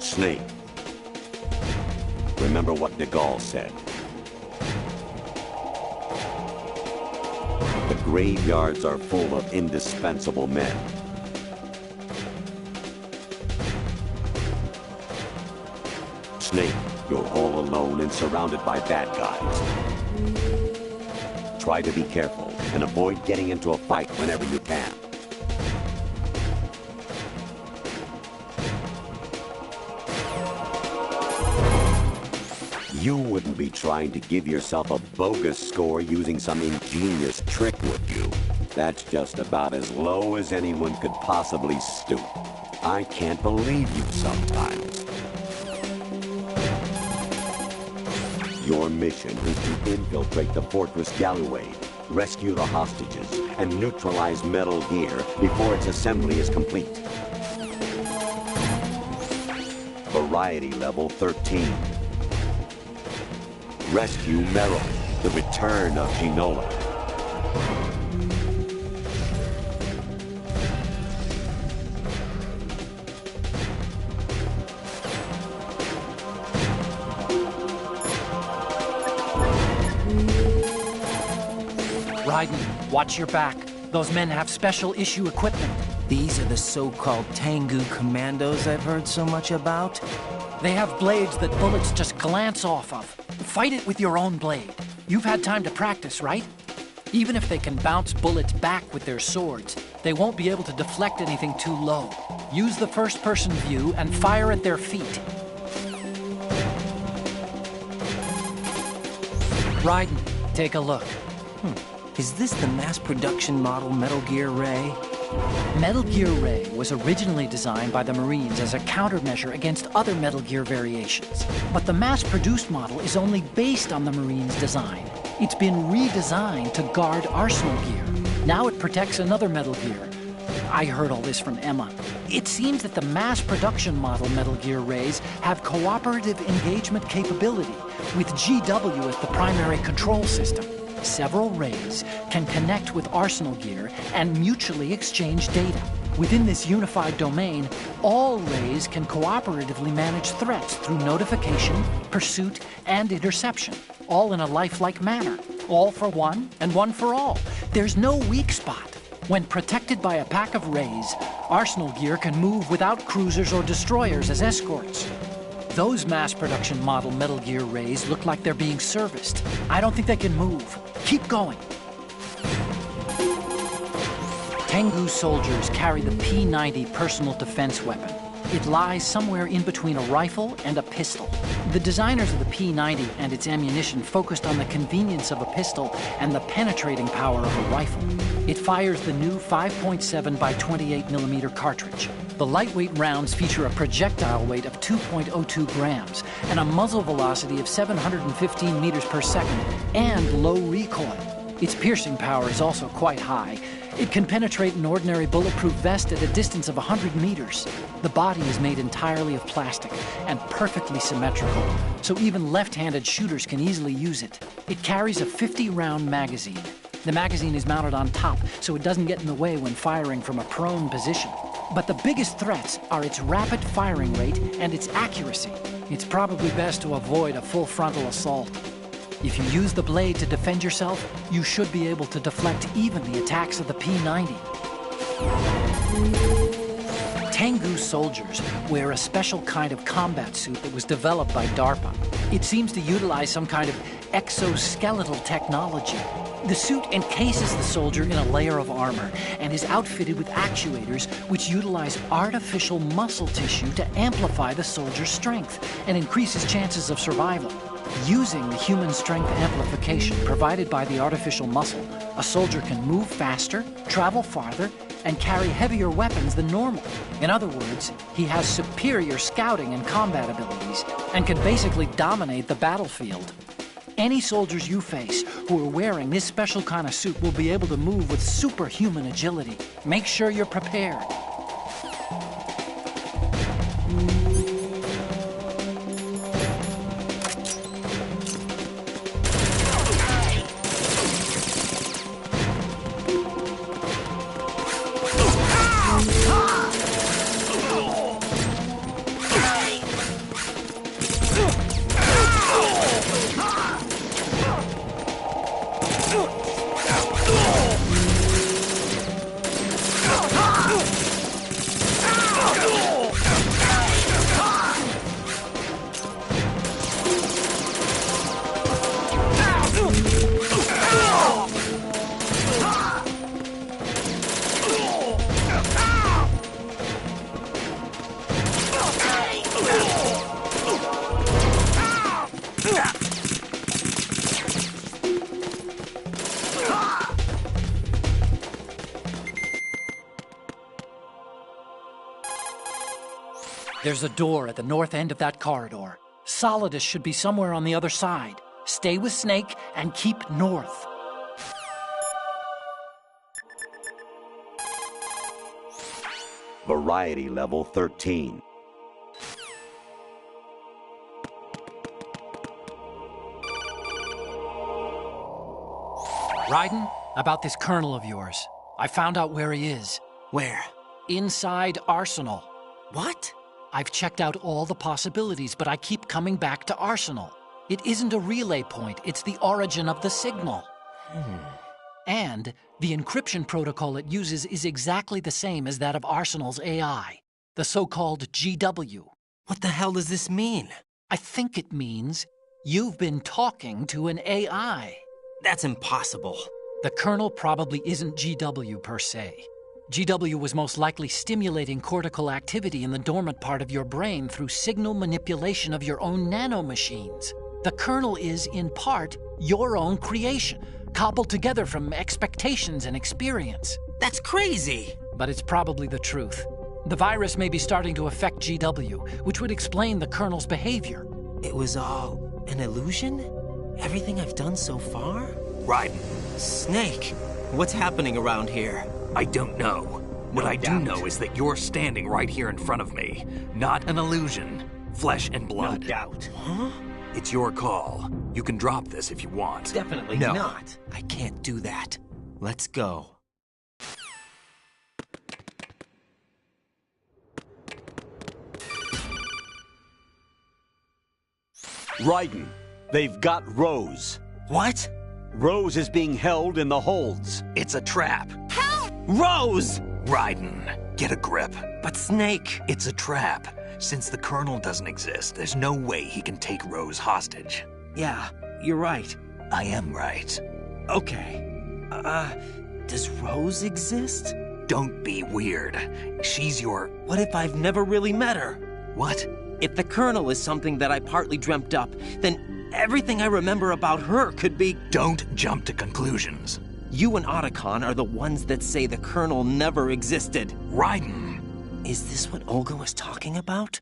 Snake. Remember what de Gaulle said. The graveyards are full of indispensable men. Snake, you're all alone and surrounded by bad guys. Try to be careful and avoid getting into a fight whenever you can. You wouldn't be trying to give yourself a bogus score using some ingenious trick, would you? That's just about as low as anyone could possibly stoop. I can't believe you sometimes. Your mission is to infiltrate the Fortress Galloway, rescue the hostages, and neutralize Metal Gear before its assembly is complete. Variety level 13. Rescue Meryl, the return of Ginola. Raiden, watch your back. Those men have special issue equipment. These are the so-called Tengu commandos I've heard so much about? They have blades that bullets just glance off of. Fight it with your own blade. You've had time to practice, right? Even if they can bounce bullets back with their swords, they won't be able to deflect anything too low. Use the first-person view and fire at their feet. Raiden, take a look. Is this the mass production model Metal Gear Ray? Metal Gear Ray was originally designed by the Marines as a countermeasure against other Metal Gear variations. But the mass-produced model is only based on the Marines' design. It's been redesigned to guard Arsenal Gear. Now it protects another Metal Gear. I heard all this from Emma. It seems that the mass-production model Metal Gear Rays have cooperative engagement capability, with GW as the primary control system. Several Rays can connect with Arsenal Gear and mutually exchange data. Within this unified domain, all Rays can cooperatively manage threats through notification, pursuit, and interception, all in a lifelike manner. All for one and one for all. There's no weak spot. When protected by a pack of Rays, Arsenal Gear can move without cruisers or destroyers as escorts. Those mass-production model Metal Gear Rays look like they're being serviced. I don't think they can move. Keep going. Tengu soldiers carry the P-90 personal defense weapon. It lies somewhere in between a rifle and a pistol. The designers of the P-90 and its ammunition focused on the convenience of a pistol and the penetrating power of a rifle. It fires the new 5.7 by 28 millimeter cartridge. The lightweight rounds feature a projectile weight of 2.02 grams and a muzzle velocity of 715 meters per second and low recoil. Its piercing power is also quite high. It can penetrate an ordinary bulletproof vest at a distance of 100 meters. The body is made entirely of plastic and perfectly symmetrical, so even left-handed shooters can easily use it. It carries a 50-round magazine. The magazine is mounted on top, so it doesn't get in the way when firing from a prone position. But the biggest threats are its rapid firing rate and its accuracy. It's probably best to avoid a full frontal assault. If you use the blade to defend yourself, you should be able to deflect even the attacks of the P-90. Tengu soldiers wear a special kind of combat suit that was developed by DARPA. It seems to utilize some kind of exoskeletal technology. The suit encases the soldier in a layer of armor and is outfitted with actuators which utilize artificial muscle tissue to amplify the soldier's strength and increase his chances of survival. Using the human strength amplification provided by the artificial muscle, a soldier can move faster, travel farther, and carry heavier weapons than normal. In other words, he has superior scouting and combat abilities and can basically dominate the battlefield. Any soldiers you face who are wearing this special kind of suit will be able to move with superhuman agility. Make sure you're prepared. There's a door at the north end of that corridor. Solidus should be somewhere on the other side. Stay with Snake and keep north. Variety level 13. Raiden, about this colonel of yours. I found out where he is. Where? Inside Arsenal. What? I've checked out all the possibilities, but I keep coming back to Arsenal. It isn't a relay point, it's the origin of the signal. And the encryption protocol it uses is exactly the same as that of Arsenal's AI, the so-called GW. What the hell does this mean? I think it means you've been talking to an AI. That's impossible. The kernel probably isn't GW per se. GW was most likely stimulating cortical activity in the dormant part of your brain through signal manipulation of your own nanomachines. The kernel is, in part, your own creation, cobbled together from expectations and experience. That's crazy! But it's probably the truth. The virus may be starting to affect GW, which would explain the kernel's behavior. It was all an illusion? Everything I've done so far? Raiden. Snake, what's happening around here? I don't know. What I do know is that you're standing right here in front of me. Not an illusion. Flesh and blood. No doubt. Huh? It's your call. You can drop this if you want. Definitely not. I can't do that. Let's go. Raiden, they've got Rose. What? Rose is being held in the holds. It's a trap. Help! Rose! Raiden, get a grip. But Snake... It's a trap. Since the Colonel doesn't exist, there's no way he can take Rose hostage. Yeah, you're right. I am right. Okay. Does Rose exist? Don't be weird. She's your... What if I've never really met her? What? If the Colonel is something that I partly dreamt up, then everything I remember about her could be... Don't jump to conclusions. You and Otacon are the ones that say the Colonel never existed. Raiden! Is this what Olga was talking about?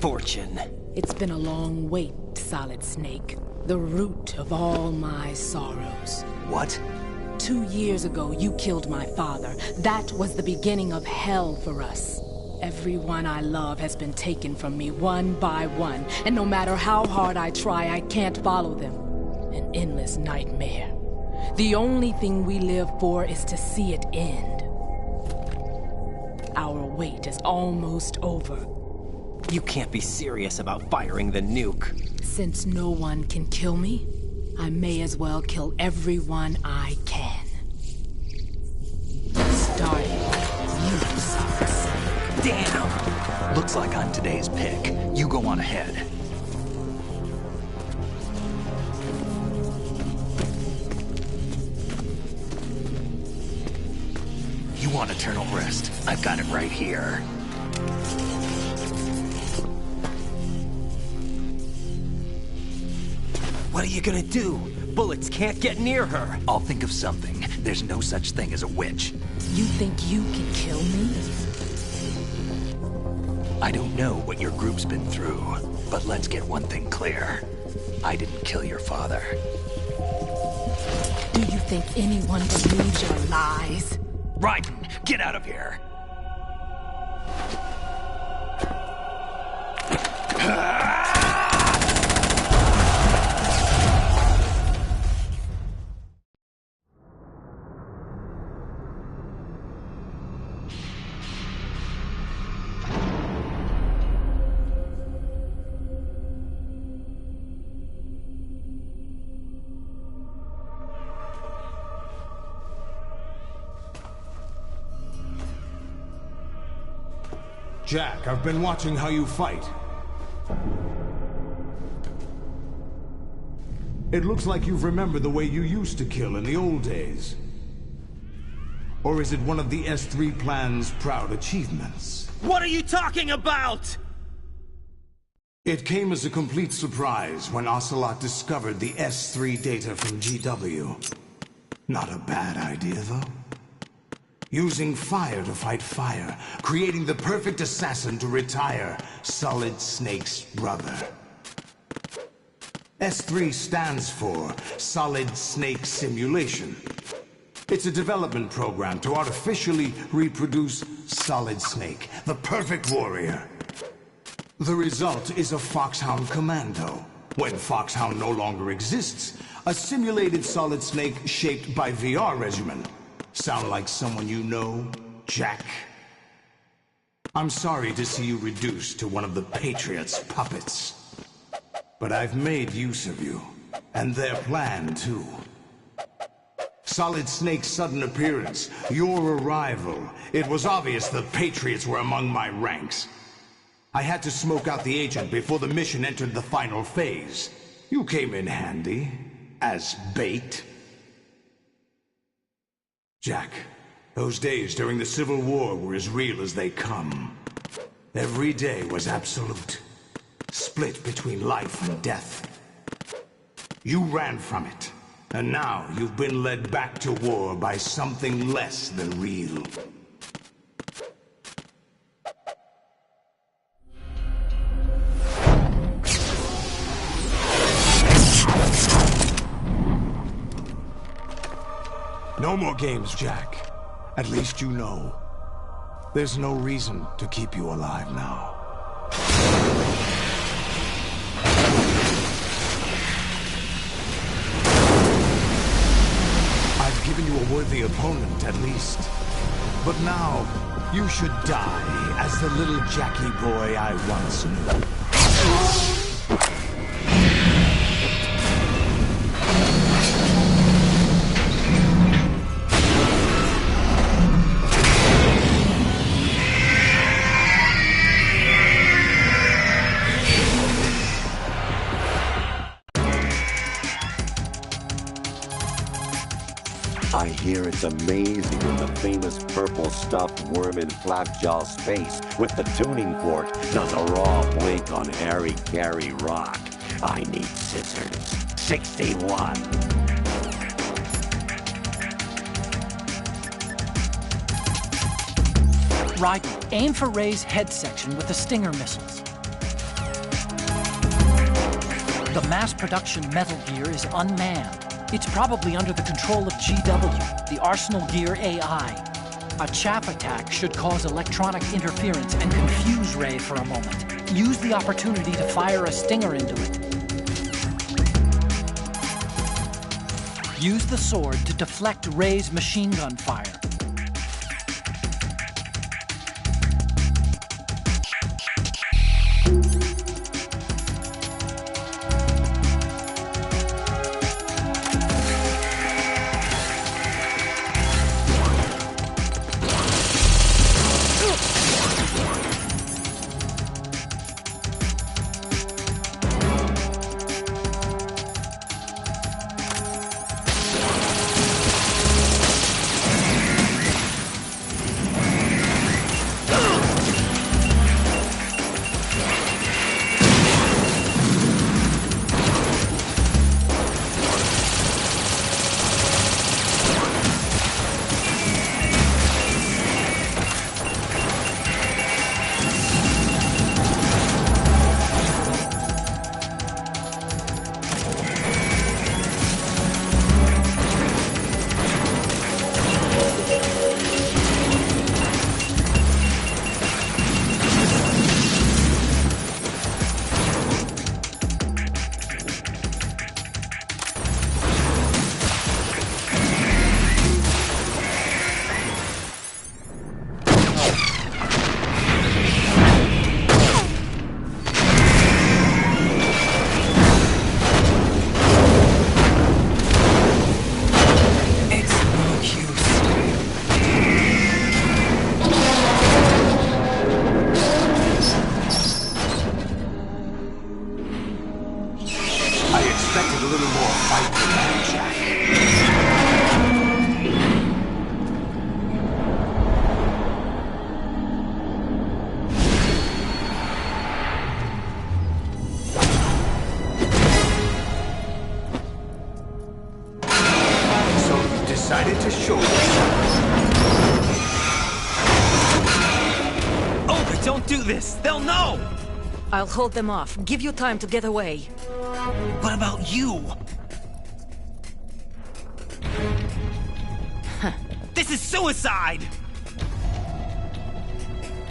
Fortune. It's been a long wait, Solid Snake. The root of all my sorrows. What? 2 years ago, you killed my father. That was the beginning of hell for us. Everyone I love has been taken from me one by one, and no matter how hard I try, I can't follow them. An endless nightmare. The only thing we live for is to see it end. Our wait is almost over. You can't be serious about firing the nuke. Since no one can kill me, I may as well kill everyone I can. Starting Looks like I'm today's pick. You go on ahead. You want eternal rest? I've got it right here. What are you gonna do? Bullets can't get near her. I'll think of something. There's no such thing as a witch. You think you can kill me? I don't know what your group's been through, but let's get one thing clear. I didn't kill your father. Do you think anyone believes your lies? Raiden, get out of here! Jack, I've been watching how you fight. It looks like you've remembered the way you used to kill in the old days. Or is it one of the S3 plan's proud achievements? What are you talking about? It came as a complete surprise when S.O.L discovered the S3 data from GW. Not a bad idea, though. Using fire to fight fire, creating the perfect assassin to retire Solid Snake's brother. S3 stands for Solid Snake Simulation. It's a development program to artificially reproduce Solid Snake, the perfect warrior. The result is a Foxhound Commando. When Foxhound no longer exists, a simulated Solid Snake shaped by VR regimen. Sound like someone you know, Jack? I'm sorry to see you reduced to one of the Patriots' puppets. But I've made use of you, and their plan too. Solid Snake's sudden appearance, your arrival, it was obvious the Patriots were among my ranks. I had to smoke out the agent before the mission entered the final phase. You came in handy, as bait. Jack, those days during the Civil War were as real as they come. Every day was absolute, split between life and death. You ran from it, and now you've been led back to war by something less than real. No more games, Jack. At least you know. There's no reason to keep you alive now. I've given you a worthy opponent, at least. But now, you should die as the little Jackie boy I once knew. I hear it's amazing in the famous purple stuffed worm in Flapjaw space with the tuning fork does a raw blink on Harry Carey rock. I need scissors. 61. Raiden, aim for Ray's head section with the Stinger missiles. The mass production Metal Gear is unmanned. It's probably under the control of GW, the Arsenal Gear AI. A chaff attack should cause electronic interference and confuse Ray for a moment. Use the opportunity to fire a stinger into it. Use the sword to deflect Ray's machine gun fire. this! They'll know! I'll hold them off. Give you time to get away. What about you? This is suicide!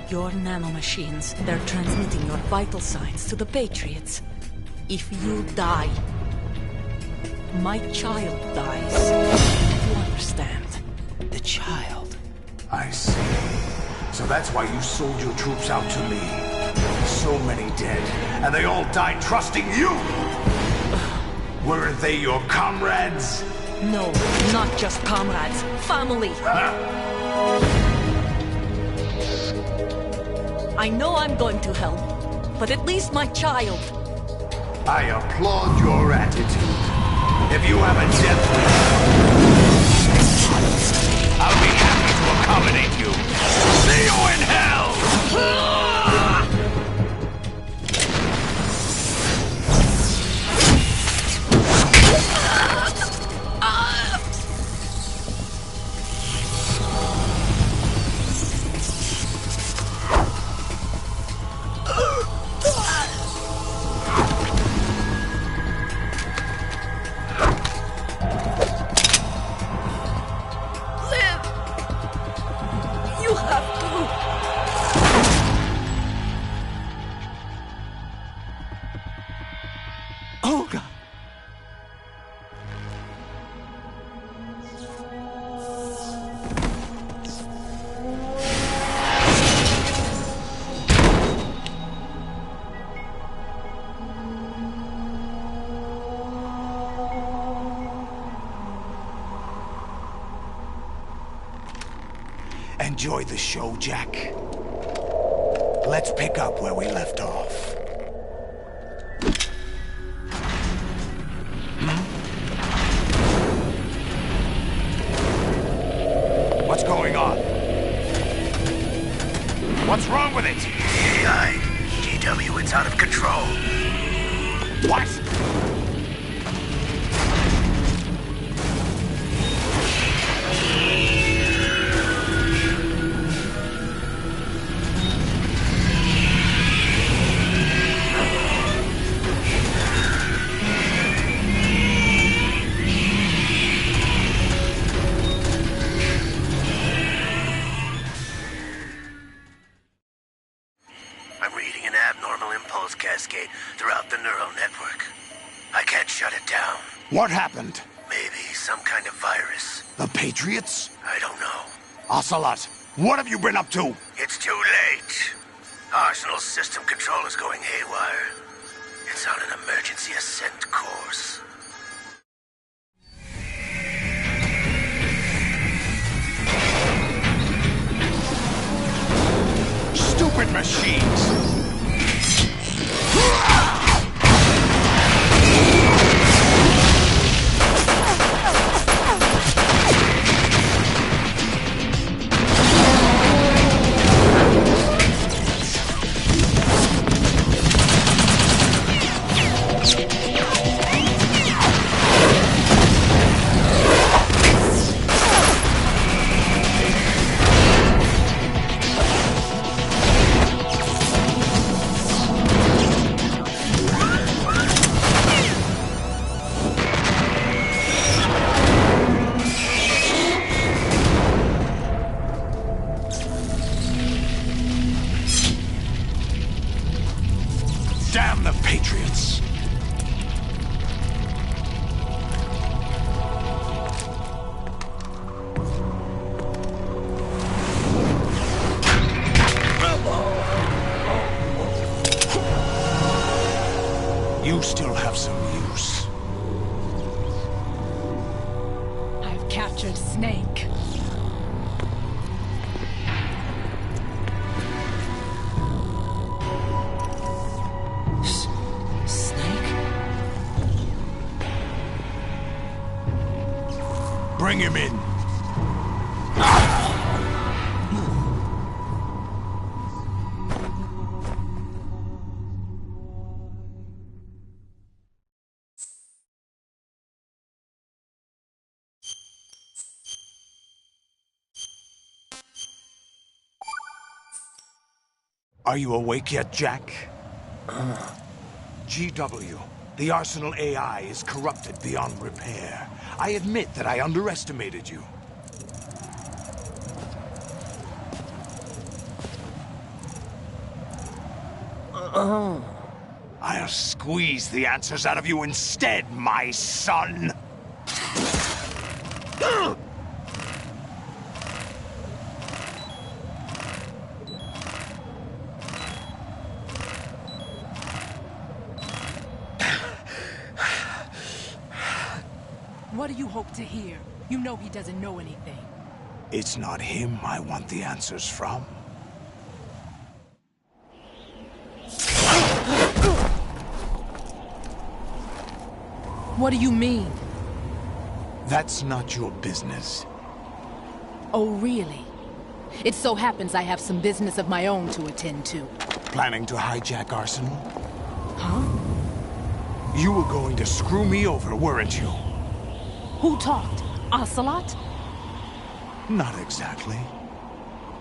Your nanomachines, they're transmitting your vital signs to the Patriots. If you die, my child dies. You understand? The child. I see. So that's why you sold your troops out to me. So many dead, and they all died trusting you! Weren't they your comrades? No, not just comrades. Family! I know I'm going to hell, but at least my child. I applaud your attitude. If you have a death wish, I'll be happy to accommodate you. See you in hell! Enjoy the show, Jack. Let's pick up where we left off. What's going on? What's wrong with it? AI, GW, it's out of control. What? Cascade throughout the neural network. I can't shut it down. What happened? Maybe some kind of virus. The Patriots? I don't know. Ocelot, what have you been up to? It's too late. Arsenal's system control is going haywire. It's on an emergency ascent course. Stupid machines! Damn the Patriots! You still have some use. I've captured Snake. Bring him in. Are you awake yet, Jack? GW, the Arsenal AI is corrupted beyond repair. I admit that I underestimated you. I'll squeeze the answers out of you instead, my son! What do you hope to hear? You know he doesn't know anything. It's not him I want the answers from. What do you mean? That's not your business. Oh, really? It so happens I have some business of my own to attend to. Planning to hijack Arsenal? Huh? You were going to screw me over, weren't you? Who talked? Ocelot? Not exactly.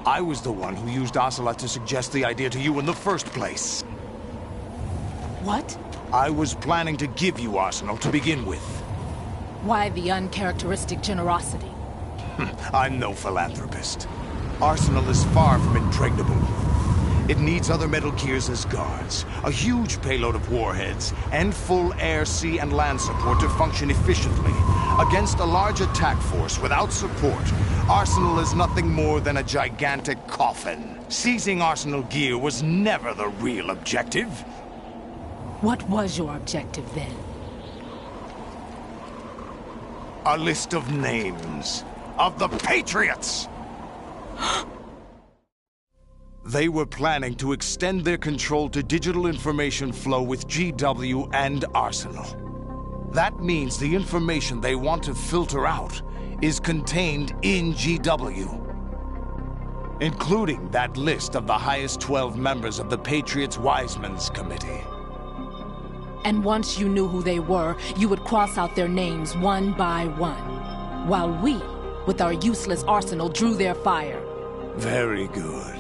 I was the one who used Ocelot to suggest the idea to you in the first place. What? I was planning to give you Arsenal to begin with. Why the uncharacteristic generosity? I'm no philanthropist. Arsenal is far from impregnable. It needs other Metal Gears as guards, a huge payload of warheads, and full air, sea, and land support to function efficiently. Against a large attack force without support, Arsenal is nothing more than a gigantic coffin. Seizing Arsenal gear was never the real objective. What was your objective then? A list of names of the Patriots! They were planning to extend their control to digital information flow with GW and Arsenal. That means the information they want to filter out is contained in GW, including that list of the highest 12 members of the Patriots Wiseman's Committee. And once you knew who they were, you would cross out their names one by one, while we, with our useless arsenal, drew their fire. Very good.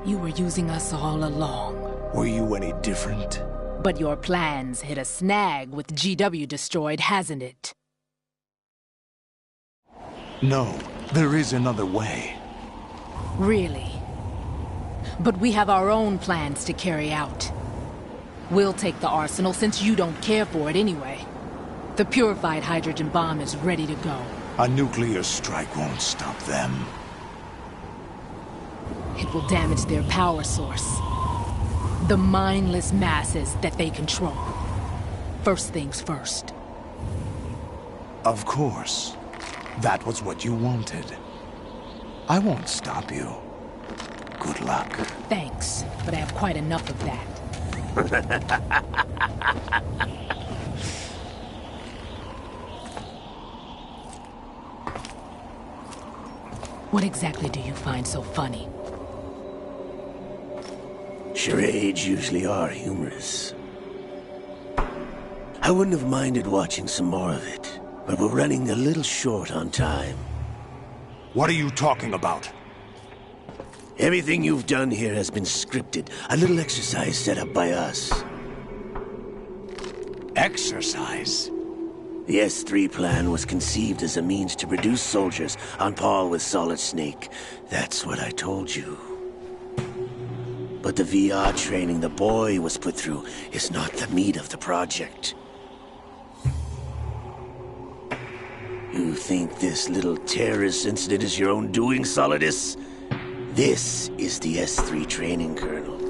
You were using us all along. Were you any different? But your plans hit a snag with GW destroyed, hasn't it? No, there is another way. Really? But we have our own plans to carry out. We'll take the arsenal since you don't care for it anyway. The purified hydrogen bomb is ready to go. A nuclear strike won't stop them. It will damage their power source. The mindless masses that they control. First things first. Of course. That was what you wanted. I won't stop you. Good luck. Thanks, but I have quite enough of that. What exactly do you find so funny? Charades usually are humorous. I wouldn't have minded watching some more of it, but we're running a little short on time. What are you talking about? Everything you've done here has been scripted. A little exercise set up by us. Exercise? The S3 plan was conceived as a means to produce soldiers on par with Solid Snake. That's what I told you. But the VR training the boy was put through is not the meat of the project. You think this little terrorist incident is your own doing, Solidus? This is the S3 training kernel.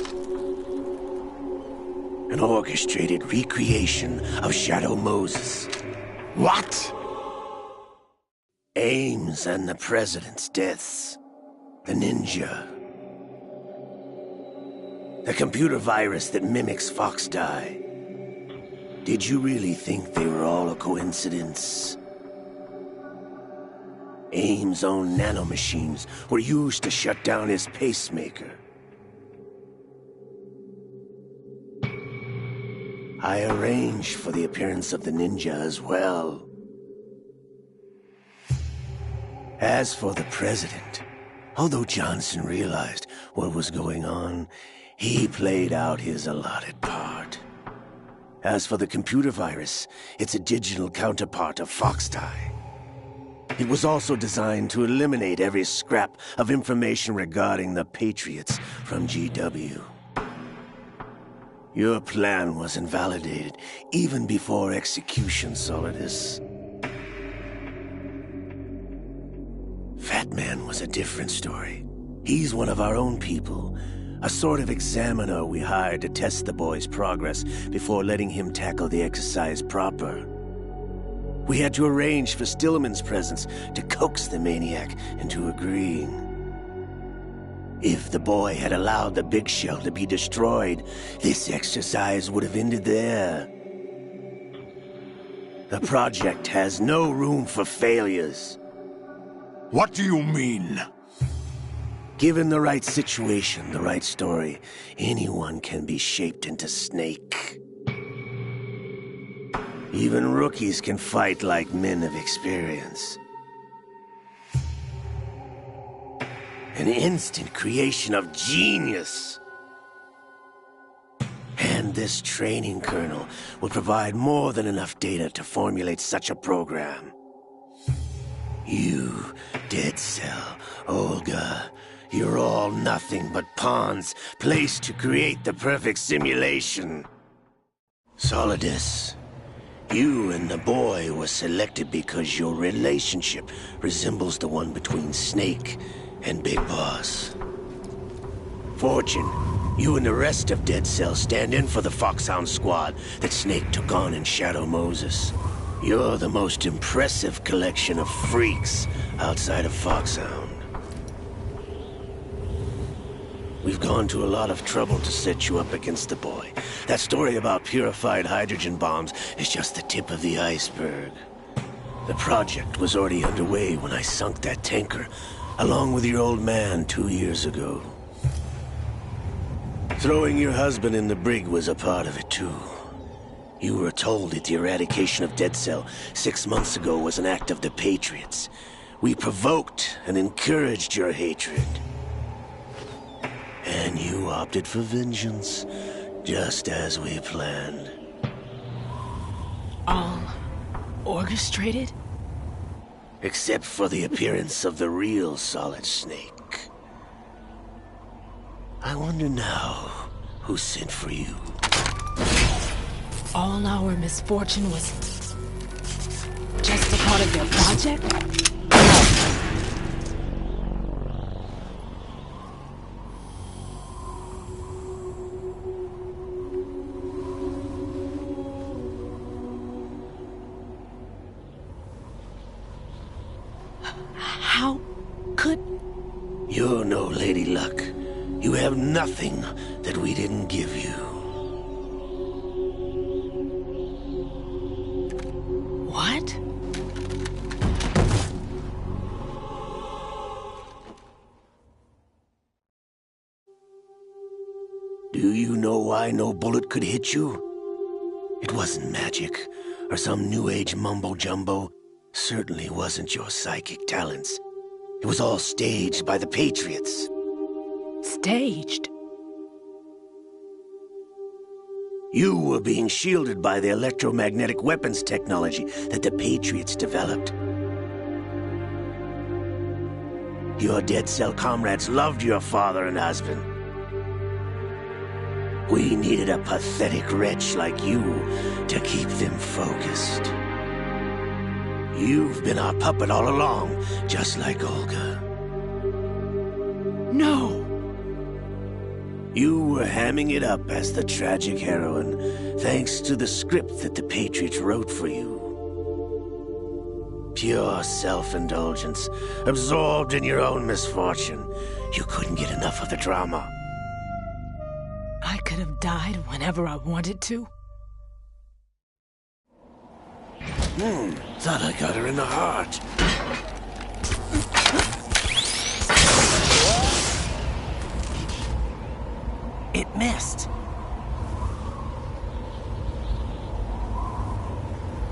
An orchestrated recreation of Shadow Moses. What? Ames and the President's deaths. The ninja. The computer virus that mimics Foxdie. Did you really think they were all a coincidence? Ames' own nanomachines were used to shut down his pacemaker. I arranged for the appearance of the ninja as well. As for the President, although Johnson realized what was going on, He played out his allotted part. As for the computer virus, it's a digital counterpart of Foxtie. It was also designed to eliminate every scrap of information regarding the Patriots from GW. Your plan was invalidated even before execution, Solidus. Fat Man was a different story. He's one of our own people, a sort of examiner we hired to test the boy's progress before letting him tackle the exercise proper. We had to arrange for Stillman's presence to coax the maniac into agreeing. If the boy had allowed the big shell to be destroyed, this exercise would have ended there. The project has no room for failures. What do you mean? Given the right situation, the right story, anyone can be shaped into Snake. Even rookies can fight like men of experience. An instant creation of genius. And this training kernel will provide more than enough data to formulate such a program. You, Dead Cell, Olga, you're all nothing but pawns placed to create the perfect simulation. Solidus, you and the boy were selected because your relationship resembles the one between Snake and Big Boss. Fortune, you and the rest of Dead Cell stand in for the Foxhound squad that Snake took on in Shadow Moses. You're the most impressive collection of freaks outside of Foxhound. We've gone to a lot of trouble to set you up against the boy. That story about purified hydrogen bombs is just the tip of the iceberg. The project was already underway when I sunk that tanker, along with your old man 2 years ago. Throwing your husband in the brig was a part of it too. You were told that the eradication of Dead Cell 6 months ago was an act of the Patriots. We provoked and encouraged your hatred. And you opted for vengeance, just as we planned. All orchestrated? Except for the appearance of the real Solid Snake. I wonder now who sent for you. All our misfortune was just a part of their project? How could... You're no Lady Luck. You have nothing that we didn't give you. What? Do you know why no bullet could hit you? It wasn't magic, or some new age mumbo-jumbo. Certainly wasn't your psychic talents. It was all staged by the Patriots. Staged? You were being shielded by the electromagnetic weapons technology that the Patriots developed. Your Dead Cell comrades loved your father and husband. We needed a pathetic wretch like you to keep them focused. You've been our puppet all along, just like Olga. No! You were hamming it up as the tragic heroine, thanks to the script that the Patriots wrote for you. Pure self-indulgence, absorbed in your own misfortune. You couldn't get enough of the drama. I could have died whenever I wanted to. Thought I got her in the heart. It missed.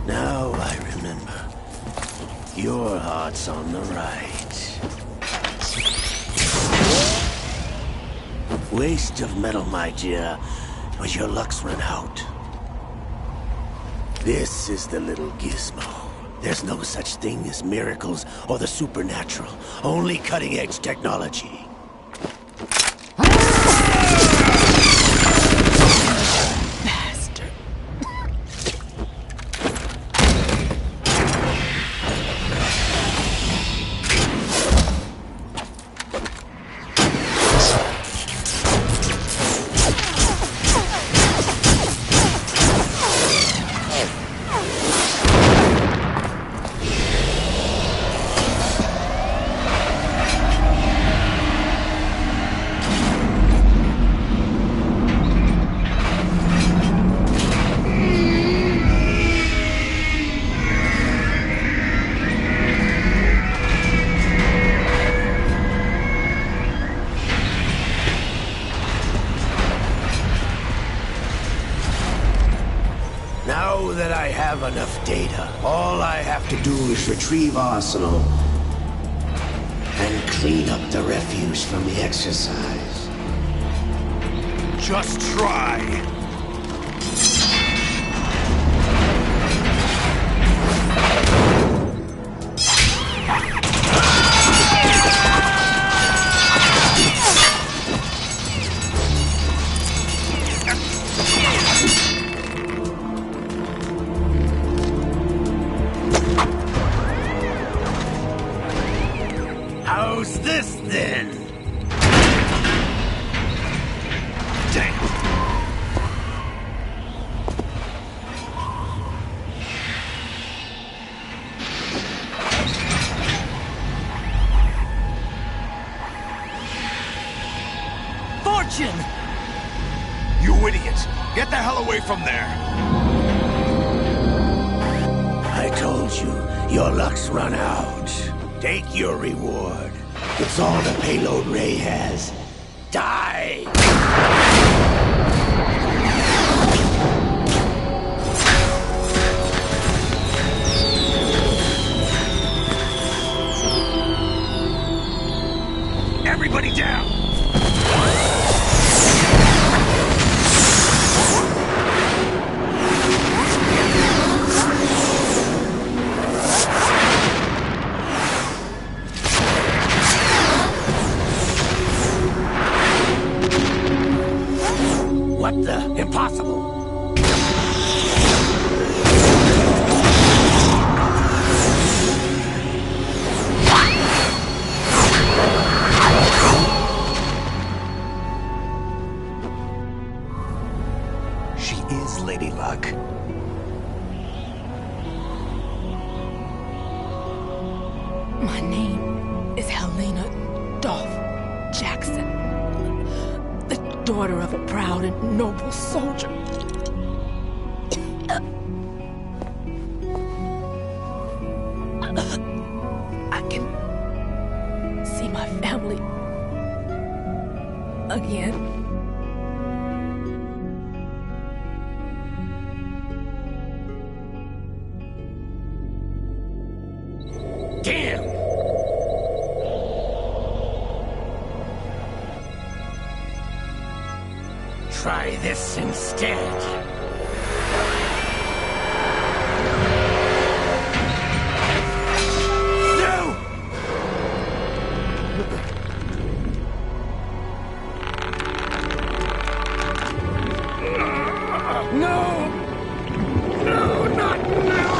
Now I remember. Your heart's on the right. Waste of metal, my dear, but your luck's run out. This is the little gizmo. There's no such thing as miracles or the supernatural. Only cutting-edge technology. Bastard. Now that I have enough data, all I have to do is retrieve Arsenal and clean up the refuse from the exercise. Just try. How's this then? Damn. Fortune! You idiot! Get the hell away from there! I told you, your luck's run out. Take your reward. It's all the payload Ray has. Die! Everybody down! What the? Impossible! She is Lady Luck. My name is Helena Dolph Jackson, the daughter of a proud and noble soldier. I can see my family again. Damn! Try this instead. No! No, not now!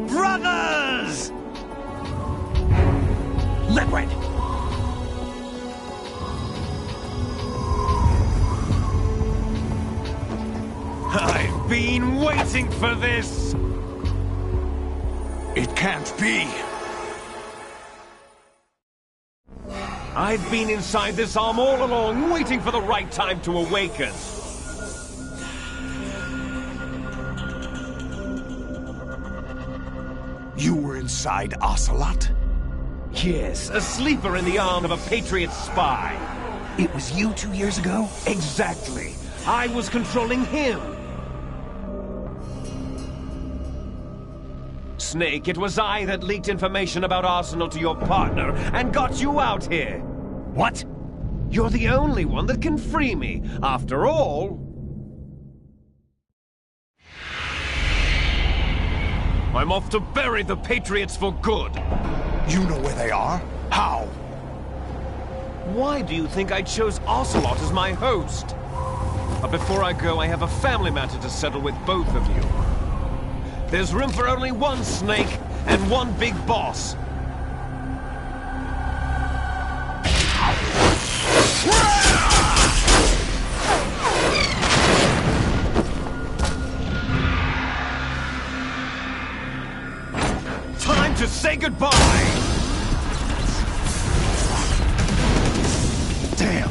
Brothers! Liquid! I've been waiting for this! It can't be. I've been inside this arm all along, waiting for the right time to awaken. You were inside Ocelot? Yes, a sleeper in the arm of a Patriot spy. It was you 2 years ago? Exactly. I was controlling him. Snake, it was I that leaked information about Arsenal to your partner and got you out here. What? You're the only one that can free me. After all... I'm off to bury the Patriots for good. You know where they are? How? Why do you think I chose Ocelot as my host? But before I go, I have a family matter to settle with both of you. There's room for only one Snake and one big boss. Time to say goodbye! Damn!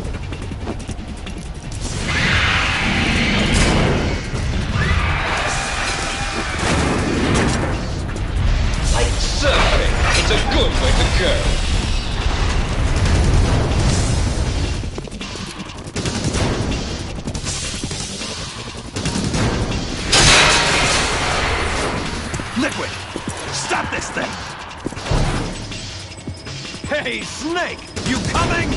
Like surfing, it's a good way to go. Liquid! Stop this thing! Hey, Snake! You coming?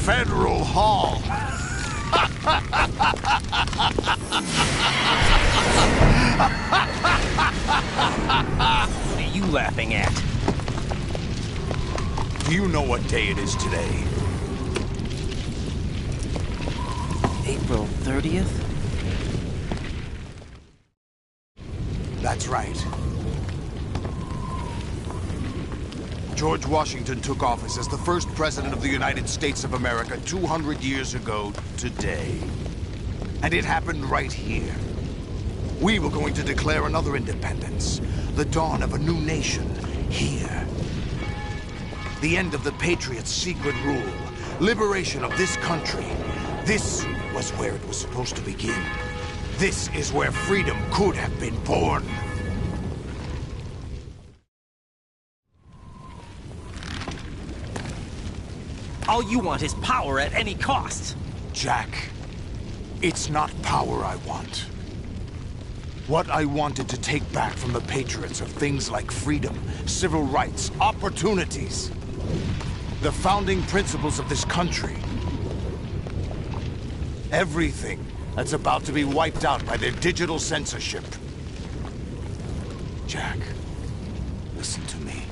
Federal Hall. What are you laughing at? Do you know what day it is today? April 30th? That's right. George Washington took office as the first president of the United States of America 200 years ago today. And it happened right here. We were going to declare another independence, the dawn of a new nation, here. The end of the Patriots' secret rule, liberation of this country. This was where it was supposed to begin. This is where freedom could have been born. All you want is power at any cost. Jack, it's not power I want. What I wanted to take back from the Patriots are things like freedom, civil rights, opportunities. The founding principles of this country. Everything that's about to be wiped out by their digital censorship. Jack, listen to me.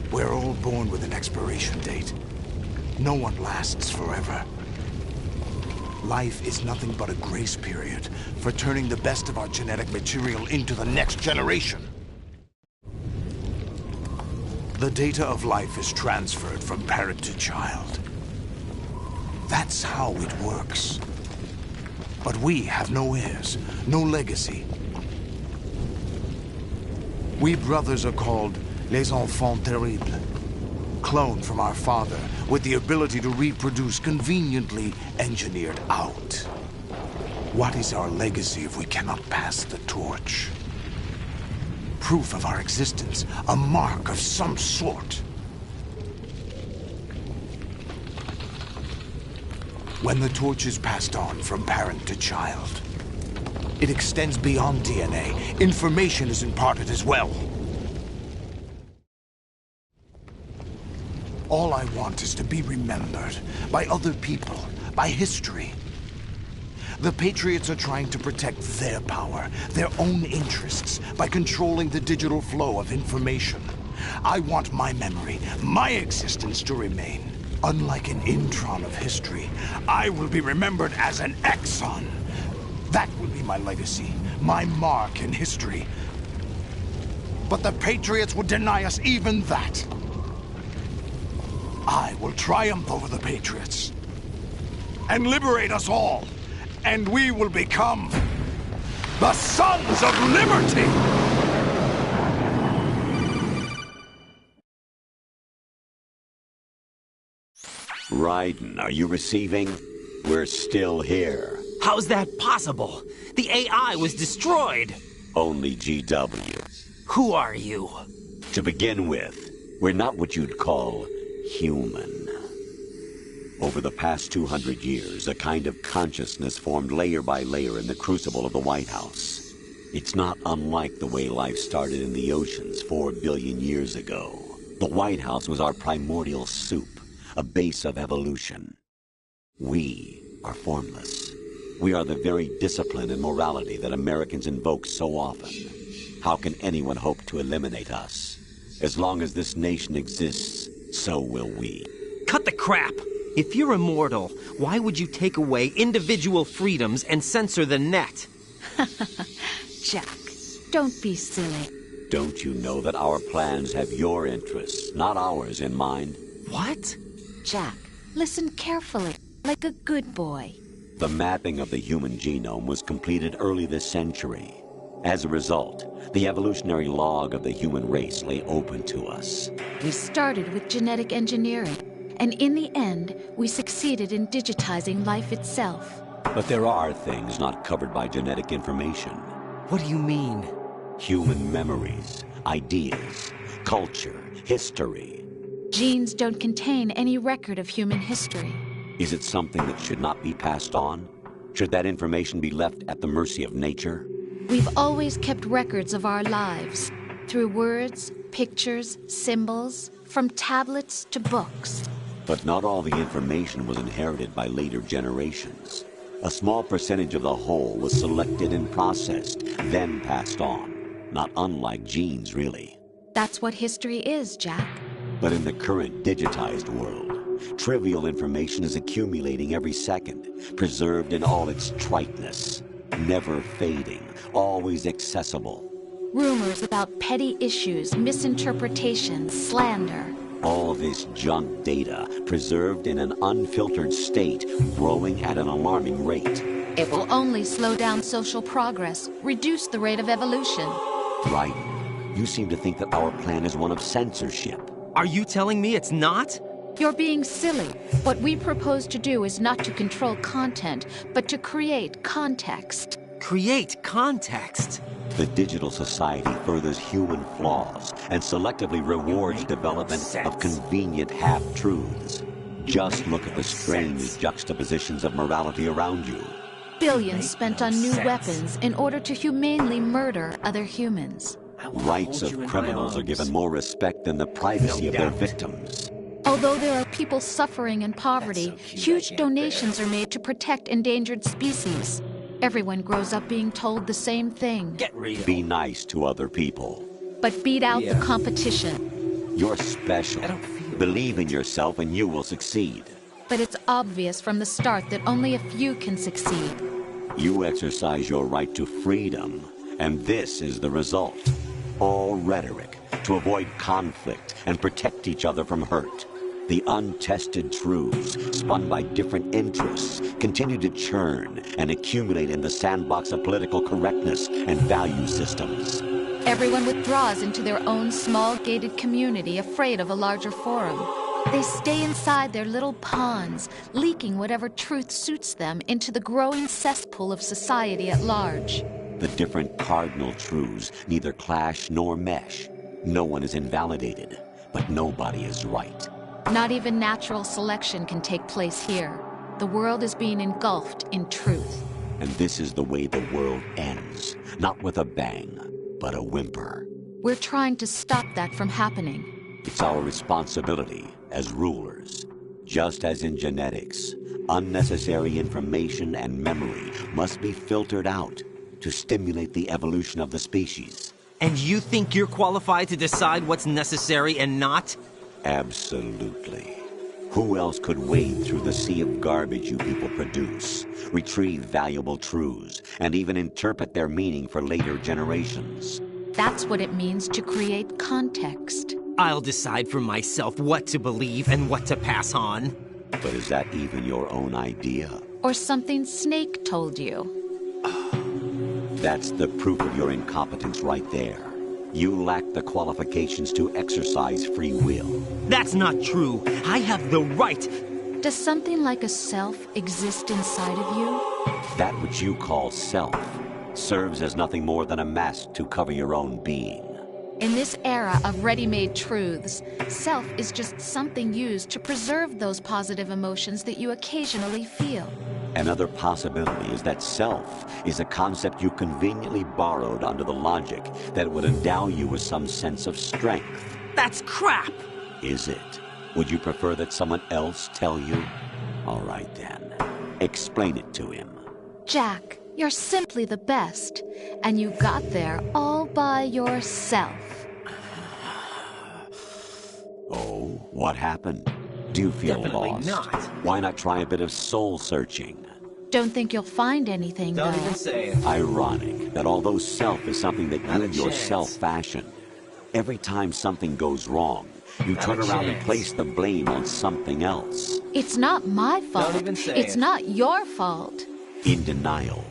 We're all born with an expiration date. No one lasts forever. Life is nothing but a grace period for turning the best of our genetic material into the next generation. The data of life is transferred from parent to child. That's how it works. But we have no heirs, no legacy. We brothers are called les enfants terribles. Cloned from our father, with the ability to reproduce conveniently engineered out. What is our legacy if we cannot pass the torch? Proof of our existence, a mark of some sort. When the torch is passed on from parent to child, it extends beyond DNA. Information is imparted as well. All I want is to be remembered by other people, by history. The Patriots are trying to protect their power, their own interests, by controlling the digital flow of information. I want my memory, my existence to remain. Unlike an intron of history, I will be remembered as an exon. That will be my legacy, my mark in history. But the Patriots would deny us even that. I will triumph over the Patriots and liberate us all, and we will become the Sons of Liberty! Raiden, are you receiving? We're still here. How's that possible? The AI was destroyed. Only GW. Who are you? To begin with, we're not what you'd call human. Over the past 200 years, a kind of consciousness formed layer by layer in the crucible of the White House. It's not unlike the way life started in the oceans 4 billion years ago. The White House was our primordial soup, a base of evolution. We are formless. We are the very discipline and morality that Americans invoke so often. How can anyone hope to eliminate us? As long as this nation exists, so will we. Cut the crap! If you're immortal, why would you take away individual freedoms and censor the net? Jack, don't be silly. Don't you know that our plans have your interests, not ours, in mind? What? Jack, listen carefully, like a good boy. The mapping of the human genome was completed early this century. As a result, the evolutionary log of the human race lay open to us. We started with genetic engineering, and in the end, we succeeded in digitizing life itself. But there are things not covered by genetic information. What do you mean? Human memories, ideas, culture, history. Genes don't contain any record of human history. Is it something that should not be passed on? Should that information be left at the mercy of nature? We've always kept records of our lives, through words, pictures, symbols, from tablets to books. But not all the information was inherited by later generations. A small percentage of the whole was selected and processed, then passed on. Not unlike genes, really. That's what history is, Jack. But in the current digitized world, trivial information is accumulating every second, preserved in all its triteness, never fading, always accessible. Rumors about petty issues, misinterpretations, slander. All this junk data, preserved in an unfiltered state, growing at an alarming rate. It will only slow down social progress, reduce the rate of evolution. Right. You seem to think that our plan is one of censorship. Are you telling me it's not? You're being silly. What we propose to do is not to control content, but to create context. Create context? The digital society furthers human flaws and selectively rewards development of convenient half-truths. Just look at the strange juxtapositions of morality around you. Billions spent on new weapons in order to humanely murder other humans. Rights of criminals are given more respect than the privacy of their victims. Although there are people suffering in poverty, huge donations are made to protect endangered species. Everyone grows up being told the same thing. Get real. Be nice to other people. But beat out the competition. You're special. Believe in yourself and you will succeed. But it's obvious from the start that only a few can succeed. You exercise your right to freedom, and this is the result. All rhetoric to avoid conflict and protect each other from hurt. The untested truths, spun by different interests, continue to churn and accumulate in the sandbox of political correctness and value systems. Everyone withdraws into their own small gated community, afraid of a larger forum. They stay inside their little ponds, leaking whatever truth suits them into the growing cesspool of society at large. The different cardinal truths neither clash nor mesh. No one is invalidated, but nobody is right. Not even natural selection can take place here. The world is being engulfed in truth. And this is the way the world ends. Not with a bang, but a whimper. We're trying to stop that from happening. It's our responsibility as rulers. Just as in genetics, unnecessary information and memory must be filtered out to stimulate the evolution of the species. And you think you're qualified to decide what's necessary and not? Absolutely. Who else could wade through the sea of garbage you people produce, retrieve valuable truths, and even interpret their meaning for later generations? That's what it means to create context. I'll decide for myself what to believe and what to pass on. But is that even your own idea? Or something Snake told you? That's the proof of your incompetence right there. You lack the qualifications to exercise free will. That's not true. I have the right. Does something like a self exist inside of you? That which you call self serves as nothing more than a mask to cover your own being. In this era of ready-made truths, self is just something used to preserve those positive emotions that you occasionally feel. Another possibility is that self is a concept you conveniently borrowed under the logic that it would endow you with some sense of strength. That's crap! Is it? Would you prefer that someone else tell you? All right then. Explain it to him. Jack, you're simply the best, and you got there all by yourself. Oh, what happened? Do you feel Definitely lost? Not. Why not try a bit of soul searching? Don't think you'll find anything, Don't though. even say it. Ironic that although self is something that you yourself fashioned, every time something goes wrong, you turn around and place the blame on something else. It's not my fault. Don't even say It's it. not your fault. In denial,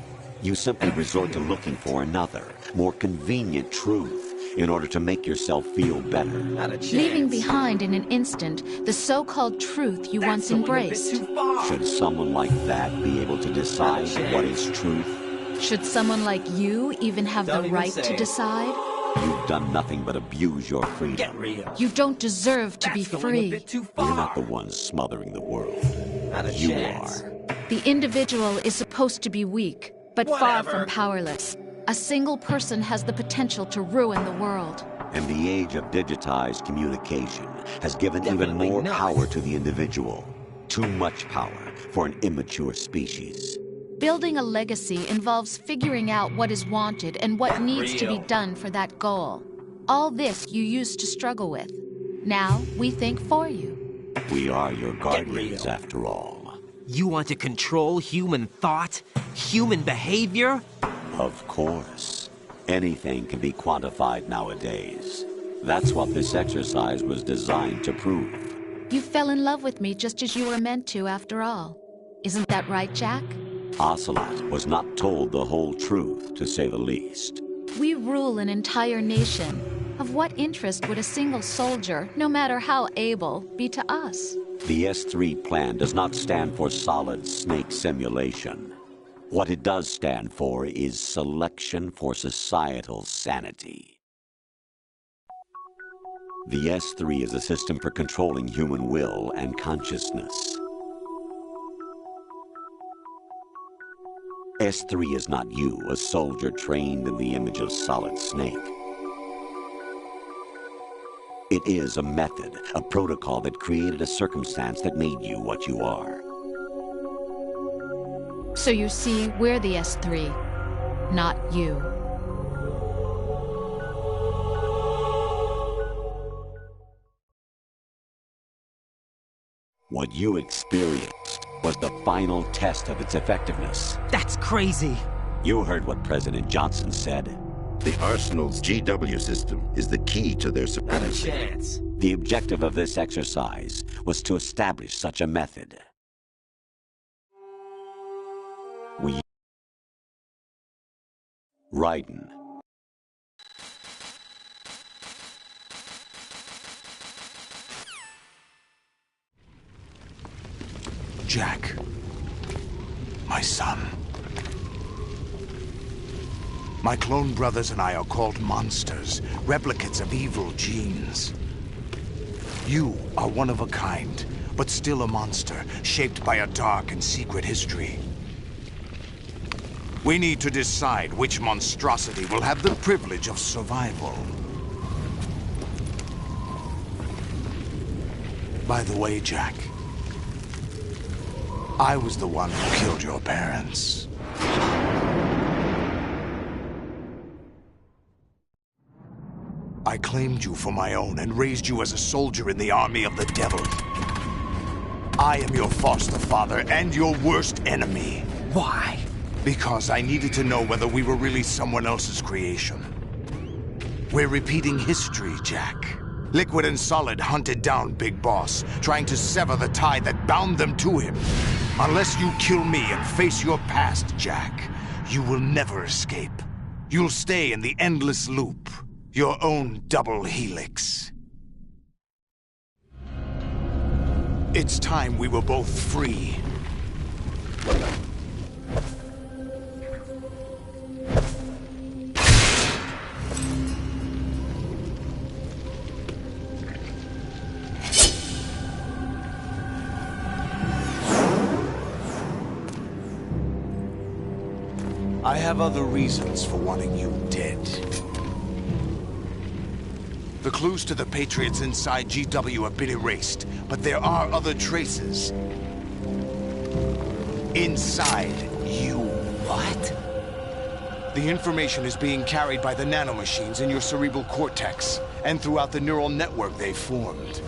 you simply resort to looking for another, more convenient truth in order to make yourself feel better. Not a chance. Leaving behind in an instant the so-called truth you once embraced. Should someone like that be able to decide what is truth? Should someone like you even have the right to decide? You've done nothing but abuse your freedom. Get real. You don't deserve to be free. You're not the one smothering the world. Not a You chance. are. The individual is supposed to be weak, but far from powerless. A single person has the potential to ruin the world. And the age of digitized communication has given even more power to the individual. Too much power for an immature species. Building a legacy involves figuring out what is wanted and what needs to be done for that goal. All this you used to struggle with. Now we think for you. We are your guardians, after all. You want to control human thought? Human behavior? Of course. Anything can be quantified nowadays. That's what this exercise was designed to prove. You fell in love with me just as you were meant to, after all. Isn't that right, Jack? Ocelot was not told the whole truth, to say the least. We rule an entire nation. Of what interest would a single soldier, no matter how able, be to us? The S3 plan does not stand for solid snake simulation. What it does stand for is selection for societal sanity. The S3 is a system for controlling human will and consciousness. S3 is not you, a soldier trained in the image of Solid Snake. It is a method, a protocol that created a circumstance that made you what you are. So you see, we're the S3, not you. What you experienced was the final test of its effectiveness. That's crazy. You heard what President Johnson said. The Arsenal's GW system is the key to their supremacy. Not a chance. The objective of this exercise was to establish such a method. Raiden. Jack, my son. My clone brothers and I are called monsters, replicates of evil genes. You are one of a kind, but still a monster, shaped by a dark and secret history. We need to decide which monstrosity will have the privilege of survival. By the way, Jack, I was the one who killed your parents. I claimed you for my own and raised you as a soldier in the army of the devil. I am your foster father and your worst enemy. Why? Because I needed to know whether we were really someone else's creation. We're repeating history, Jack. Liquid and Solid hunted down Big Boss, trying to sever the tie that bound them to him. Unless you kill me and face your past, Jack, you will never escape. You'll stay in the endless loop. Your own double helix. It's time we were both free. I have other reasons for wanting you dead. The clues to the Patriots inside GW have been erased, but there are other traces. Inside you. What? The information is being carried by the nanomachines in your cerebral cortex, and throughout the neural network they formed.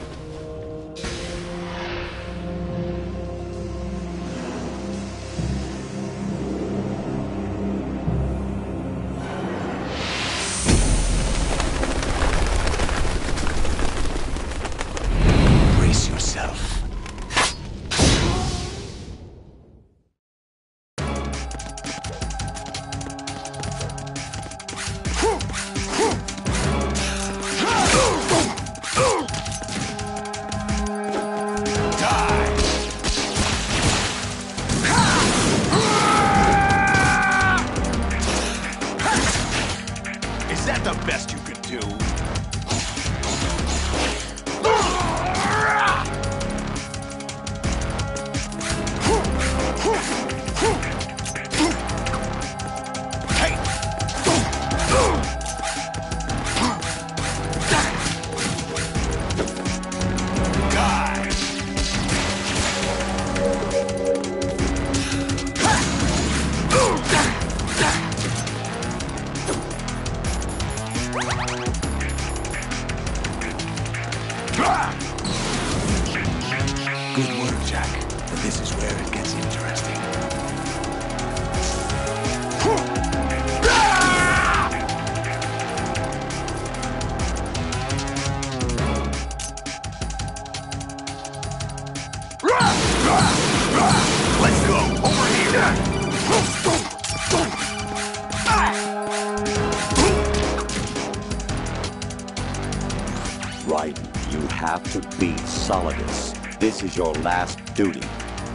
Good work, Jack. But this is where it gets interesting. Let's go! Over here! Raiden, you have to beat Solidus. This is your last duty.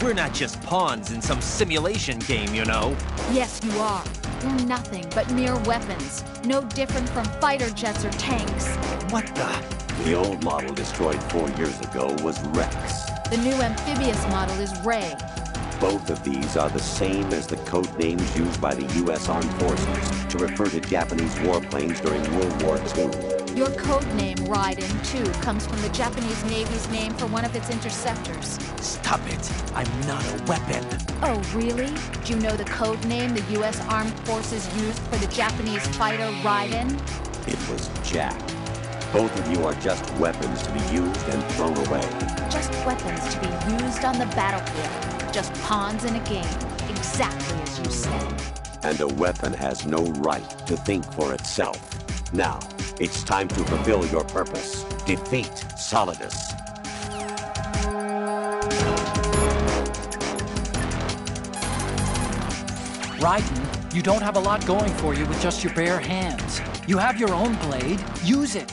We're not just pawns in some simulation game, you know. Yes, you are. You're nothing but mere weapons. No different from fighter jets or tanks. What the? The old model destroyed 4 years ago was Rex. The new amphibious model is Ray. Both of these are the same as the code names used by the U.S. Armed Forces to refer to Japanese warplanes during World War II. Your code name, Raiden, too, comes from the Japanese Navy's name for one of its interceptors. Stop it. I'm not a weapon. Oh, really? Do you know the code name the U.S. Armed Forces used for the Japanese fighter Raiden? It was Jack. Both of you are just weapons to be used and thrown away. Just weapons to be used on the battlefield. Just pawns in a game. Exactly as you said. And a weapon has no right to think for itself. Now, it's time to fulfill your purpose. Defeat Solidus. Raiden, you don't have a lot going for you with just your bare hands. You have your own blade. Use it.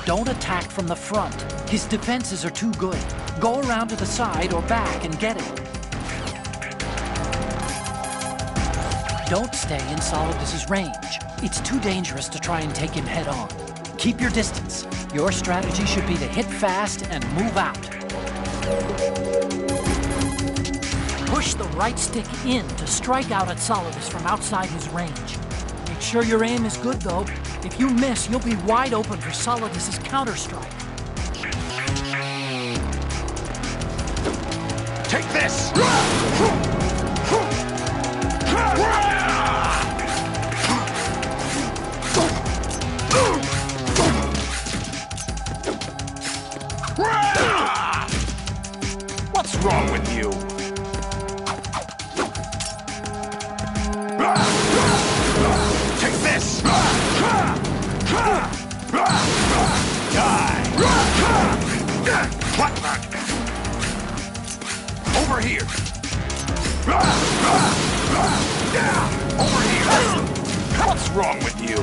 Don't attack from the front. His defenses are too good. Go around to the side or back and get him. Don't stay in Solidus's range. It's too dangerous to try and take him head on. Keep your distance. Your strategy should be to hit fast and move out. Push the right stick in to strike out at Solidus from outside his range. Make sure your aim is good, though. If you miss, you'll be wide open for Solidus's counter-strike. Take this! What's wrong with you? Take this! Die! What the? Over here! Over here! What's wrong with you?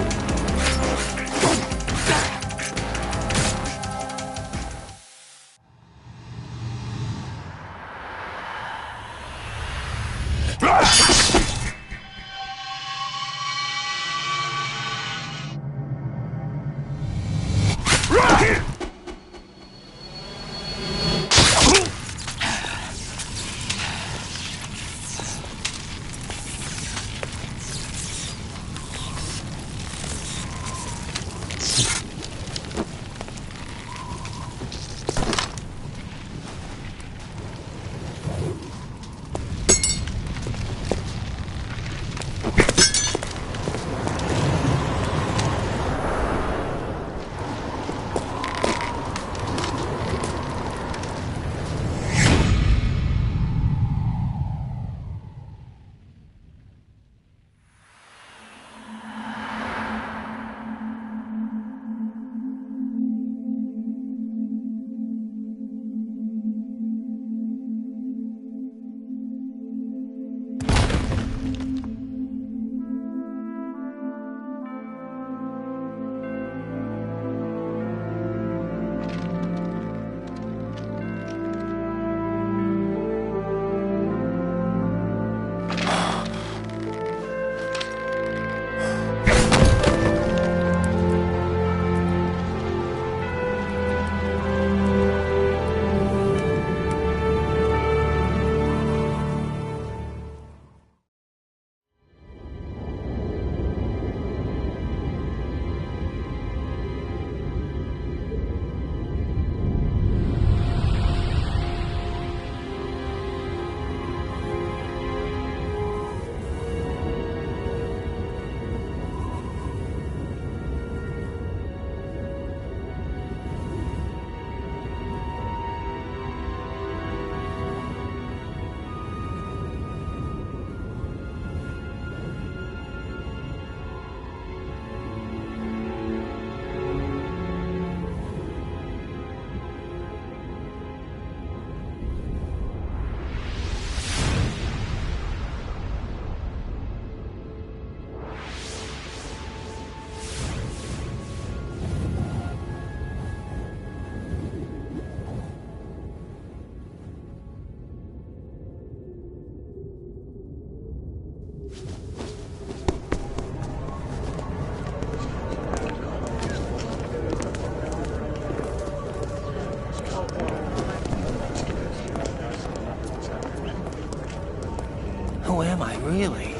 Who am I, really?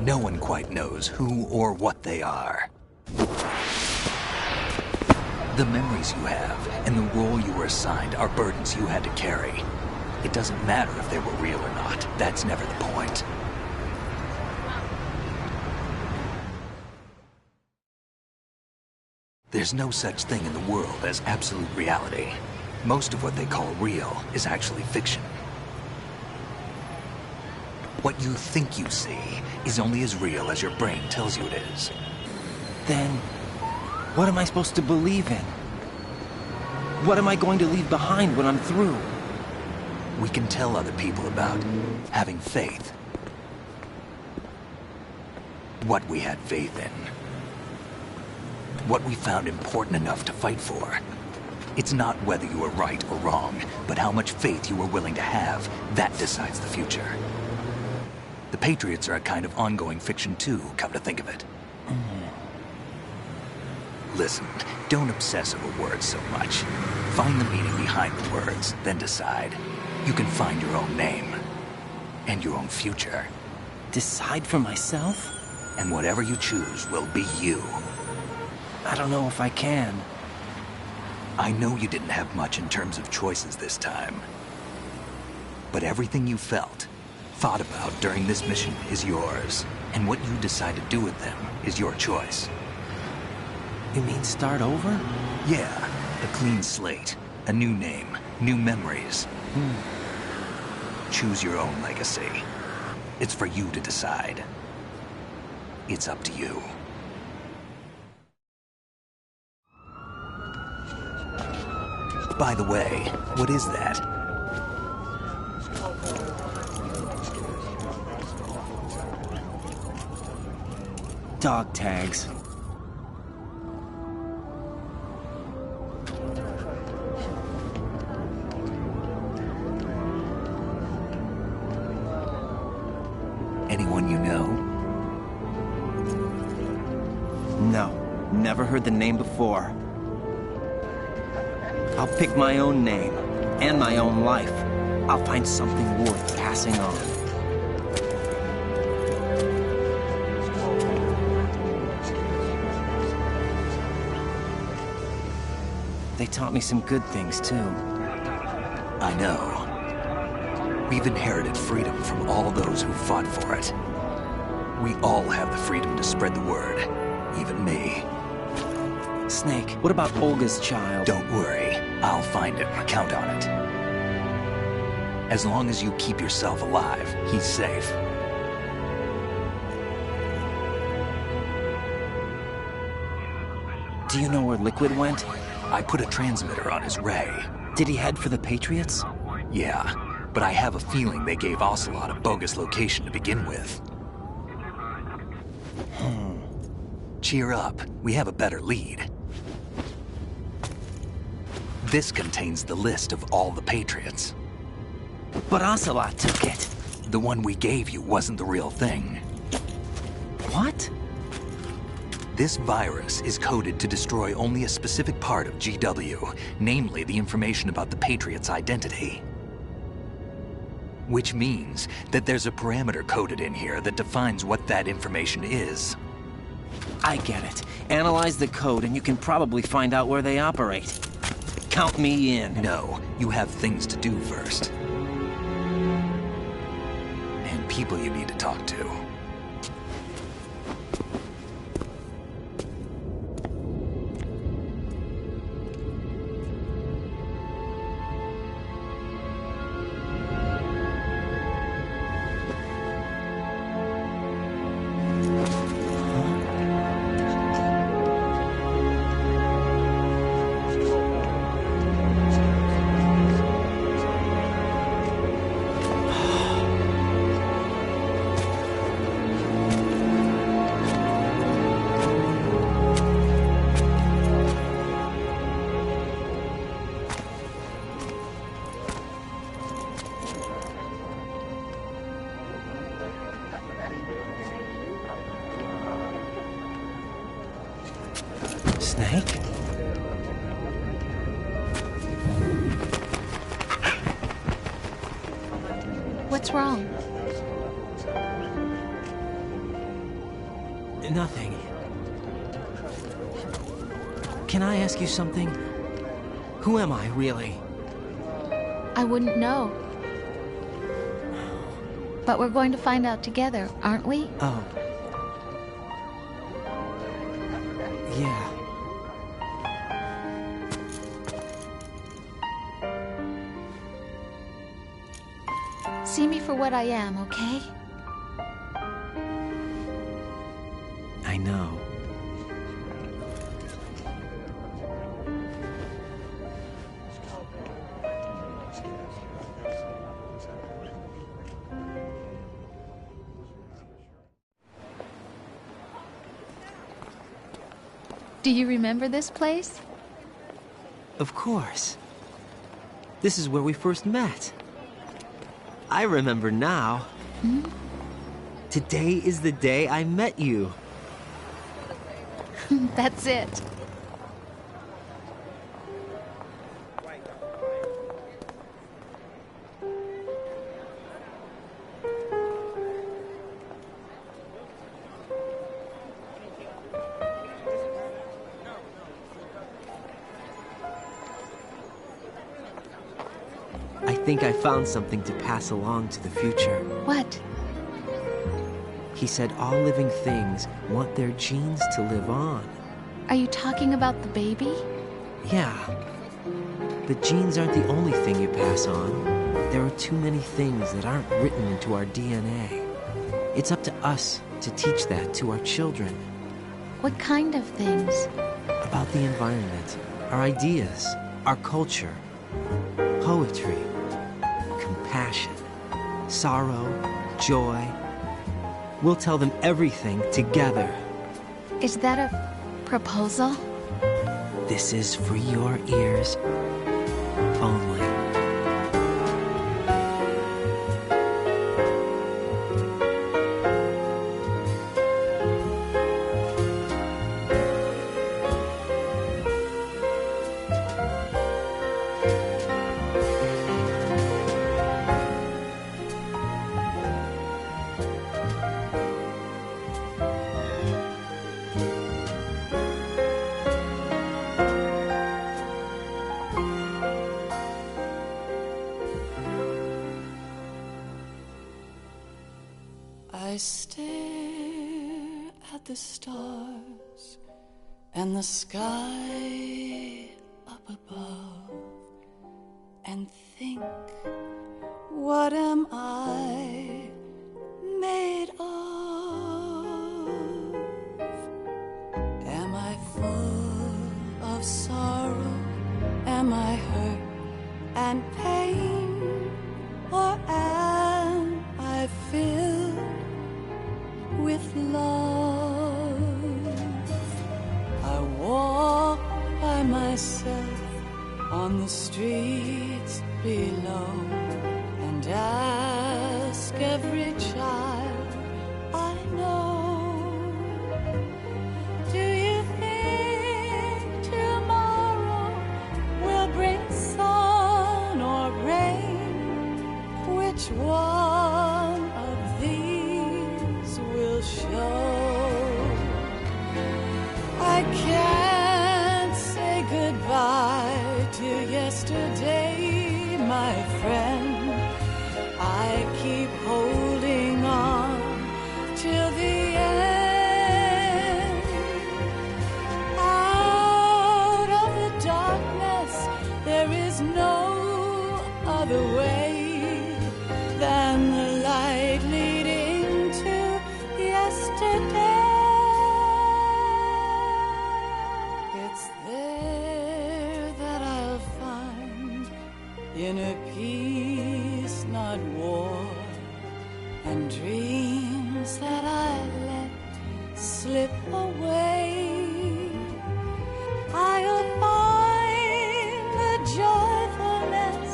No one quite knows who or what they are. The memories you have and the role you were assigned are burdens you had to carry. It doesn't matter if they were real or not. That's never the point. There's no such thing in the world as absolute reality. Most of what they call real is actually fiction. What you think you see is only as real as your brain tells you it is. Then, what am I supposed to believe in? What am I going to leave behind when I'm through? we can tell other people about having faith. What we had faith in. What we found important enough to fight for. It's not whether you were right or wrong, but how much faith you were willing to have. That decides the future. The Patriots are a kind of ongoing fiction too, come to think of it. Listen, don't obsess over words so much. Find the meaning behind the words, then decide. You can find your own name. And your own future. Decide for myself? And whatever you choose will be you. I don't know if I can. I know you didn't have much in terms of choices this time. But everything you felt, thought about during this mission is yours. And what you decide to do with them is your choice. You mean start over? Yeah, a clean slate, a new name, new memories. Choose your own legacy. It's for you to decide. It's up to you. By the way, what is that? Dog tags. Anyone you know? No, never heard the name before. I'll pick my own name, and my own life. I'll find something worth passing on. They taught me some good things, too. I know. We've inherited freedom from all those who fought for it. We all have the freedom to spread the word, even me. Snake, what about Olga's child? Don't worry, I'll find him, count on it. As long as you keep yourself alive, he's safe. Do you know where Liquid went? I put a transmitter on his ray. Did he head for the Patriots? Yeah, but I have a feeling they gave Ocelot a bogus location to begin with. Cheer up, we have a better lead. This contains the list of all the Patriots. But Ocelot took it. The one we gave you wasn't the real thing. What? This virus is coded to destroy only a specific part of GW, namely the information about the Patriots' identity. Which means that there's a parameter coded in here that defines what that information is. I get it. Analyze the code and you can probably find out where they operate. Count me in. No, you have things to do first. And people you need to talk to. Snake? What's wrong? Nothing. Can I ask you something? Who am I, really? I wouldn't know. But we're going to find out together, aren't we? Oh. Yeah. See me for what I am, okay? I know. Do you remember this place? Of course. This is where we first met. I remember now. Hmm? Today is the day I met you. That's it. I think I found something to pass along to the future. What? He said all living things want their genes to live on. Are you talking about the baby? Yeah. But genes aren't the only thing you pass on. There are too many things that aren't written into our DNA. It's up to us to teach that to our children. What kind of things? About the environment, our ideas, our culture, poetry, compassion, sorrow, joy. We'll tell them everything together. Is that a proposal? This is for your ears only. I stare at the stars and the sky up above and think, what am I made of? Am I full of sorrow? Am I hurt and pain? Or am I filled with love? I walk by myself on the streets below and ask every child I know, do you think tomorrow will bring sun or rain? Which one of these will show? I can't say goodbye to yesterday, my friend. I keep holding on till the end. Out of the darkness, there is no other way than the light leading to yesterday. It's there that I'll find inner peace, not war, and dreams that I let slip away. I'll find the joyfulness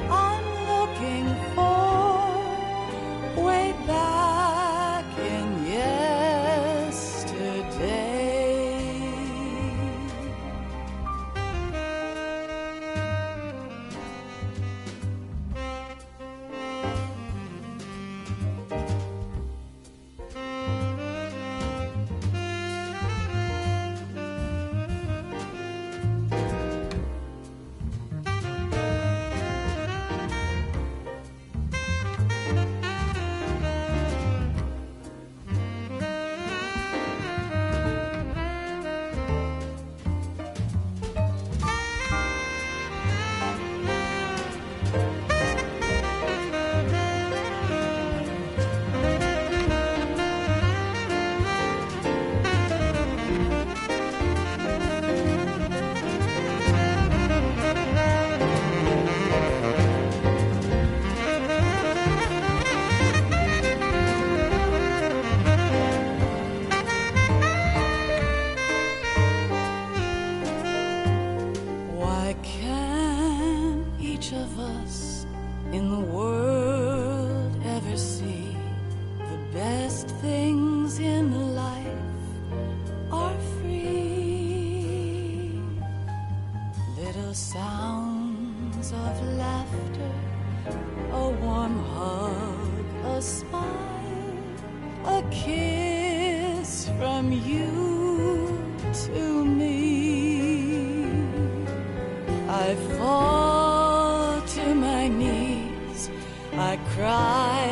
I'm looking for way back in yesterday. Can the world ever see the best things in life are free? Little sounds of laughter, a warm hug, a smile, a kiss from you to me. I fall to my knees, I cry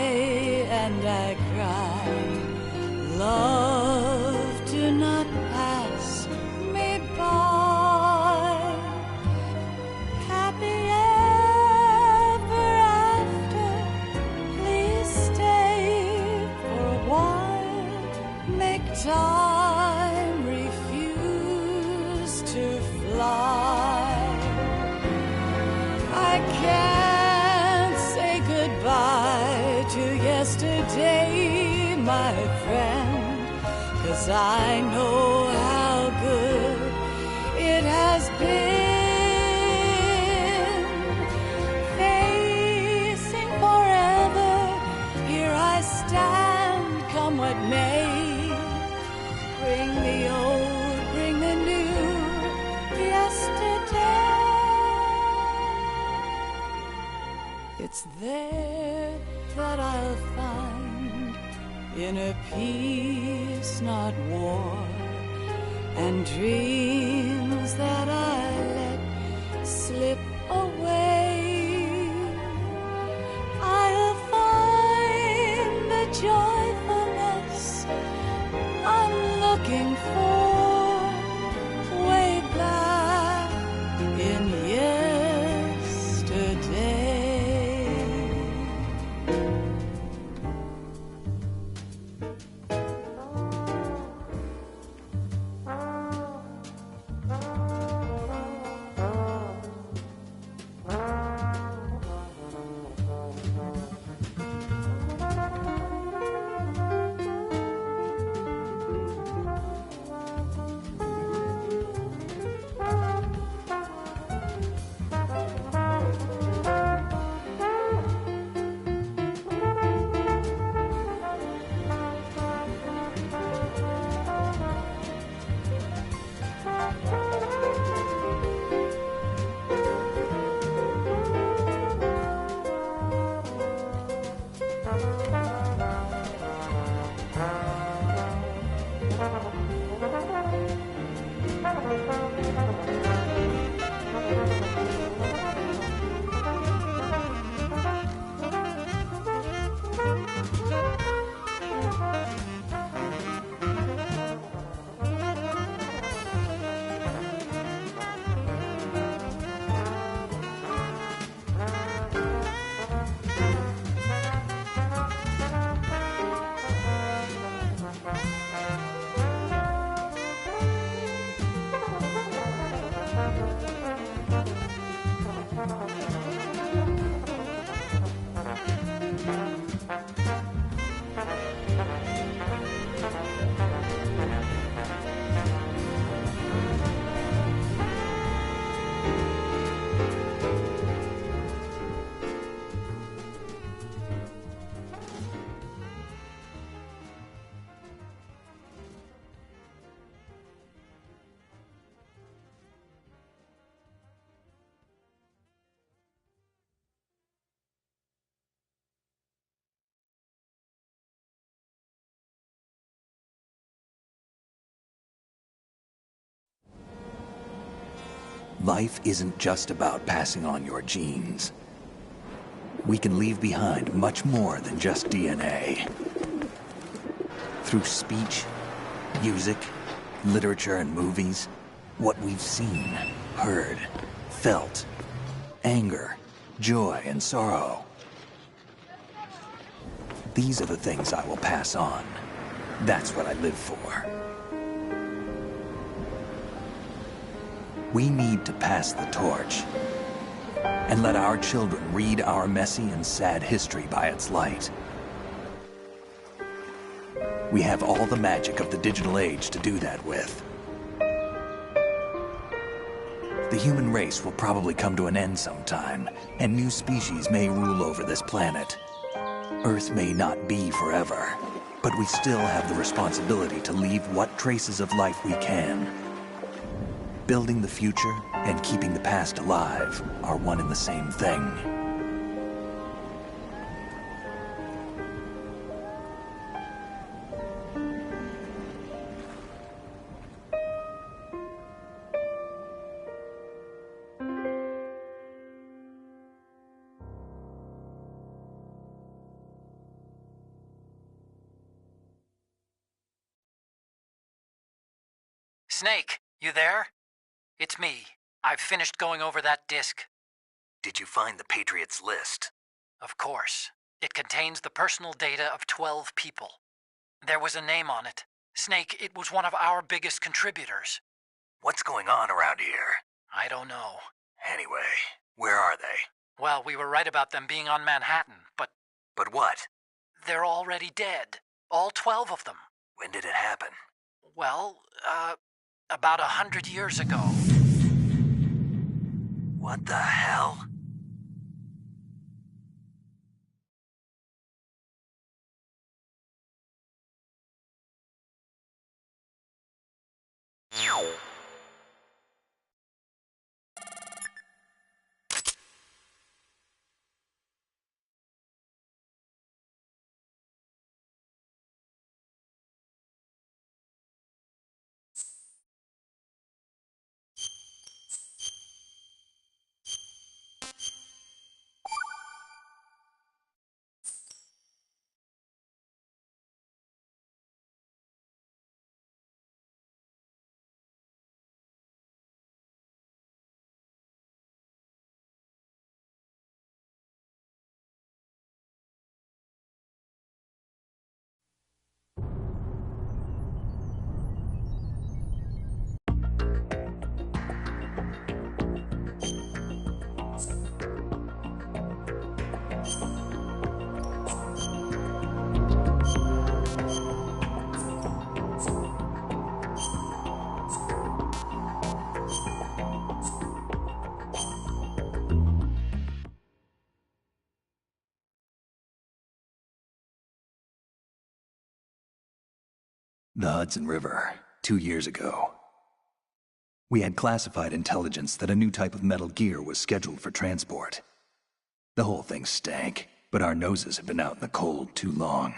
and I cry. Love, do not pass me by. Happy ever after, please stay for a while. Make time refuse to fly. I can't say goodbye to yesterday, my friend, 'cause I know how good it has been. Facing forever, here I stand, come what may. Bring the old, bring the new, yesterday. It's there that I'll find inner peace, not war, and dreams that I let slip away. I'll find the joyfulness I'm looking for way back in yesterday. Life isn't just about passing on your genes. We can leave behind much more than just DNA. Through speech, music, literature, and movies, what we've seen, heard, felt, anger, joy, and sorrow. These are the things I will pass on. That's what I live for. We need to pass the torch and let our children read our messy and sad history by its light. We have all the magic of the digital age to do that with. The human race will probably come to an end sometime, and new species may rule over this planet. Earth may not be forever, but we still have the responsibility to leave what traces of life we can. Building the future and keeping the past alive are one and the same thing. Snake, you there? It's me. I've finished going over that disk. Did you find the Patriots list? Of course. It contains the personal data of 12 people. There was a name on it. Snake, it was one of our biggest contributors. What's going on around here? I don't know. Anyway, where are they? Well, we were right about them being on Manhattan, but... But what? They're already dead. All 12 of them. When did it happen? Well, about 100 years ago. What the hell? The Hudson River, 2 years ago. We had classified intelligence that a new type of metal gear was scheduled for transport. The whole thing stank, but our noses had been out in the cold too long.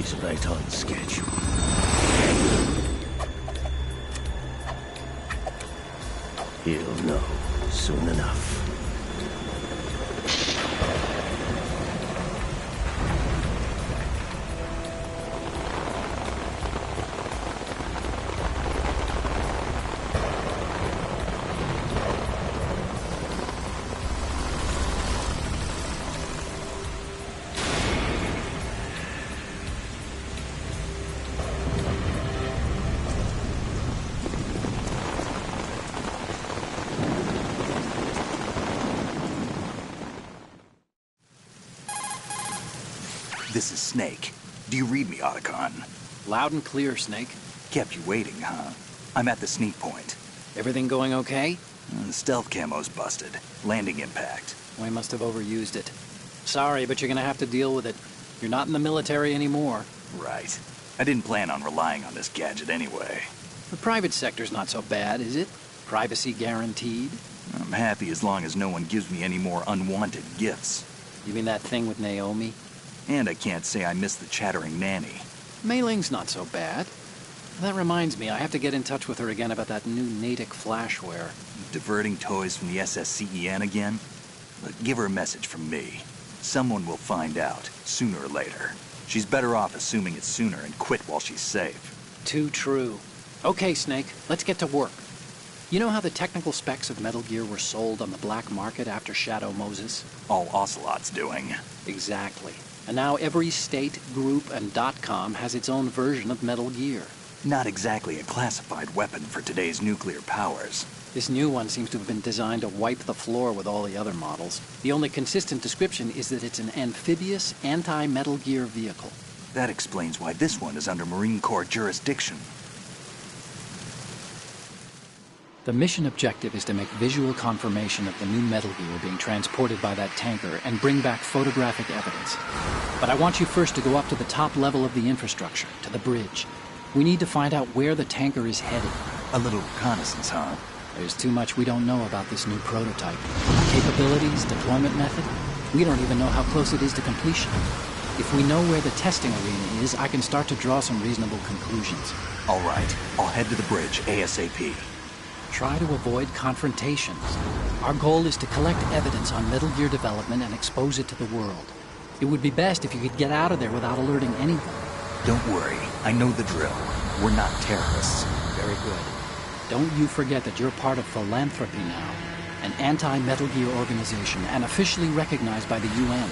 Everything's right on schedule. He'll know soon enough. This is Snake. Do you read me, Otacon? Loud and clear, Snake. Kept you waiting, huh? I'm at the sneak point. Everything going okay? The stealth camo's busted. Landing impact. We must have overused it. Sorry, but you're gonna have to deal with it. You're not in the military anymore. Right. I didn't plan on relying on this gadget anyway. The private sector's not so bad, is it? Privacy guaranteed? I'm happy as long as no one gives me any more unwanted gifts. You mean that thing with Naomi? And I can't say I miss the chattering nanny. Mei Ling's not so bad. That reminds me, I have to get in touch with her again about that new Natick flashware. Diverting toys from the SSCEN again? Look, give her a message from me. Someone will find out, sooner or later. She's better off assuming it's sooner and quit while she's safe. Too true. Okay, Snake, let's get to work. You know how the technical specs of Metal Gear were sold on the black market after Shadow Moses? All Ocelot's doing. Exactly. And now every state, group, and .com has its own version of Metal Gear. Not exactly a classified weapon for today's nuclear powers. This new one seems to have been designed to wipe the floor with all the other models. The only consistent description is that it's an amphibious, anti-Metal Gear vehicle. That explains why this one is under Marine Corps jurisdiction. The mission objective is to make visual confirmation of the new Metal Gear being transported by that tanker and bring back photographic evidence. But I want you first to go up to the top level of the infrastructure, to the bridge. We need to find out where the tanker is headed. A little reconnaissance, huh? There's too much we don't know about this new prototype. Capabilities, deployment method. We don't even know how close it is to completion. If we know where the testing arena is, I can start to draw some reasonable conclusions. All right, I'll head to the bridge ASAP. Try to avoid confrontations. Our goal is to collect evidence on Metal Gear development and expose it to the world. It would be best if you could get out of there without alerting anyone. Don't worry, I know the drill. We're not terrorists. Very good. Don't you forget that you're part of Philanthropy now, an anti-Metal Gear organization and officially recognized by the UN.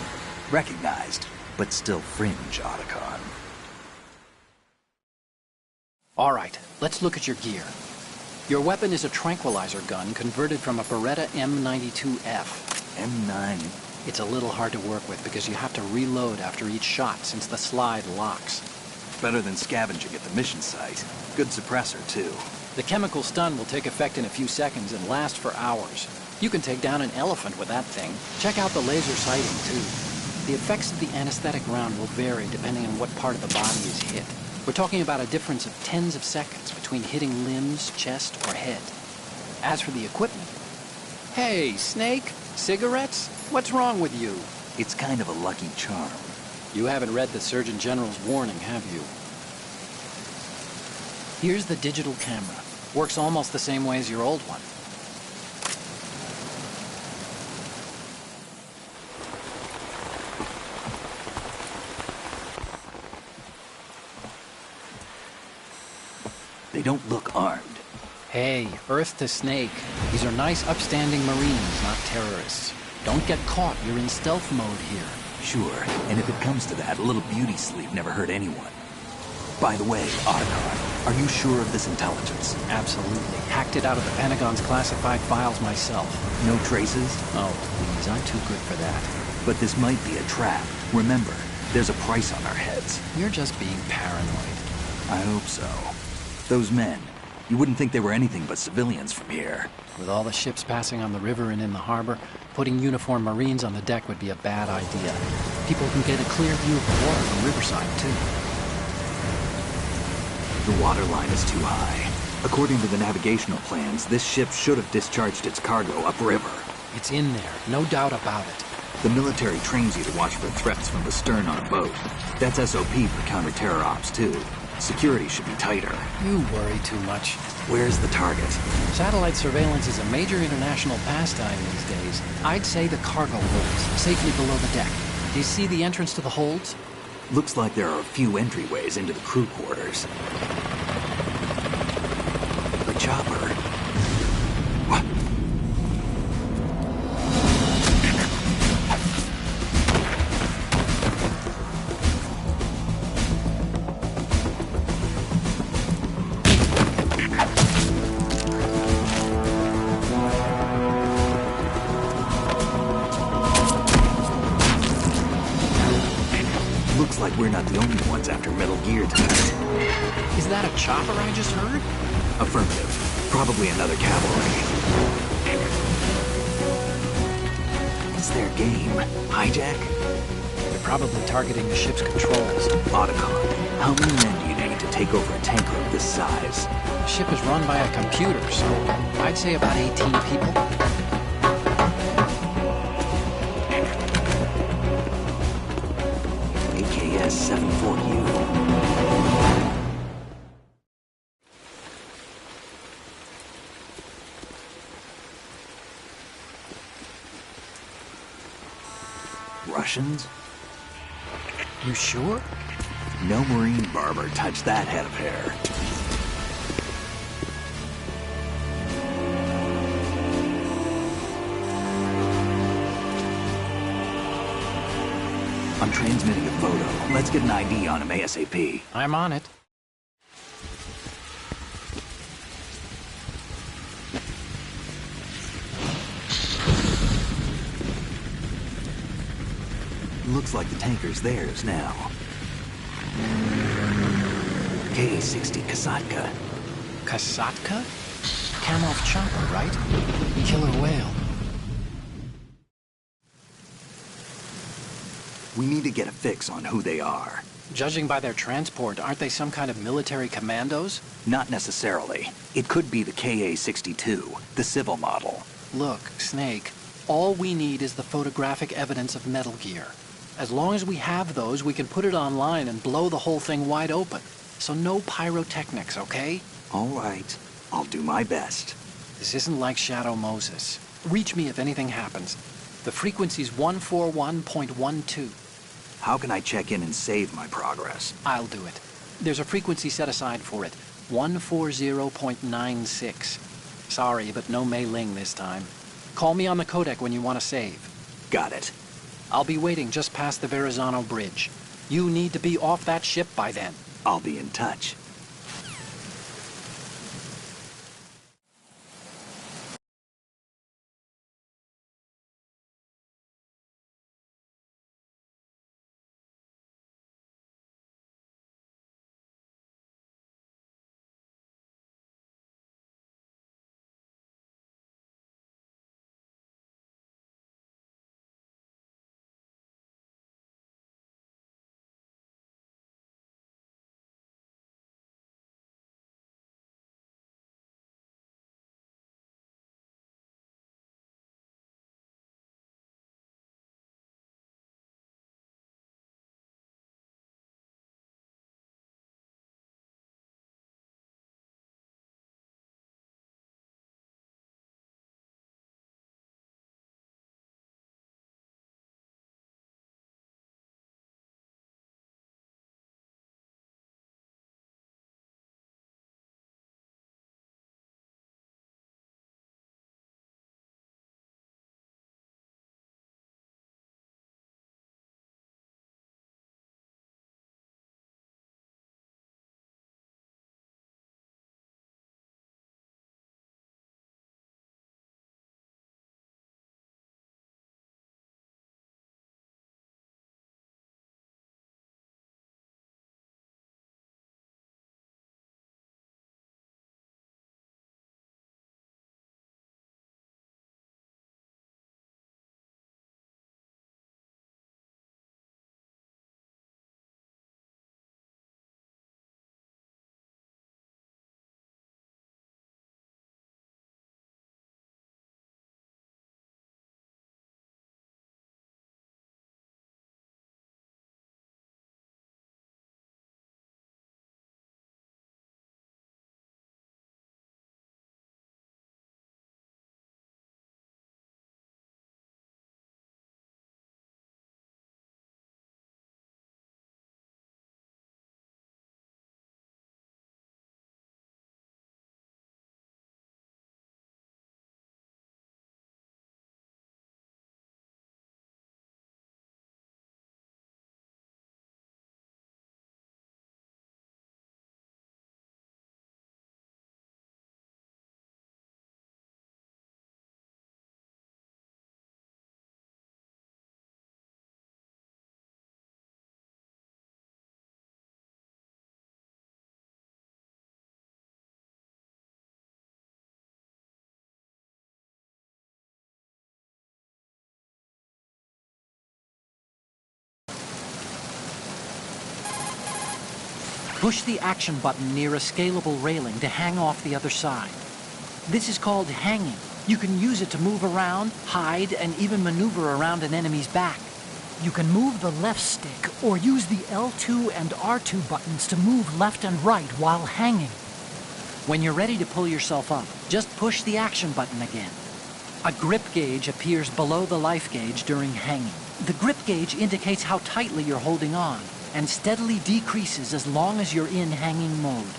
Recognized, but still fringe, Otacon. All right, let's look at your gear. Your weapon is a tranquilizer gun converted from a Beretta M92F. M9? It's a little hard to work with because you have to reload after each shot since the slide locks. Better than scavenging at the mission site. Good suppressor, too. The chemical stun will take effect in a few seconds and last for hours. You can take down an elephant with that thing. Check out the laser sighting, too. The effects of the anesthetic round will vary depending on what part of the body is hit. We're talking about a difference of tens of seconds between hitting limbs, chest, or head. As for the equipment... Hey, Snake, cigarettes? What's wrong with you? It's kind of a lucky charm. You haven't read the Surgeon General's warning, have you? Here's the digital camera. Works almost the same way as your old one. They don't look armed. Hey, Earth to Snake. These are nice, upstanding Marines, not terrorists. Don't get caught. You're in stealth mode here. Sure, and if it comes to that, a little beauty sleep never hurt anyone. By the way, Otacon, are you sure of this intelligence? Absolutely. Hacked it out of the Pentagon's classified files myself. No traces? Oh, please, I'm too good for that. But this might be a trap. Remember, there's a price on our heads. You're just being paranoid. I hope so. Those men, you wouldn't think they were anything but civilians from here. With all the ships passing on the river and in the harbor, putting uniformed Marines on the deck would be a bad idea. People can get a clear view of the water from Riverside, too. The water line is too high. According to the navigational plans, this ship should have discharged its cargo upriver. It's in there, no doubt about it. The military trains you to watch for threats from the stern on a boat. That's SOP for counter-terror ops, too. Security should be tighter. You worry too much. Where's the target? Satellite surveillance is a major international pastime these days. I'd say the cargo holds, safely below the deck. Do you see the entrance to the holds? Looks like there are a few entryways into the crew quarters. The chopper. What? Looks like we're not the only ones after Metal Gear tonight. Is that a chopper I just heard? Affirmative. Probably another cavalry. What's their game? Hijack? They're probably targeting the ship's controls. Otacon, how many men do you need to take over a tanker of this size? The ship is run by a computer, so I'd say about 18 people. AKS 74U. Russians? You sure? No Marine barber touched that head of hair. I'm transmitting a photo. Let's get an ID on him ASAP. I'm on it. Looks like the tanker's theirs now. Ka-60 Kasatka. Kasatka? Kamov chopper, right? Killer whale. We need to get a fix on who they are. Judging by their transport, aren't they some kind of military commandos? Not necessarily. It could be the Ka-62, the civil model. Look, Snake, all we need is the photographic evidence of Metal Gear. As long as we have those, we can put it online and blow the whole thing wide open. So no pyrotechnics, okay? All right. I'll do my best. This isn't like Shadow Moses. Reach me if anything happens. The frequency's 141.12. How can I check in and save my progress? I'll do it. There's a frequency set aside for it. 140.96. Sorry, but no Mei Ling this time. Call me on the codec when you want to save. Got it. I'll be waiting just past the Verrazano Bridge. You need to be off that ship by then. I'll be in touch. Push the action button near a scalable railing to hang off the other side. This is called hanging. You can use it to move around, hide, and even maneuver around an enemy's back. You can move the left stick or use the L2 and R2 buttons to move left and right while hanging. When you're ready to pull yourself up, just push the action button again. A grip gauge appears below the life gauge during hanging. The grip gauge indicates how tightly you're holding on, and steadily decreases as long as you're in hanging mode.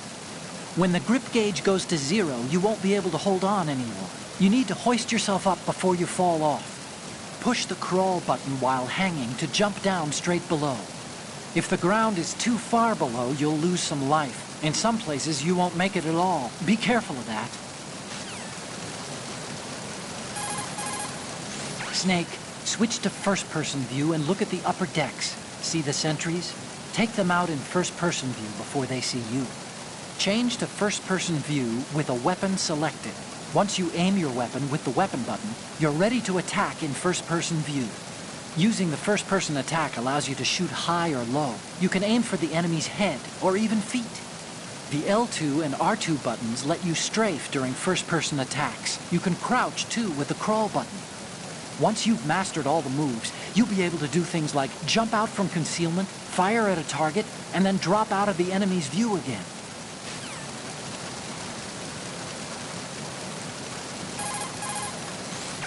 When the grip gauge goes to 0, you won't be able to hold on anymore. You need to hoist yourself up before you fall off. Push the crawl button while hanging to jump down straight below. If the ground is too far below, you'll lose some life. In some places, you won't make it at all. Be careful of that. Snake, switch to first-person view and look at the upper decks. See the sentries? Take them out in first-person view before they see you. Change to first-person view with a weapon selected. Once you aim your weapon with the weapon button, you're ready to attack in first-person view. Using the first-person attack allows you to shoot high or low. You can aim for the enemy's head or even feet. The L2 and R2 buttons let you strafe during first-person attacks. You can crouch, too, with the crawl button. Once you've mastered all the moves, you'll be able to do things like jump out from concealment, fire at a target, and then drop out of the enemy's view again.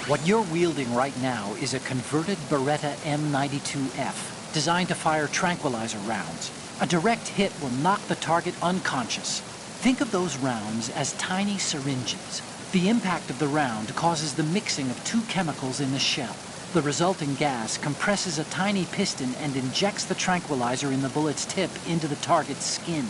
What you're wielding right now is a converted Beretta M92F, designed to fire tranquilizer rounds. A direct hit will knock the target unconscious. Think of those rounds as tiny syringes. The impact of the round causes the mixing of two chemicals in the shell. The resulting gas compresses a tiny piston and injects the tranquilizer in the bullet's tip into the target's skin.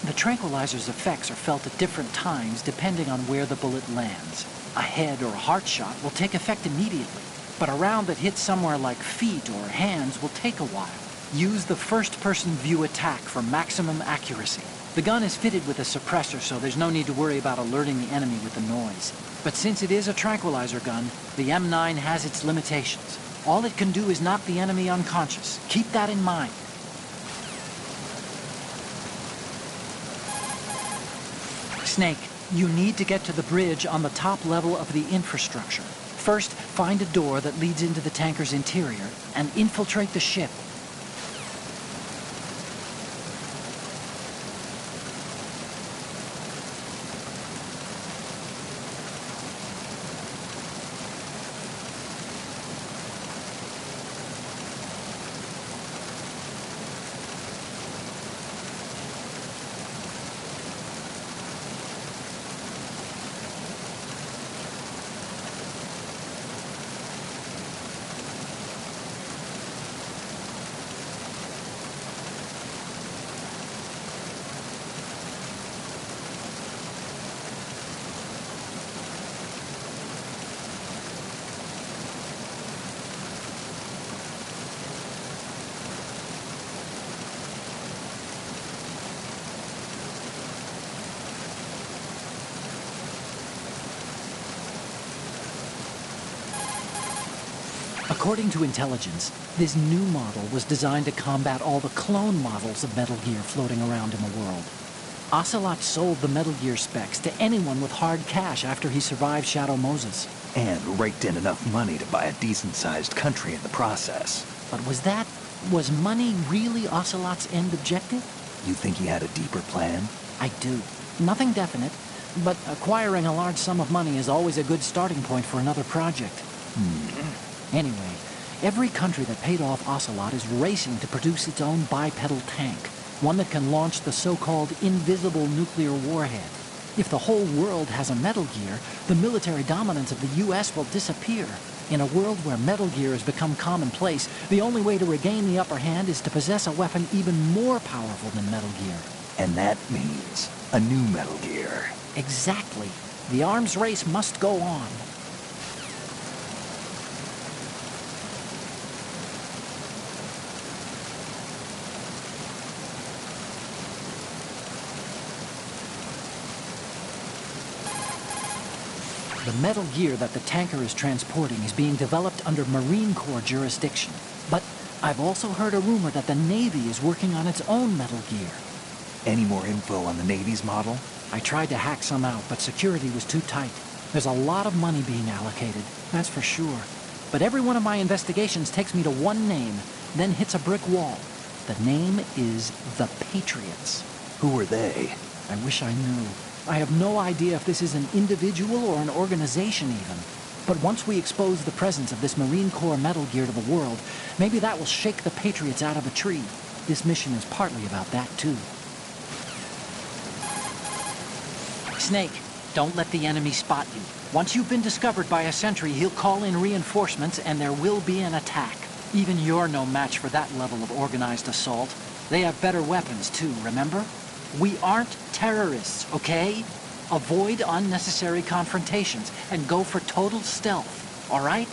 The tranquilizer's effects are felt at different times depending on where the bullet lands. A head or heart shot will take effect immediately, but a round that hits somewhere like feet or hands will take a while. Use the first-person view attack for maximum accuracy. The gun is fitted with a suppressor, so there's no need to worry about alerting the enemy with the noise. But since it is a tranquilizer gun, the M9 has its limitations. All it can do is knock the enemy unconscious. Keep that in mind. Snake, you need to get to the bridge on the top level of the infrastructure. First, find a door that leads into the tanker's interior and infiltrate the ship. According to intelligence, this new model was designed to combat all the clone models of Metal Gear floating around in the world. Ocelot sold the Metal Gear specs to anyone with hard cash after he survived Shadow Moses. And raked in enough money to buy a decent-sized country in the process. But was money really Ocelot's end objective? You think he had a deeper plan? I do. Nothing definite, but acquiring a large sum of money is always a good starting point for another project. Anyway, every country that paid off Ocelot is racing to produce its own bipedal tank, one that can launch the so-called invisible nuclear warhead. If the whole world has a Metal Gear, the military dominance of the U.S. will disappear. In a world where Metal Gear has become commonplace, the only way to regain the upper hand is to possess a weapon even more powerful than Metal Gear. And that means a new Metal Gear. Exactly. The arms race must go on. The Metal Gear that the tanker is transporting is being developed under Marine Corps jurisdiction. But I've also heard a rumor that the Navy is working on its own Metal Gear. Any more info on the Navy's model? I tried to hack some out, but security was too tight. There's a lot of money being allocated, that's for sure. But every one of my investigations takes me to one name, then hits a brick wall. The name is the Patriots. Who are they? I wish I knew. I have no idea if this is an individual or an organization even. But once we expose the presence of this Marine Corps Metal Gear to the world, maybe that will shake the Patriots out of a tree. This mission is partly about that, too. Snake, don't let the enemy spot you. Once you've been discovered by a sentry, he'll call in reinforcements and there will be an attack. Even you're no match for that level of organized assault. They have better weapons, too, remember? We aren't terrorists, okay? Avoid unnecessary confrontations and go for total stealth, all right?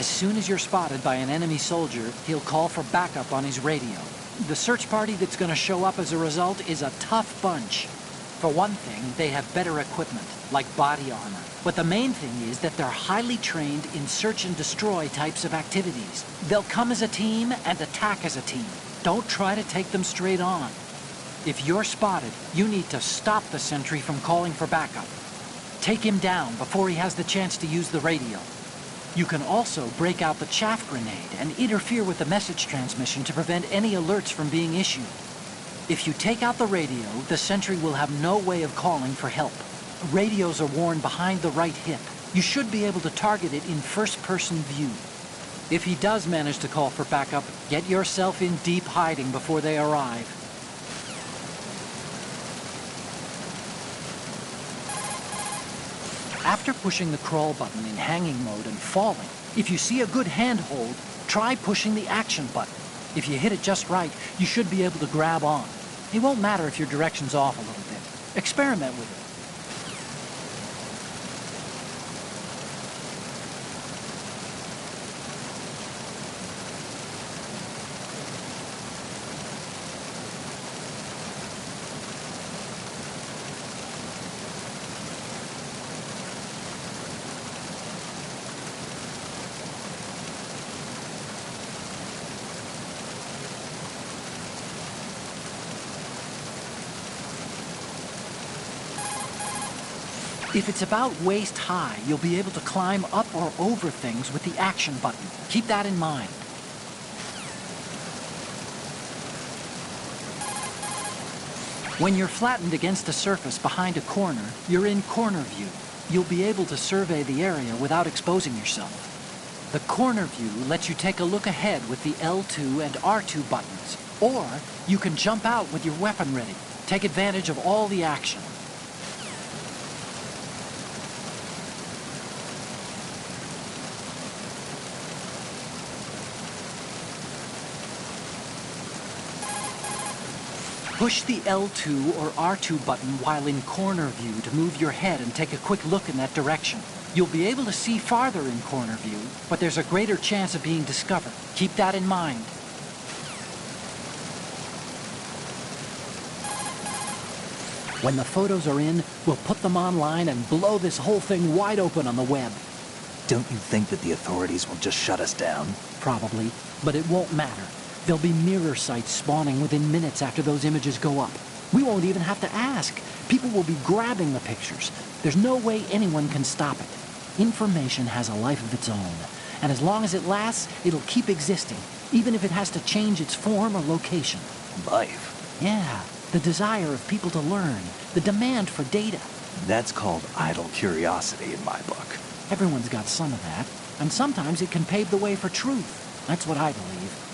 As soon as you're spotted by an enemy soldier, he'll call for backup on his radio. The search party that's going to show up as a result is a tough bunch. For one thing, they have better equipment, like body armor. But the main thing is that they're highly trained in search and destroy types of activities. They'll come as a team and attack as a team. Don't try to take them straight on. If you're spotted, you need to stop the sentry from calling for backup. Take him down before he has the chance to use the radio. You can also break out the chaff grenade and interfere with the message transmission to prevent any alerts from being issued. If you take out the radio, the sentry will have no way of calling for help. Radios are worn behind the right hip. You should be able to target it in first-person view. If he does manage to call for backup, get yourself in deep hiding before they arrive. After pushing the crawl button in hanging mode and falling, if you see a good handhold, try pushing the action button. If you hit it just right, you should be able to grab on. It won't matter if your direction's off a little bit. Experiment with it. If it's about waist high, you'll be able to climb up or over things with the action button. Keep that in mind. When you're flattened against a surface behind a corner, you're in corner view. You'll be able to survey the area without exposing yourself. The corner view lets you take a look ahead with the L2 and R2 buttons. Or you can jump out with your weapon ready. Take advantage of all the action. Push the L2 or R2 button while in corner view to move your head and take a quick look in that direction. You'll be able to see farther in corner view, but there's a greater chance of being discovered. Keep that in mind. When the photos are in, we'll put them online and blow this whole thing wide open on the web. Don't you think that the authorities will just shut us down? Probably, but it won't matter. There'll be mirror sites spawning within minutes after those images go up. We won't even have to ask. People will be grabbing the pictures. There's no way anyone can stop it. Information has a life of its own, and as long as it lasts, it'll keep existing, even if it has to change its form or location. Life? Yeah, the desire of people to learn, the demand for data. That's called idle curiosity in my book. Everyone's got some of that, and sometimes it can pave the way for truth. That's what I believe.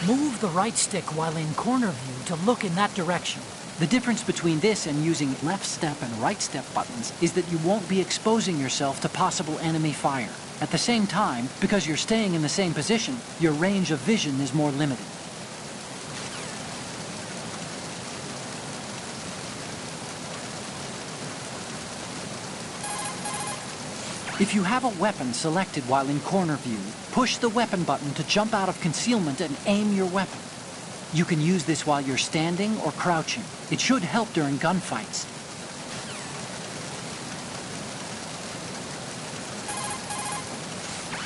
Move the right stick while in corner view to look in that direction. The difference between this and using left step and right step buttons is that you won't be exposing yourself to possible enemy fire. At the same time, because you're staying in the same position, your range of vision is more limited. If you have a weapon selected while in corner view, push the weapon button to jump out of concealment and aim your weapon. You can use this while you're standing or crouching. It should help during gunfights.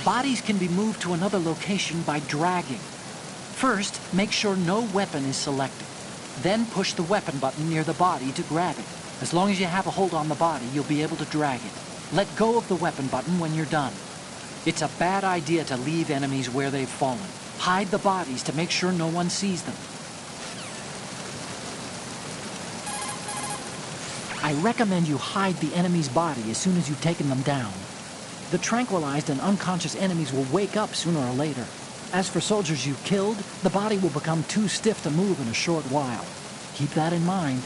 Bodies can be moved to another location by dragging. First, make sure no weapon is selected. Then push the weapon button near the body to grab it. As long as you have a hold on the body, you'll be able to drag it. Let go of the weapon button when you're done. It's a bad idea to leave enemies where they've fallen. Hide the bodies to make sure no one sees them. I recommend you hide the enemy's body as soon as you've taken them down. The tranquilized and unconscious enemies will wake up sooner or later. As for soldiers you've killed, the body will become too stiff to move in a short while. Keep that in mind.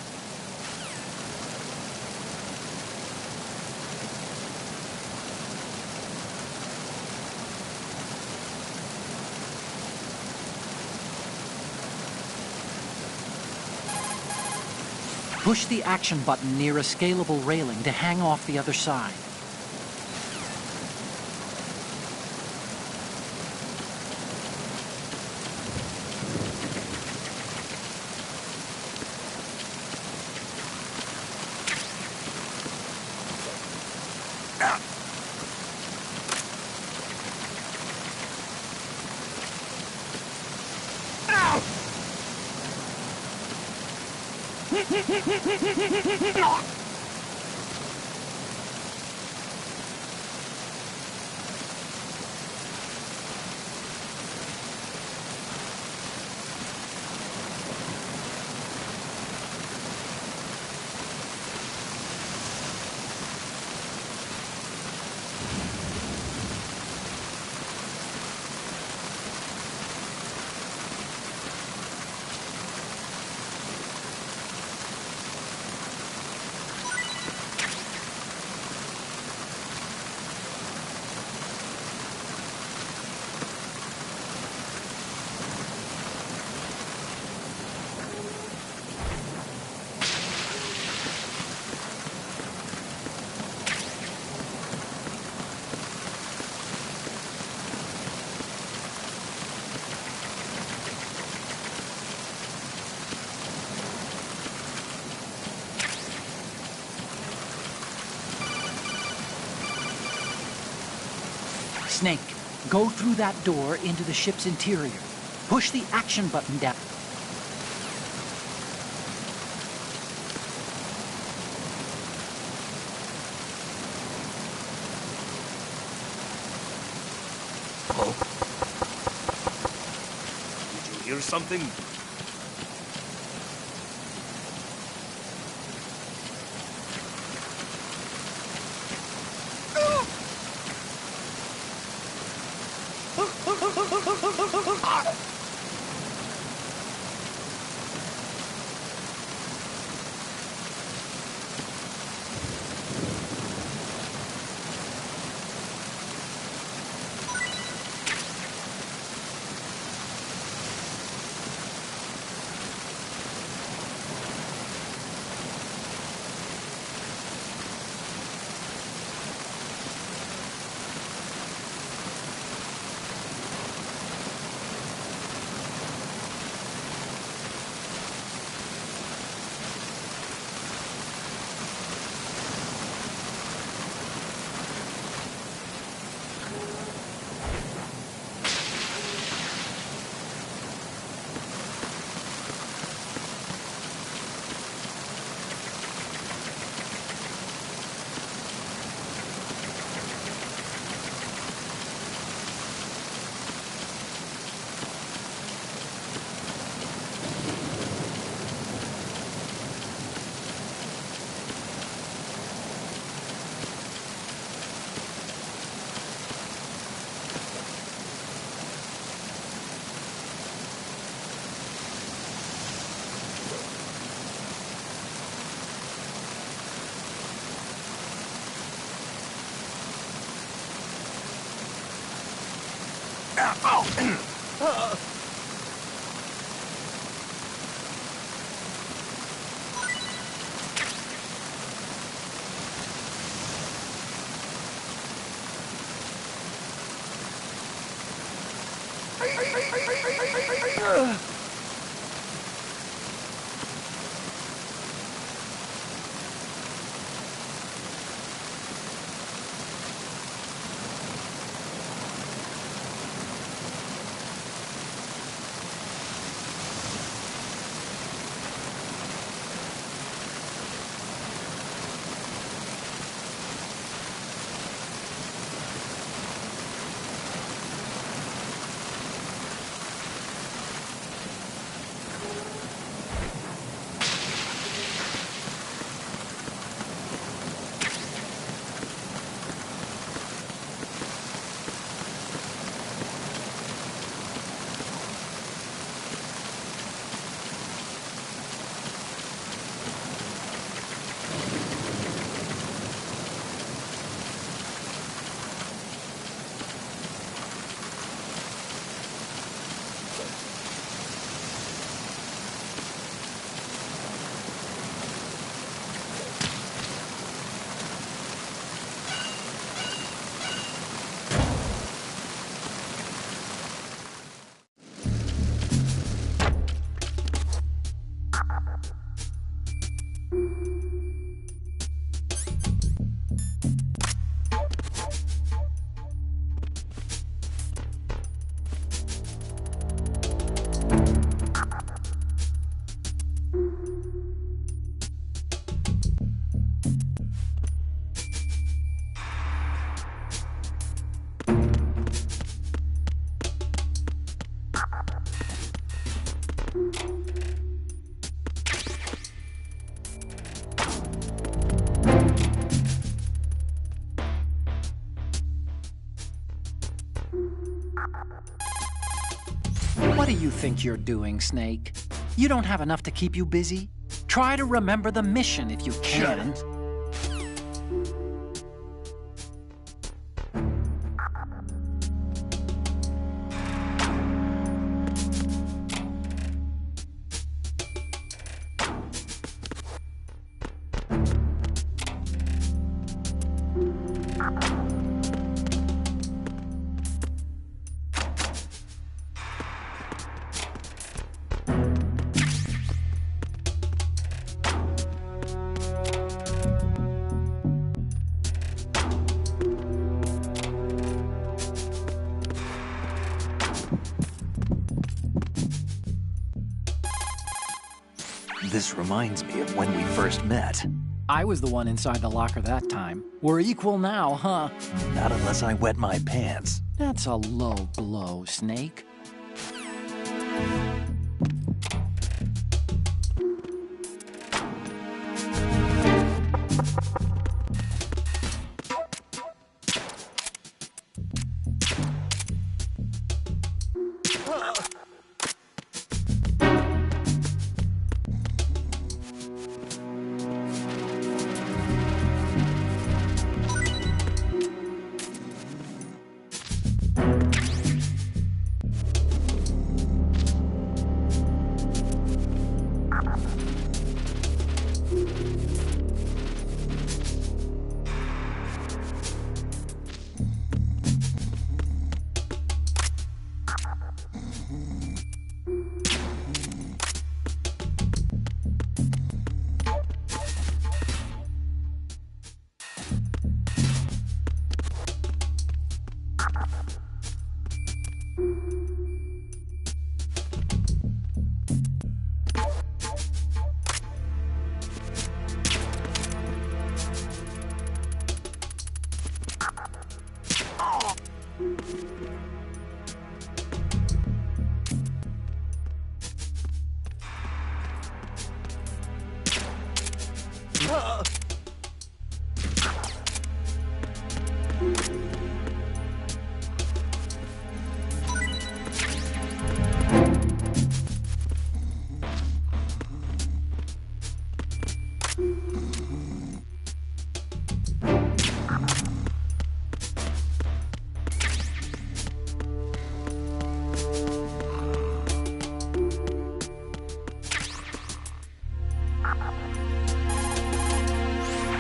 Push the action button near a scalable railing to hang off the other side. Snake, go through that door into the ship's interior. Push the action button down. Did you hear something? What do you think you're doing, Snake? You don't have enough to keep you busy? Try to remember the mission if you can. This reminds me of when we first met. I was the one inside the locker that time. We're equal now, huh? Not unless I wet my pants. That's a low blow, Snake.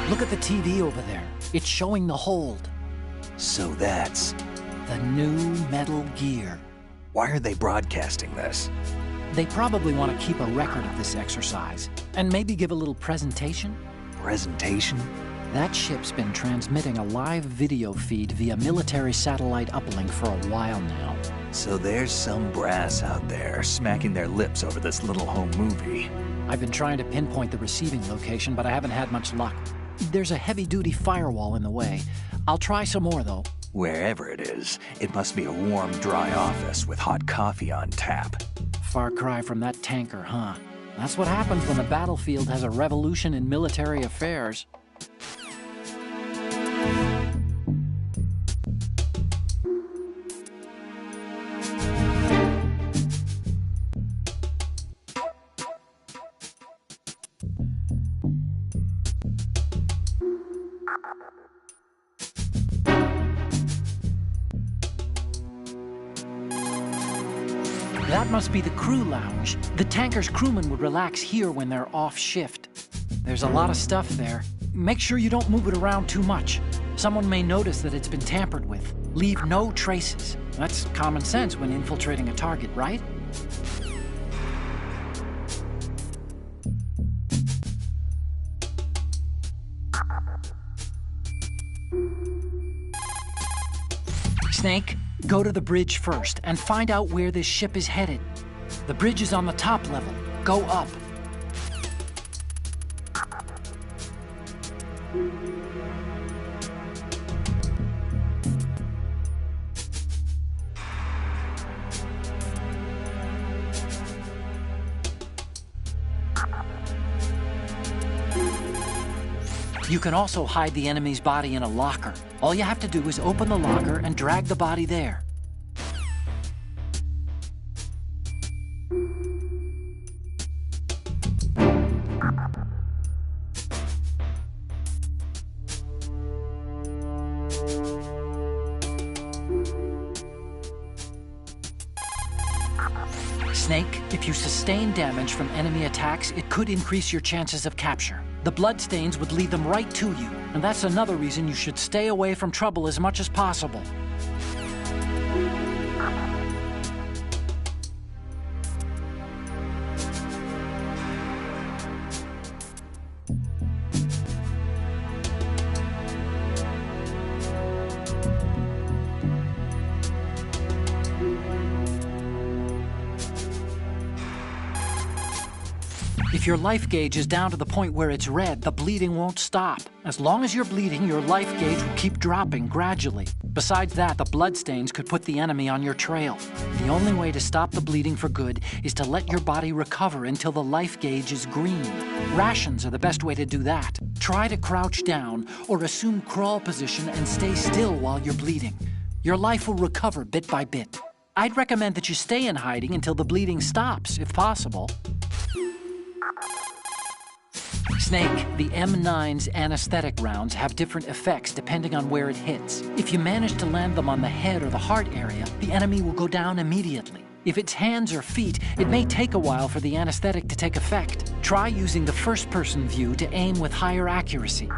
Look at the TV over there. It's showing the hold. So that's... the new Metal Gear. Why are they broadcasting this? They probably want to keep a record of this exercise. And maybe give a little presentation? Presentation? That ship's been transmitting a live video feed via military satellite uplink for a while now. So there's some brass out there smacking their lips over this little home movie. I've been trying to pinpoint the receiving location, but I haven't had much luck. There's a heavy-duty firewall in the way. I'll try some more, though. Wherever it is, it must be a warm, dry office with hot coffee on tap. Far cry from that tanker, huh? That's what happens when the battlefield has a revolution in military affairs. That must be the crew lounge. The tanker's crewmen would relax here when they're off shift. There's a lot of stuff there. Make sure you don't move it around too much. Someone may notice that it's been tampered with. Leave no traces. That's common sense when infiltrating a target, right? Snake, go to the bridge first and find out where this ship is headed. The bridge is on the top level. Go up. You can also hide the enemy's body in a locker. All you have to do is open the locker and drag the body there. Snake, if you sustain damage from enemy attacks, it could increase your chances of capture. The bloodstains would lead them right to you, and that's another reason you should stay away from trouble as much as possible. If your life gauge is down to the point where it's red, the bleeding won't stop. As long as you're bleeding, your life gauge will keep dropping gradually. Besides that, the bloodstains could put the enemy on your trail. The only way to stop the bleeding for good is to let your body recover until the life gauge is green. Rations are the best way to do that. Try to crouch down or assume crawl position and stay still while you're bleeding. Your life will recover bit by bit. I'd recommend that you stay in hiding until the bleeding stops, if possible. Snake, the M9's anesthetic rounds have different effects depending on where it hits. If you manage to land them on the head or the heart area, the enemy will go down immediately. If it's hands or feet, it may take a while for the anesthetic to take effect. Try using the first-person view to aim with higher accuracy.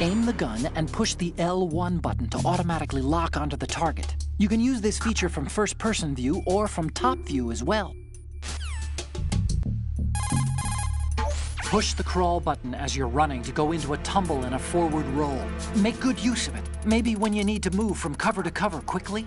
Aim the gun and push the L1 button to automatically lock onto the target. You can use this feature from first-person view or from top view as well. Push the crawl button as you're running to go into a tumble and a forward roll. Make good use of it, maybe when you need to move from cover to cover quickly.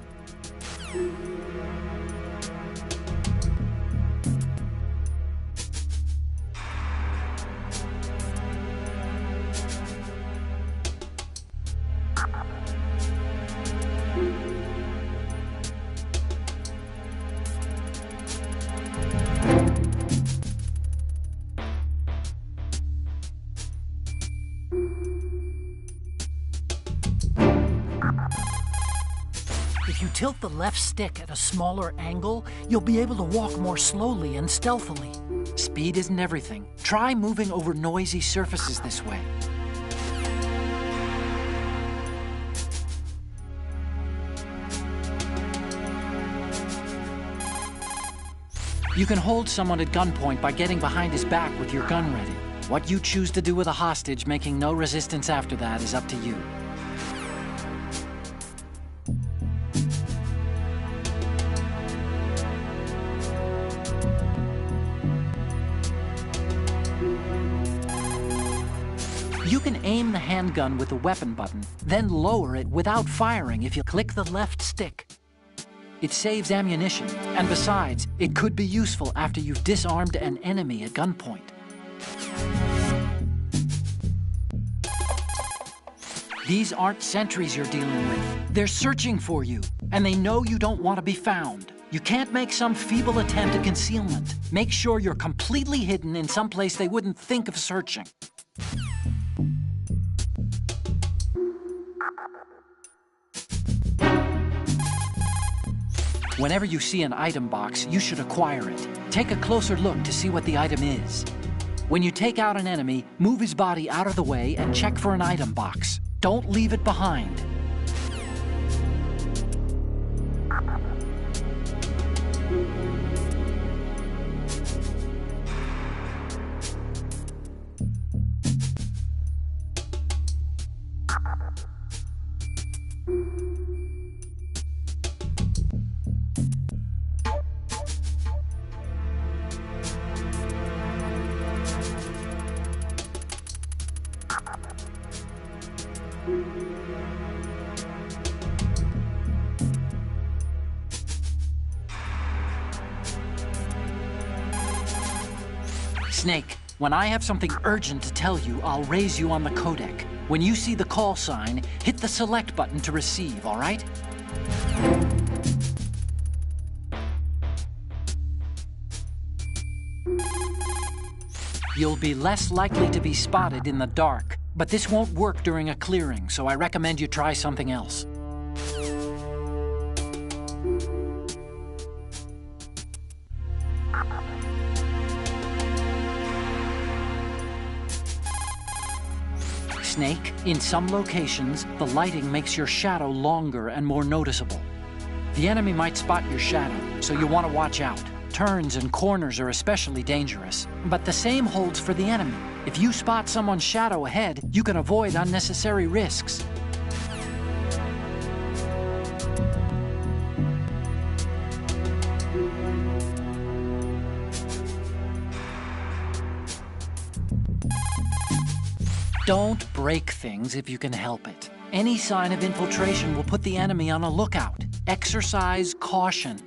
If you tilt the left stick at a smaller angle, you'll be able to walk more slowly and stealthily. Speed isn't everything. Try moving over noisy surfaces this way. You can hold someone at gunpoint by getting behind his back with your gun ready. What you choose to do with a hostage, making no resistance after that, is up to you. You can aim the handgun with the weapon button, then lower it without firing if you click the left stick. It saves ammunition, and besides, it could be useful after you've disarmed an enemy at gunpoint. These aren't sentries you're dealing with. They're searching for you, and they know you don't want to be found. You can't make some feeble attempt at concealment. Make sure you're completely hidden in some place they wouldn't think of searching. Whenever you see an item box, you should acquire it. Take a closer look to see what the item is. When you take out an enemy, move his body out of the way and check for an item box. Don't leave it behind. Snake, when I have something urgent to tell you, I'll raise you on the codec. When you see the call sign, hit the select button to receive, all right? You'll be less likely to be spotted in the dark, but this won't work during a clearing, so I recommend you try something else. Snake, in some locations, the lighting makes your shadow longer and more noticeable. The enemy might spot your shadow, so you want to watch out. Turns and corners are especially dangerous, but the same holds for the enemy. If you spot someone's shadow ahead, you can avoid unnecessary risks. Don't break things if you can help it. Any sign of infiltration will put the enemy on a lookout. Exercise caution.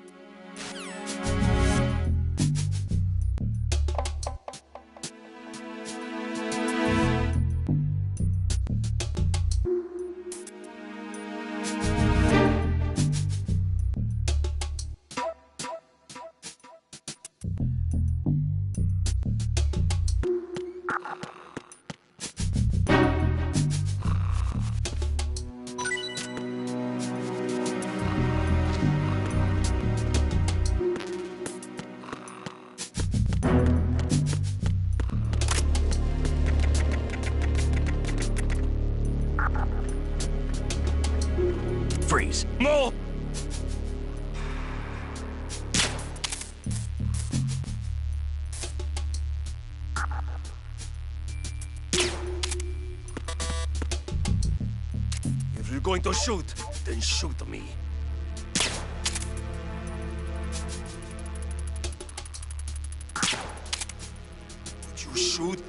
Freeze. No! If you're going to shoot, then shoot me. Would you shoot?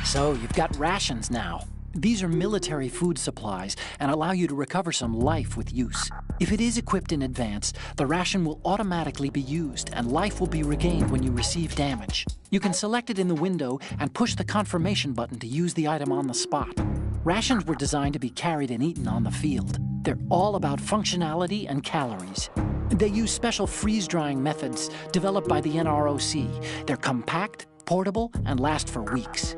So, you've got rations now. These are military food supplies and allow you to recover some life with use. If it is equipped in advance, the ration will automatically be used and life will be regained when you receive damage. You can select it in the window and push the confirmation button to use the item on the spot. Rations were designed to be carried and eaten on the field. They're all about functionality and calories. They use special freeze-drying methods developed by the NROC. They're compact, portable, and last for weeks.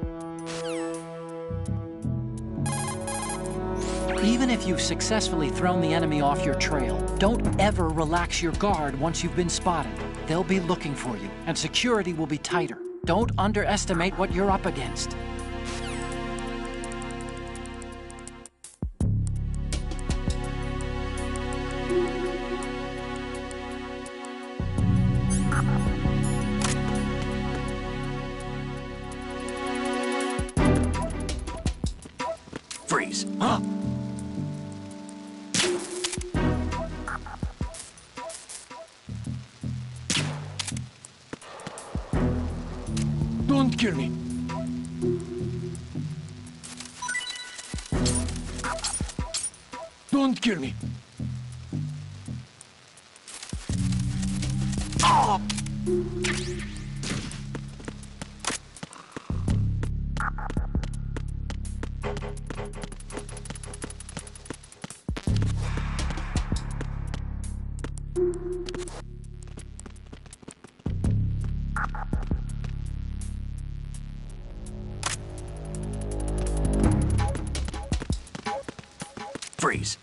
Even if you've successfully thrown the enemy off your trail, don't ever relax your guard once you've been spotted. They'll be looking for you, and security will be tighter. Don't underestimate what you're up against. Freeze. Huh? Don't kill me. Don't kill me. Oh! Freeze.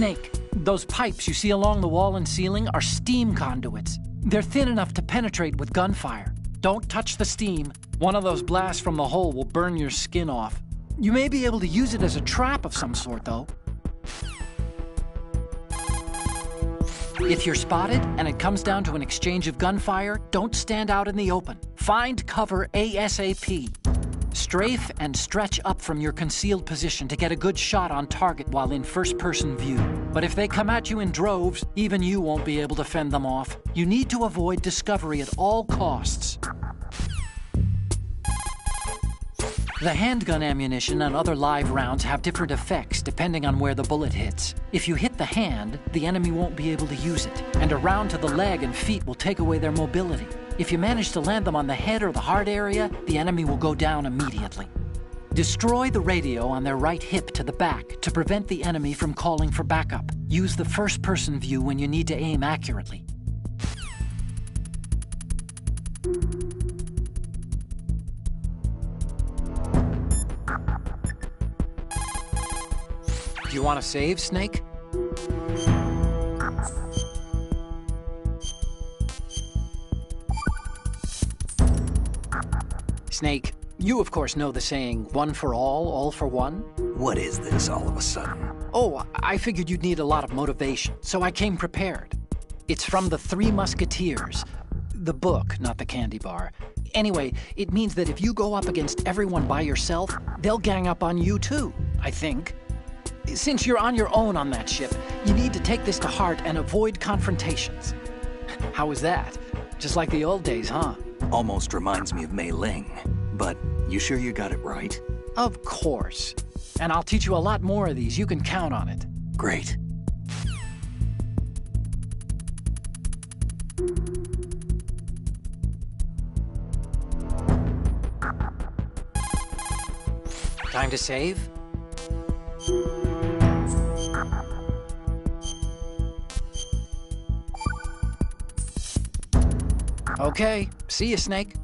Snake, those pipes you see along the wall and ceiling are steam conduits. They're thin enough to penetrate with gunfire. Don't touch the steam. One of those blasts from the hole will burn your skin off. You may be able to use it as a trap of some sort, though. If you're spotted and it comes down to an exchange of gunfire, don't stand out in the open. Find cover ASAP. Strafe and stretch up from your concealed position to get a good shot on target while in first-person view. But if they come at you in droves, even you won't be able to fend them off. You need to avoid discovery at all costs. The handgun ammunition and other live rounds have different effects depending on where the bullet hits. If you hit the hand, the enemy won't be able to use it, and a round to the leg and feet will take away their mobility. If you manage to land them on the head or the heart area, the enemy will go down immediately. Destroy the radio on their right hip to the back to prevent the enemy from calling for backup. Use the first-person view when you need to aim accurately. Do you want to save, Snake? Snake, you of course know the saying, one for all for one? What is this all of a sudden? Oh, I figured you'd need a lot of motivation, so I came prepared. It's from the Three Musketeers. The book, not the candy bar. Anyway, it means that if you go up against everyone by yourself, they'll gang up on you too, I think. Since you're on your own on that ship, you need to take this to heart and avoid confrontations. How was that? Just like the old days, huh? Almost reminds me of Mei Ling. But you sure you got it right? Of course. And I'll teach you a lot more of these. You can count on it. Great. Time to save? Okay, see you, Snake.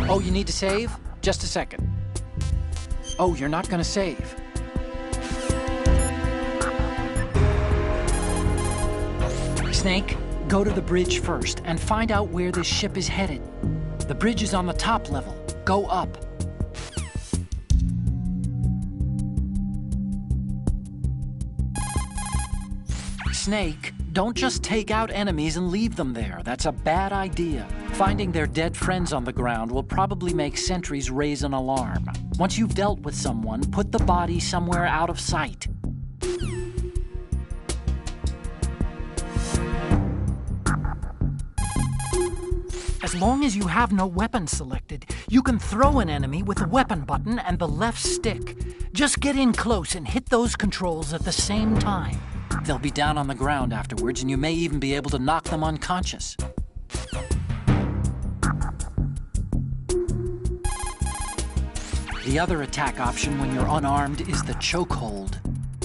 Oh, you need to save? Just a second. Oh, you're not gonna save. Snake, go to the bridge first and find out where this ship is headed. The bridge is on the top level. Go up. Snake, don't just take out enemies and leave them there. That's a bad idea. Finding their dead friends on the ground will probably make sentries raise an alarm. Once you've dealt with someone, put the body somewhere out of sight. As long as you have no weapon selected, you can throw an enemy with the weapon button and the left stick. Just get in close and hit those controls at the same time. They'll be down on the ground afterwards, and you may even be able to knock them unconscious. The other attack option when you're unarmed is the chokehold.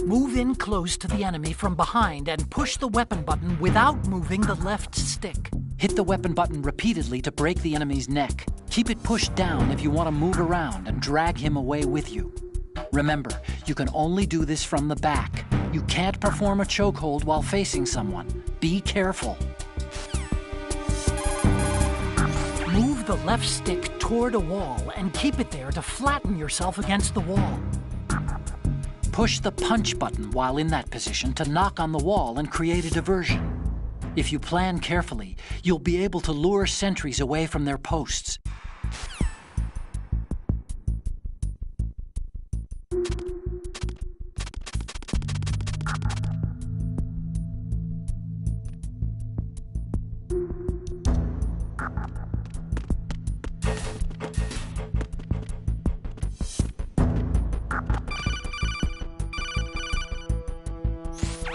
Move in close to the enemy from behind and push the weapon button without moving the left stick. Hit the weapon button repeatedly to break the enemy's neck. Keep it pushed down if you want to move around and drag him away with you. Remember, you can only do this from the back. You can't perform a chokehold while facing someone. Be careful. Move the left stick toward a wall and keep it there to flatten yourself against the wall. Push the punch button while in that position to knock on the wall and create a diversion. If you plan carefully, you'll be able to lure sentries away from their posts.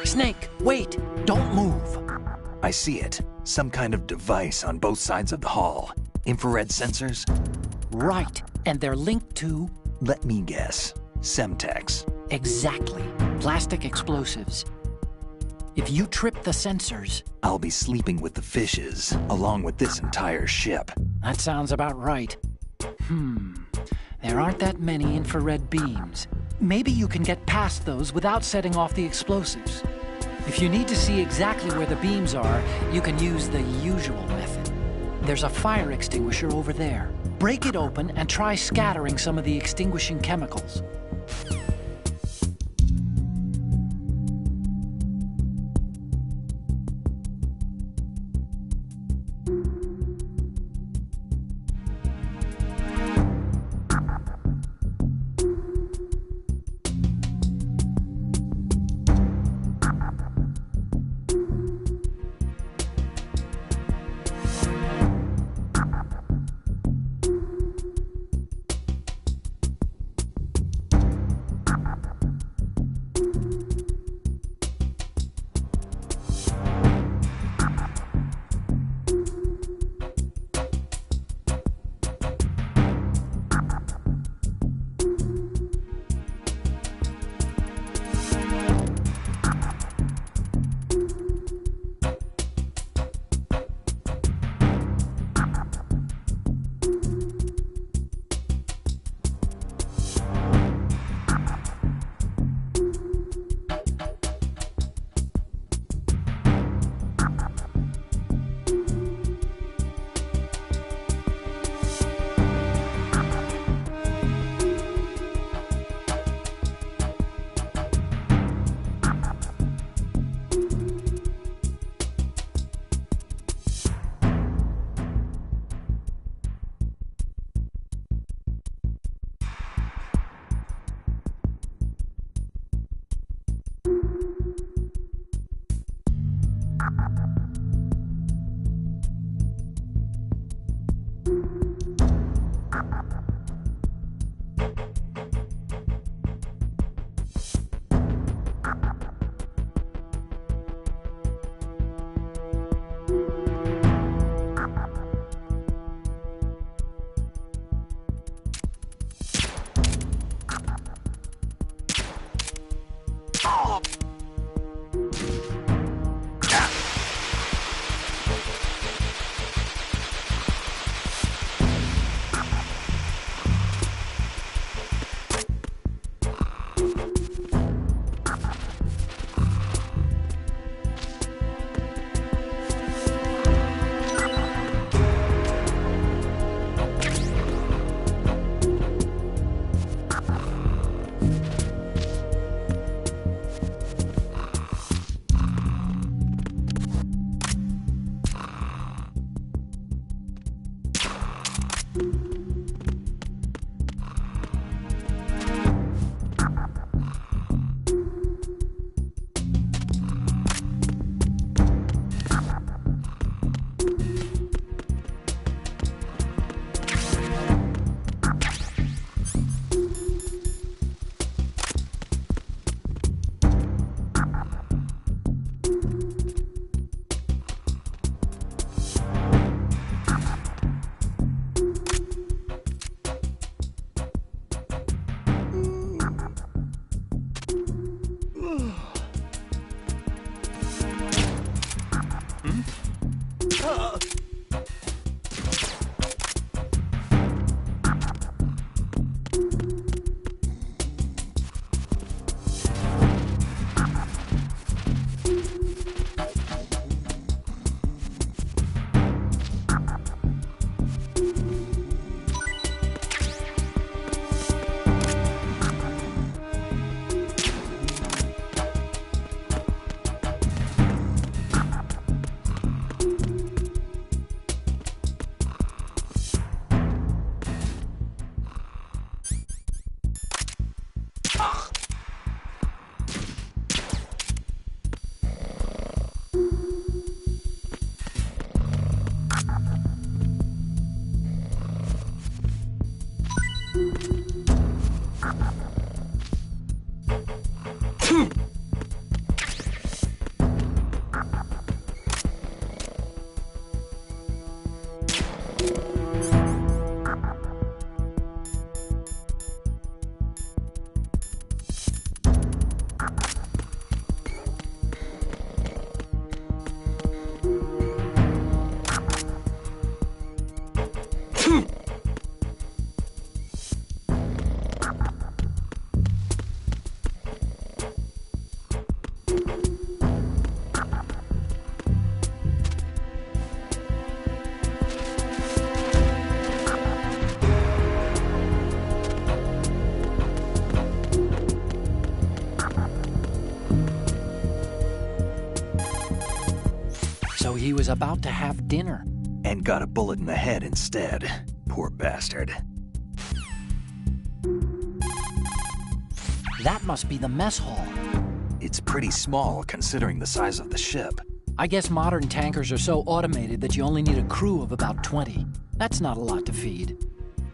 Snake, wait! Don't move! I see it. Some kind of device on both sides of the hall. Infrared sensors? Right, and they're linked to... Let me guess. Semtex. Exactly. Plastic explosives. If you trip the sensors... I'll be sleeping with the fishes, along with this entire ship. That sounds about right. There aren't that many infrared beams. Maybe you can get past those without setting off the explosives. If you need to see exactly where the beams are, you can use the usual method. There's a fire extinguisher over there. Break it open and try scattering some of the extinguishing chemicals. So he was about to have dinner. And got a bullet in the head instead. Poor bastard. That must be the mess hall. It's pretty small considering the size of the ship. I guess modern tankers are so automated that you only need a crew of about 20. That's not a lot to feed.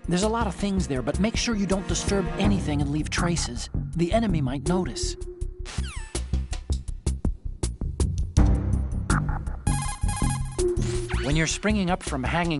There's a lot of things there, but make sure you don't disturb anything and leave traces. The enemy might notice. When you're springing up from hanging...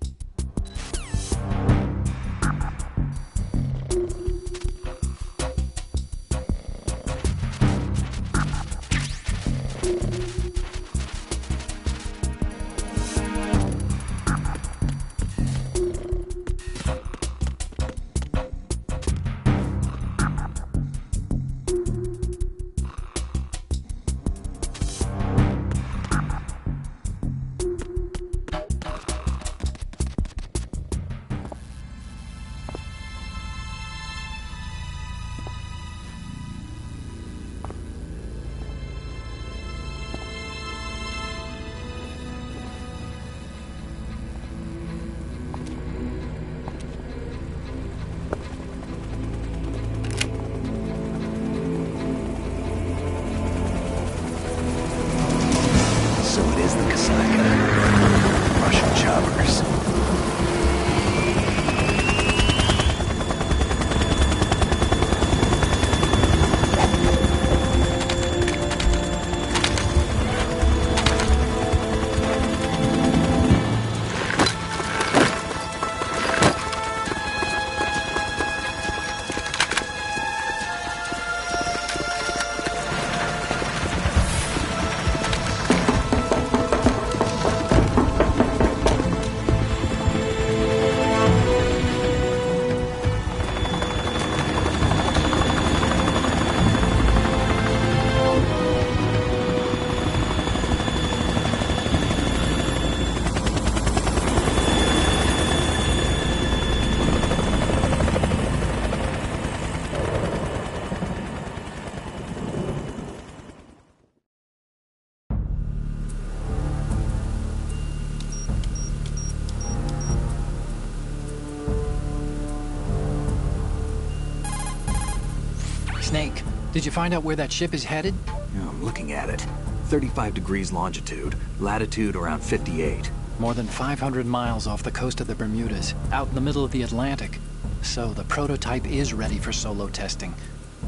Snake, did you find out where that ship is headed? Yeah, I'm looking at it. 35 degrees longitude, latitude around 58. More than 500 miles off the coast of the Bermudas, out in the middle of the Atlantic. So the prototype is ready for solo testing.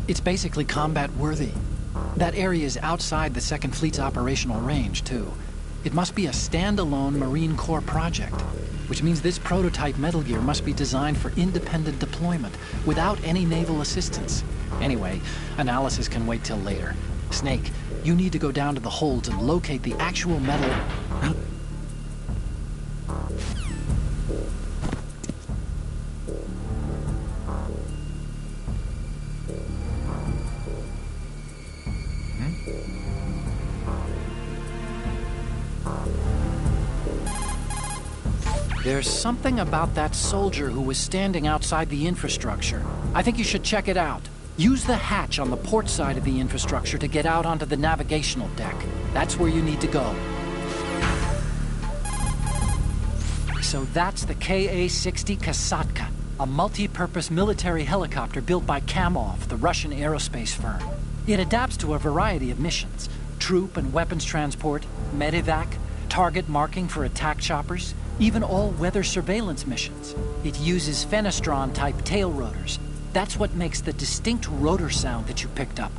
It's basically combat-worthy. That area is outside the Second Fleet's operational range, too. It must be a standalone Marine Corps project, which means this prototype Metal Gear must be designed for independent deployment, without any naval assistance. Anyway, analysis can wait till later. Snake, you need to go down to the holds and locate the actual metal... There's something about that soldier who was standing outside the infrastructure. I think you should check it out. Use the hatch on the port side of the infrastructure to get out onto the navigational deck. That's where you need to go. So that's the Ka-60 Kasatka. a multi-purpose military helicopter built by Kamov, the Russian aerospace firm. It adapts to a variety of missions: troop and weapons transport, medevac, target marking for attack choppers, even all-weather surveillance missions. It uses Fenestron-type tail rotors. That's what makes the distinct rotor sound that you picked up.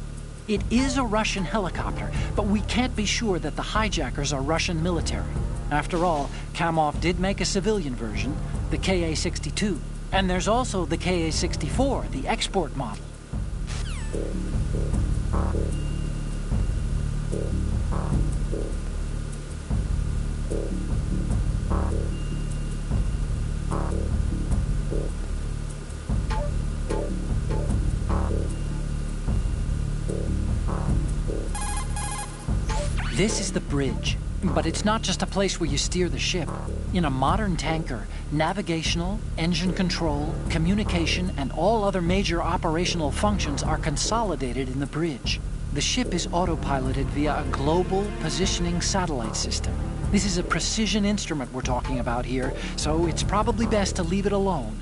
It is a Russian helicopter, but we can't be sure that the hijackers are Russian military. After all, Kamov did make a civilian version, the Ka-62. And there's also the Ka-64, the export model. This is the bridge, but it's not just a place where you steer the ship. In a modern tanker, navigational, engine control, communication, and all other major operational functions are consolidated in the bridge. The ship is autopiloted via a global positioning satellite system. This is a precision instrument we're talking about here, so it's probably best to leave it alone.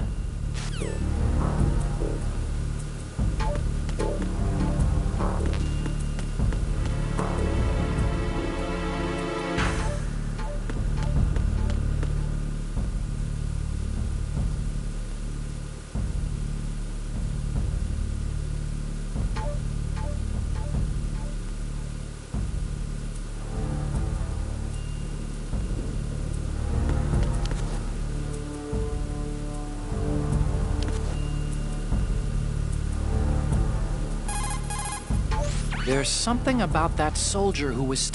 There's something about that soldier who was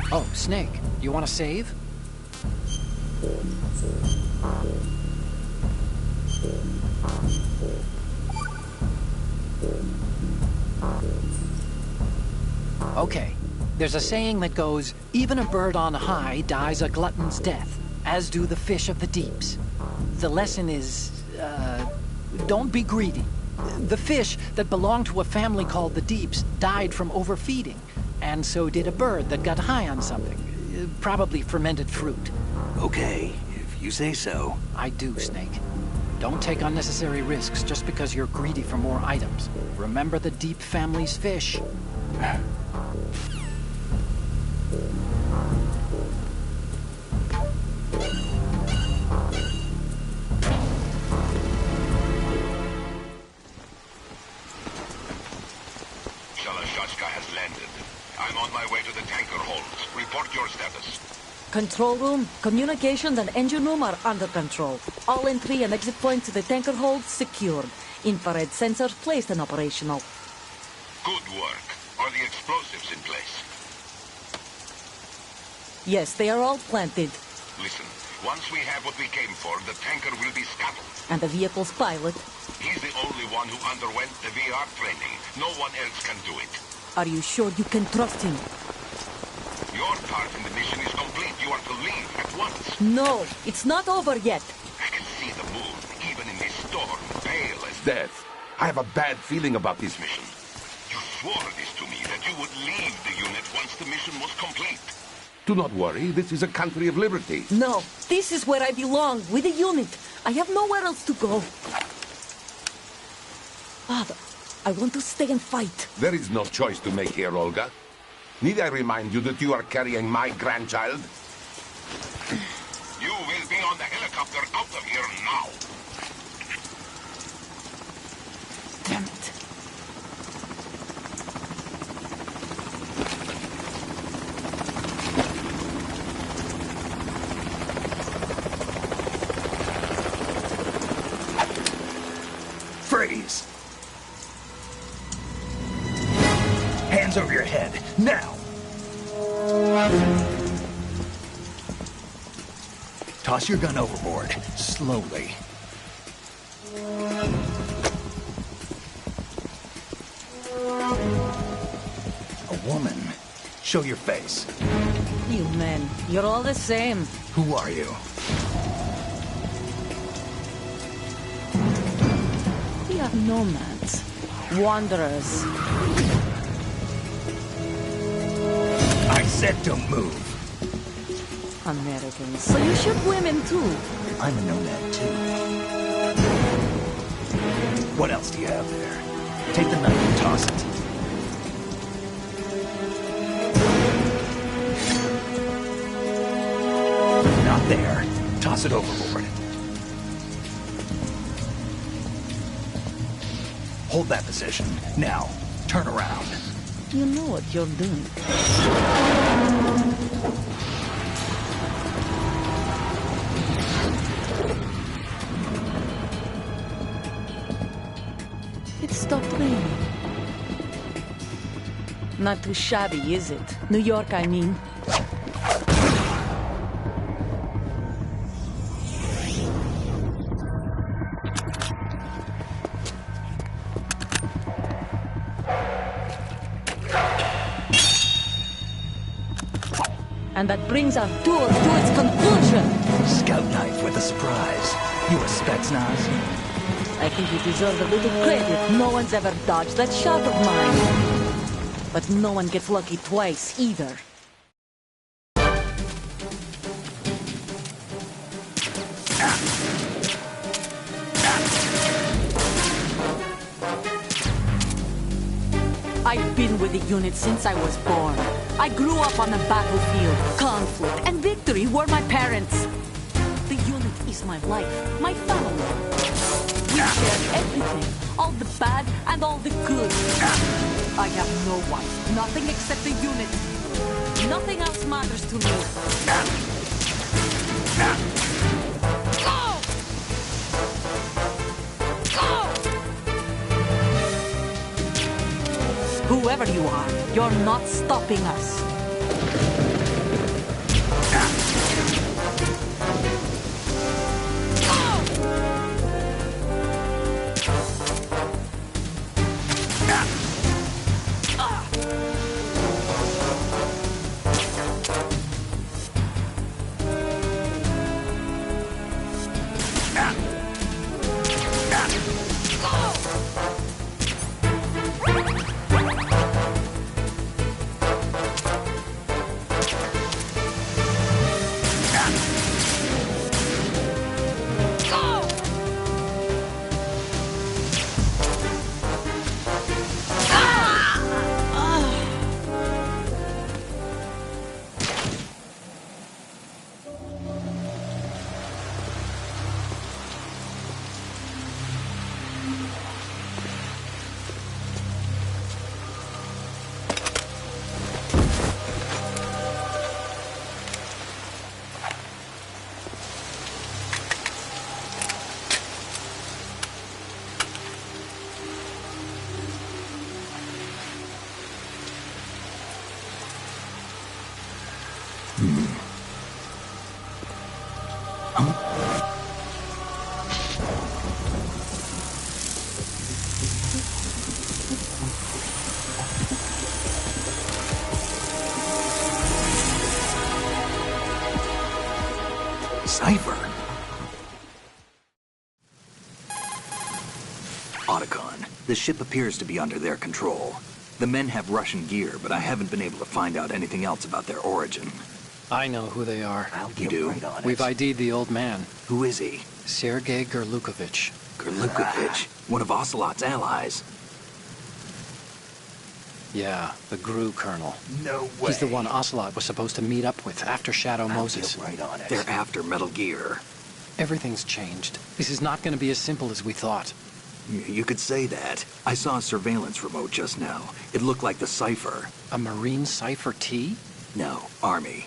Oh, Snake, you want to save? Okay, there's a saying that goes, even a bird on high dies a glutton's death, as do the fish of the deeps. The lesson is, don't be greedy. The fish that belonged to a family called the Deeps died from overfeeding, and so did a bird that got high on something, probably fermented fruit. Okay, if you say so. I do, Snake. Don't take unnecessary risks just because you're greedy for more items. Remember the Deep family's fish. Has landed. I'm on my way to the tanker holds. Report your status. Control room, communications and engine room are under control. All entry and exit points to the tanker hold secured. Infrared sensors placed and operational. Good work. Are the explosives in place? Yes, they are all planted. Listen, once we have what we came for, the tanker will be scuttled. And the vehicle's pilot? He's the only one who underwent the VR training. No one else can do it. Are you sure you can trust him? Your part in the mission is complete. You are to leave at once. No, it's not over yet. I can see the moon, even in this storm, pale as death. I have a bad feeling about this mission. You swore this to me, that you would leave the unit once the mission was complete. Do not worry, this is a country of liberty. No, this is where I belong, with the unit. I have nowhere else to go. Father, I want to stay and fight. There is no choice to make here, Olga. Need I remind you that you are carrying my grandchild? You will be on the helicopter out of here now. Damn it. Freeze! Hands over your head, now! Toss your gun overboard, slowly. A woman. Show your face. You men, you're all the same. Who are you? We are nomads. Wanderers. I said don't move. Americans, so you shoot women too. I'm a nomad too. What else do you have there? Take the knife and toss it. Not there. Toss it overboard. Hold that position. Now, turn around. You know what you're doing. It stopped raining. Not too shabby, is it? New York, I mean. And that brings our tour to its conclusion. Scout knife with a surprise. You a Spetsnaz? I think you deserve a little credit. No one's ever dodged that shot of mine. But no one gets lucky twice, either. I've been with the unit since I was born. I grew up on the battlefield. Conflict and victory were my parents. The unit is my life, my family. We share everything, all the bad and all the good. I have no wife, nothing except the unit. Nothing else matters to me. Whoever you are, you're not stopping us. Cipher. Otacon, the ship appears to be under their control. The men have Russian gear, but I haven't been able to find out anything else about their origin. I know who they are. You do? Right We've ID'd the old man. Who is he? Sergei Gerlukovich. Gerlukovich? One of Ocelot's allies. Yeah, the GRU colonel. No way. He's the one Ocelot was supposed to meet up with after Shadow Moses. Get right on it. They're after Metal Gear. Everything's changed. This is not going to be as simple as we thought. You could say that. I saw a surveillance remote just now. It looked like the Cipher. A Marine Cipher T? No, Army.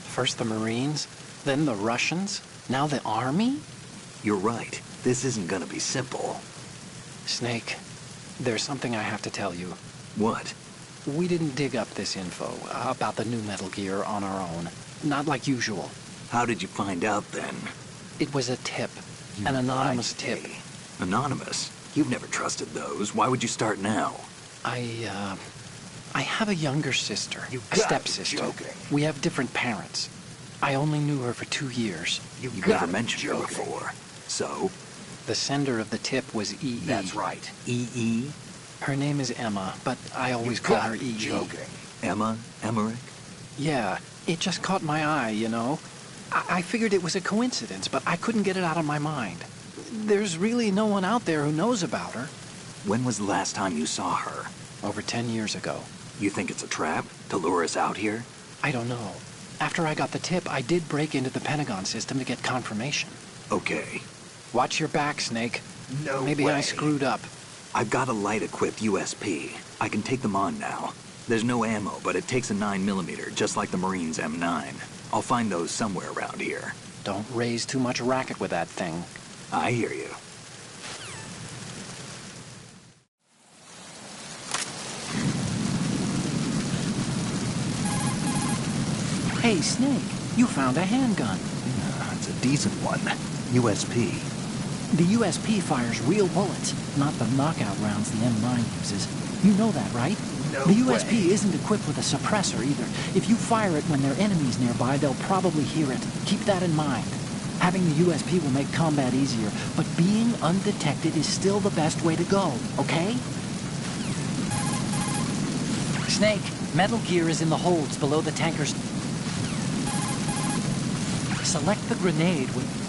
First the Marines, then the Russians, now the Army? You're right. This isn't gonna be simple. Snake, there's something I have to tell you. What? We didn't dig up this info about the new Metal Gear on our own. Not like usual. How did you find out then? It was a tip. An anonymous tip. Anonymous? You've never trusted those. Why would you start now? I have a younger sister, a stepsister. We have different parents. I only knew her for 2 years. You've never mentioned her before. So? The sender of the tip was E.E. That's right. E.E.? Her name is Emma, but I always call her E.E. Joking. Emma? Emmerich? Yeah, it just caught my eye, you know. I figured it was a coincidence, but I couldn't get it out of my mind. There's really no one out there who knows about her. When was the last time you saw her? Over 10 years ago. You think it's a trap to lure us out here? I don't know. After I got the tip, I did break into the Pentagon system to get confirmation. Okay. Watch your back, Snake. No Maybe way. I screwed up. I've got a light-equipped USP. I can take them on now. There's no ammo, but it takes a 9mm, just like the Marines' M9. I'll find those somewhere around here. Don't raise too much racket with that thing. I hear you. Hey, Snake, you found a handgun. It's a decent one. USP. The USP fires real bullets, not the knockout rounds the M9 uses. You know that, right? No The USP way. isn't equipped with a suppressor either. If you fire it when there are enemies nearby, they'll probably hear it. Keep that in mind. Having the USP will make combat easier, but being undetected is still the best way to go, okay? Snake, Metal Gear is in the holds below the tankers. Select the grenade with...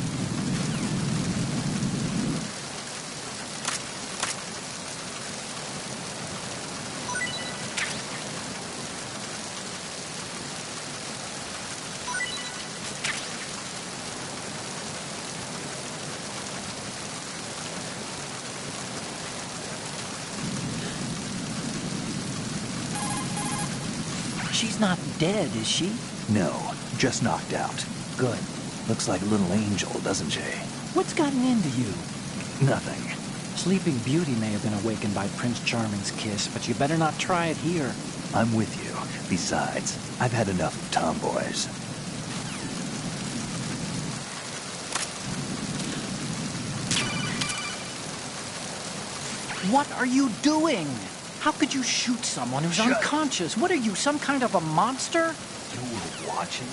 She's not dead, is she? No, just knocked out. Good. Looks like a little angel, doesn't she? What's gotten into you? Nothing. Sleeping Beauty may have been awakened by Prince Charming's kiss, but you better not try it here. I'm with you. Besides, I've had enough of tomboys. What are you doing? How could you shoot someone who's unconscious? What are you, some kind of a monster? You were watching?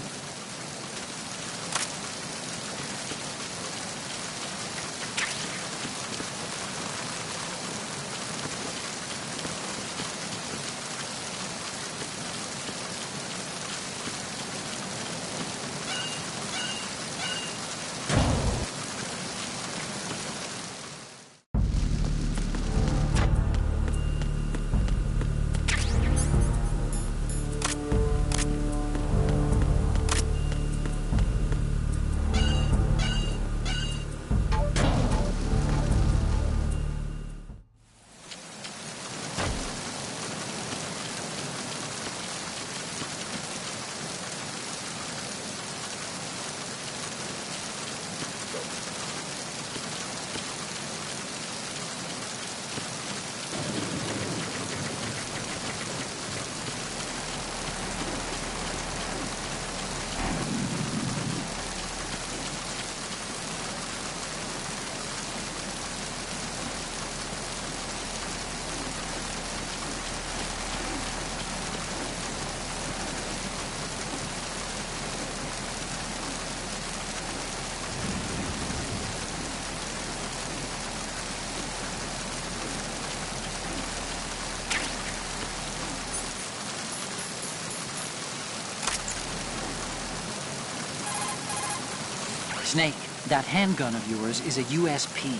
Snake, that handgun of yours is a USP.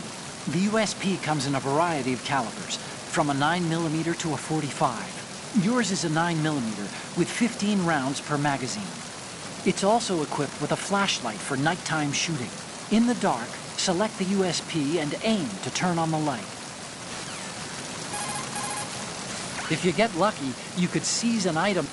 The USP comes in a variety of calibers, from a 9mm to a 45. Yours is a 9mm with 15 rounds per magazine. It's also equipped with a flashlight for nighttime shooting. In the dark, select the USP and aim to turn on the light. If you get lucky, you could seize an item.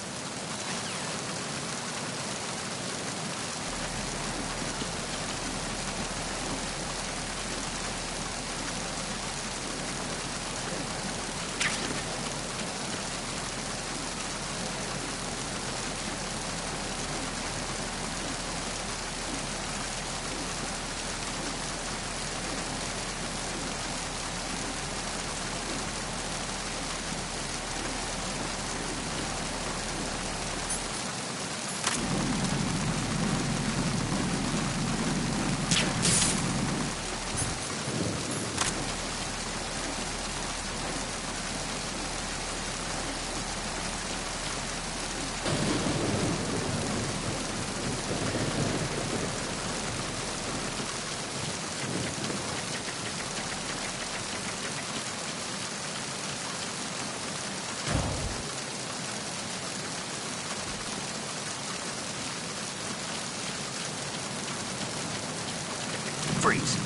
Freeze!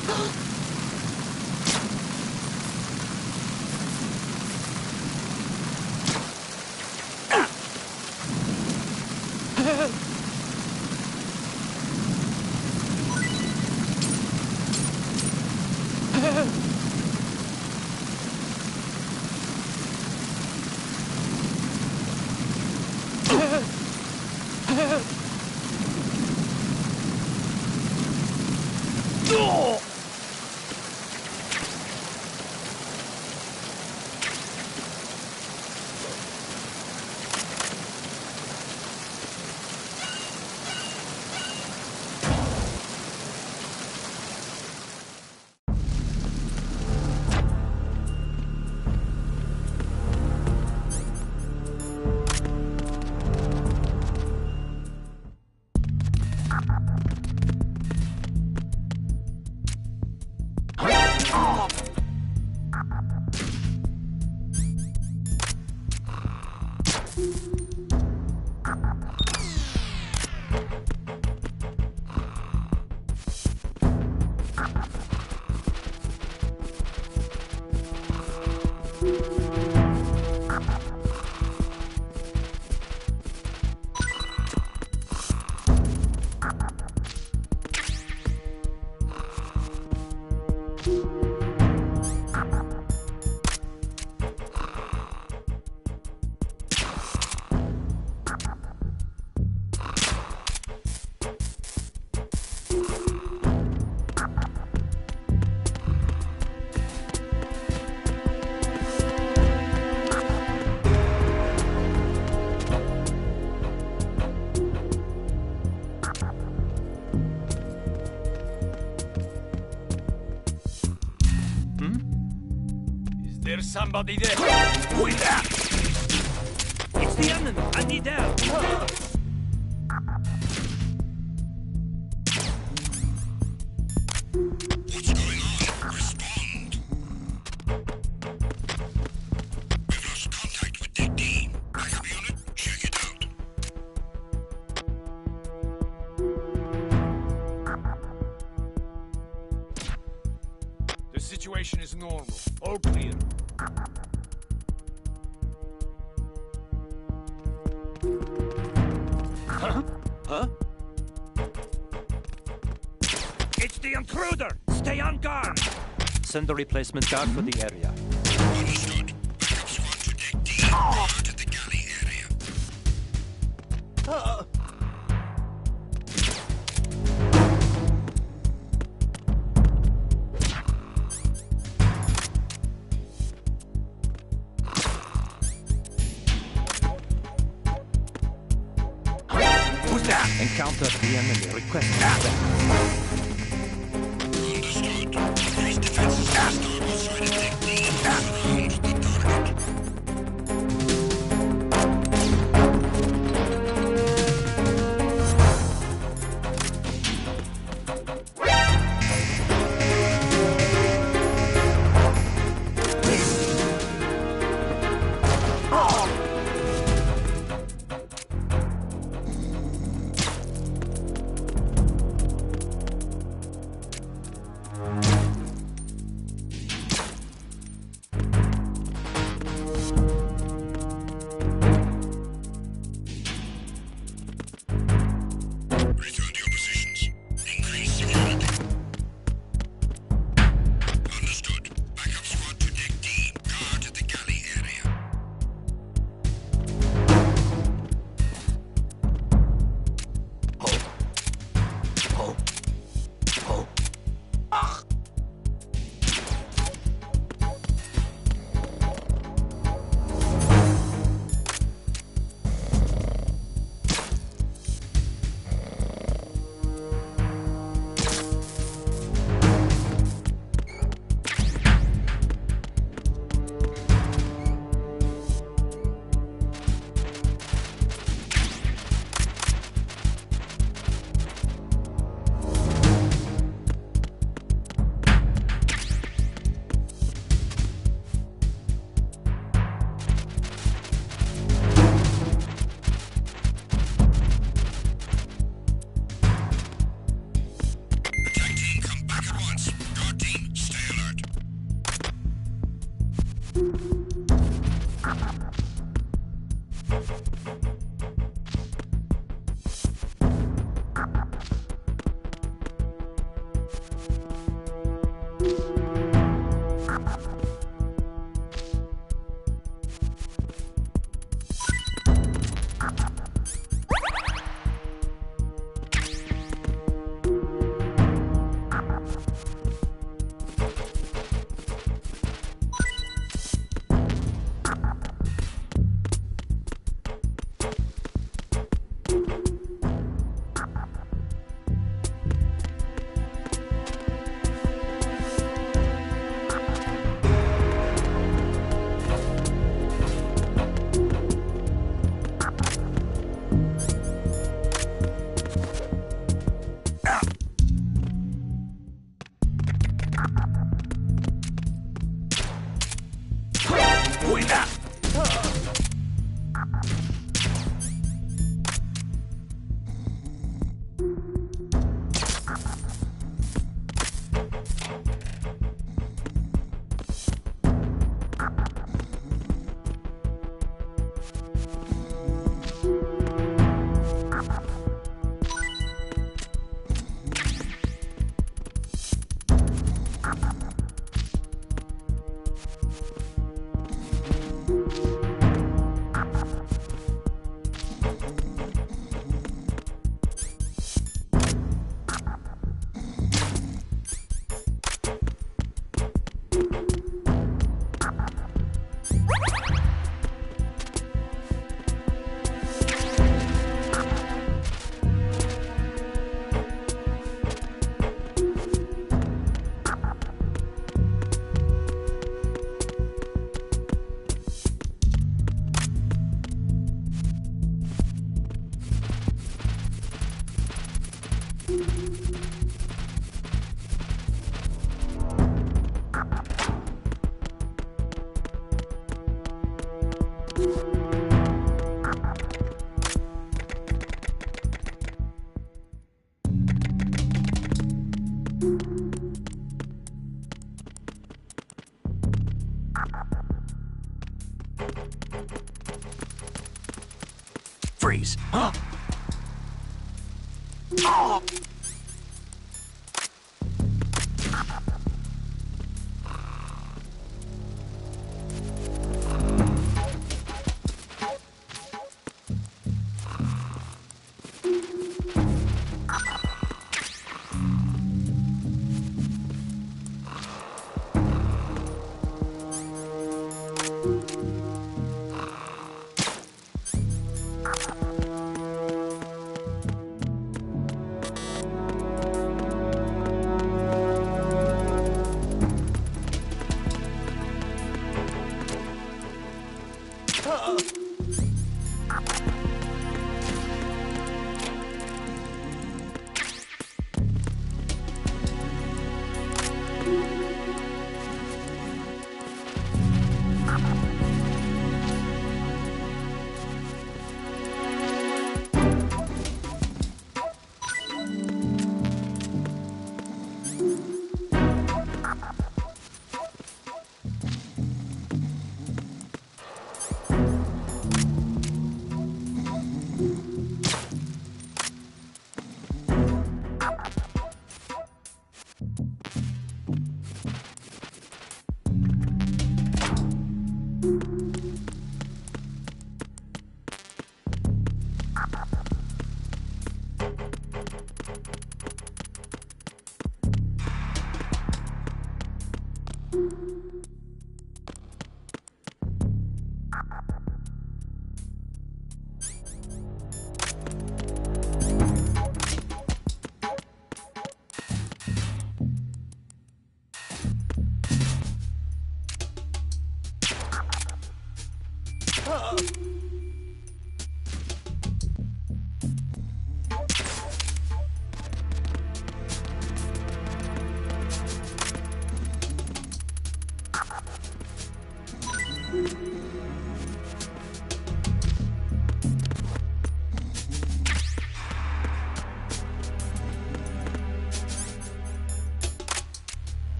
There's somebody there. Who is that? It's the enemy. I need help. What's going on? Respond. We've lost contact with Deck D. Backup unit, check it out. The situation is normal. All clear. Huh? Huh? It's the intruder! Stay on guard! Send a replacement guard for the area. Understood. Backup squad to Deck D. Out to the galley area. Who's that? Encounter the enemy. Request Understood. Base defenses will start outside of Deck D. Surround the target. Return to your positions. Increase security. Understood. Backup squad to Deck D. Guard at the galley area. Freeze. Huh? Oh!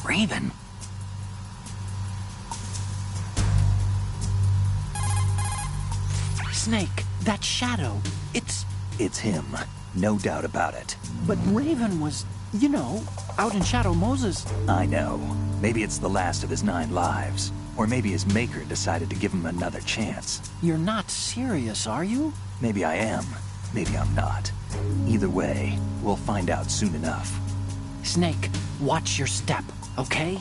Raven. Snake, that shadow, It's him. No doubt about it. But Raven was, you know, out in Shadow Moses. I know. Maybe it's the last of his 9 lives. Or maybe his maker decided to give him another chance. You're not serious, are you? Maybe I am. Maybe I'm not. Either way, we'll find out soon enough. Snake, watch your step, okay?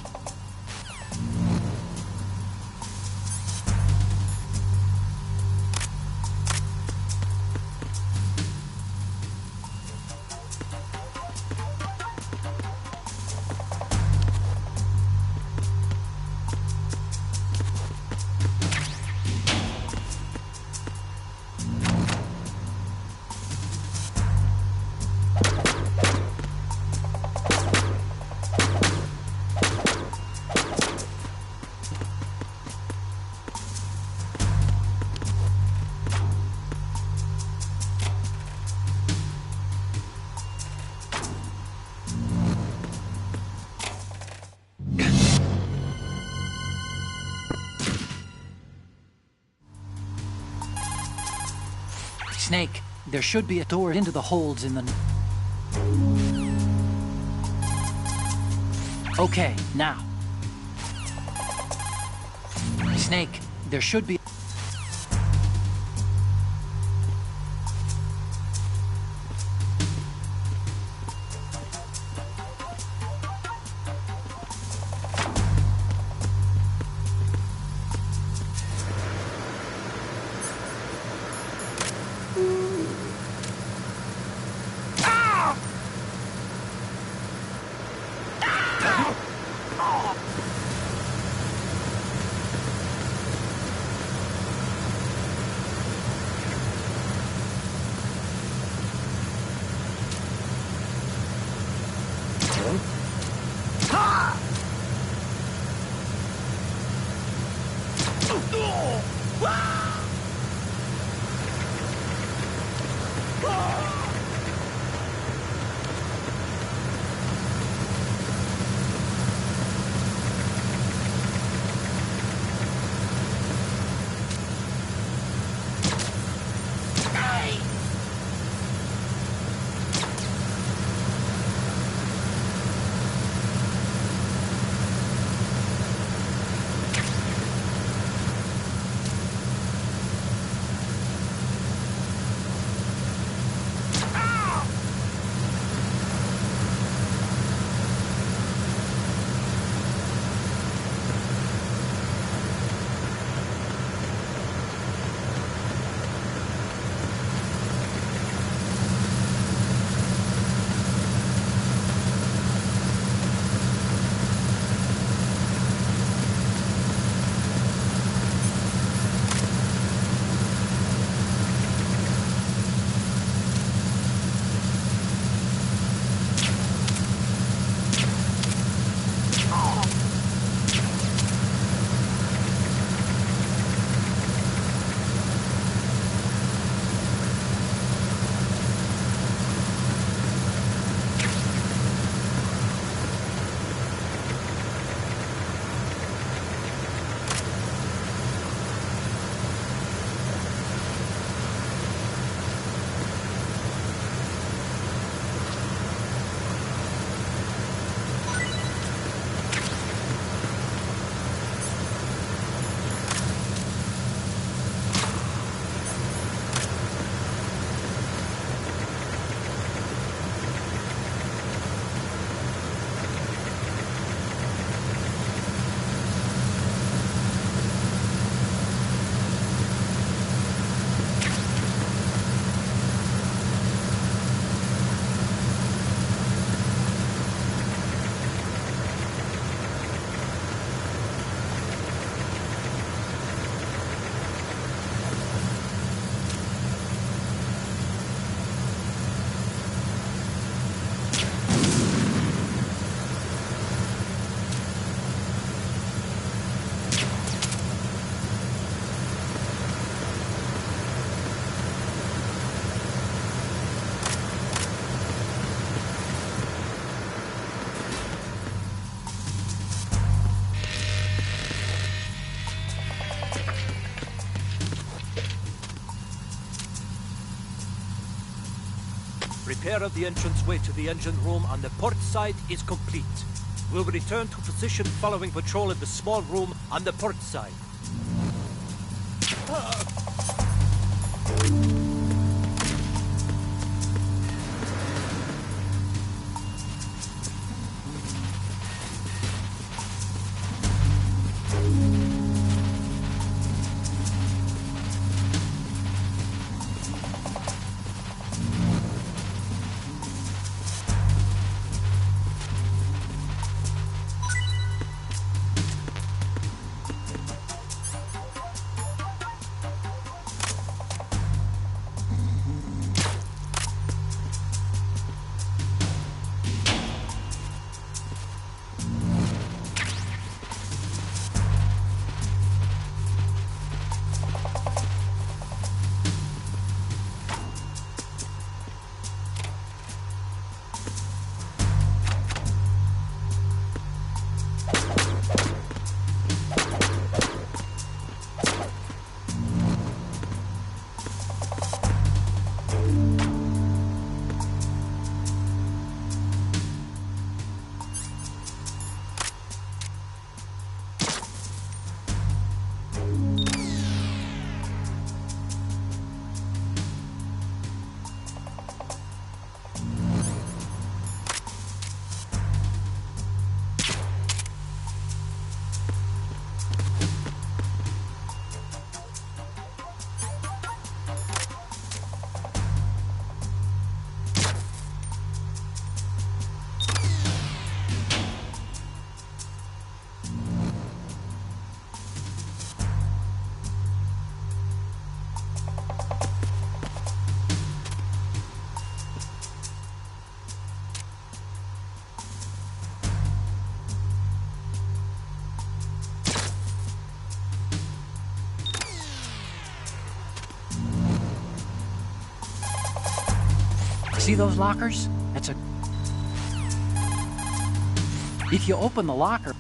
Snake, there should be a door into the holds in the... Okay, now. Snake, there should be... Repair of the entranceway to the engine room on the port side is complete. We'll return to position following patrol in the small room on the port side. See those lockers? If you open the locker...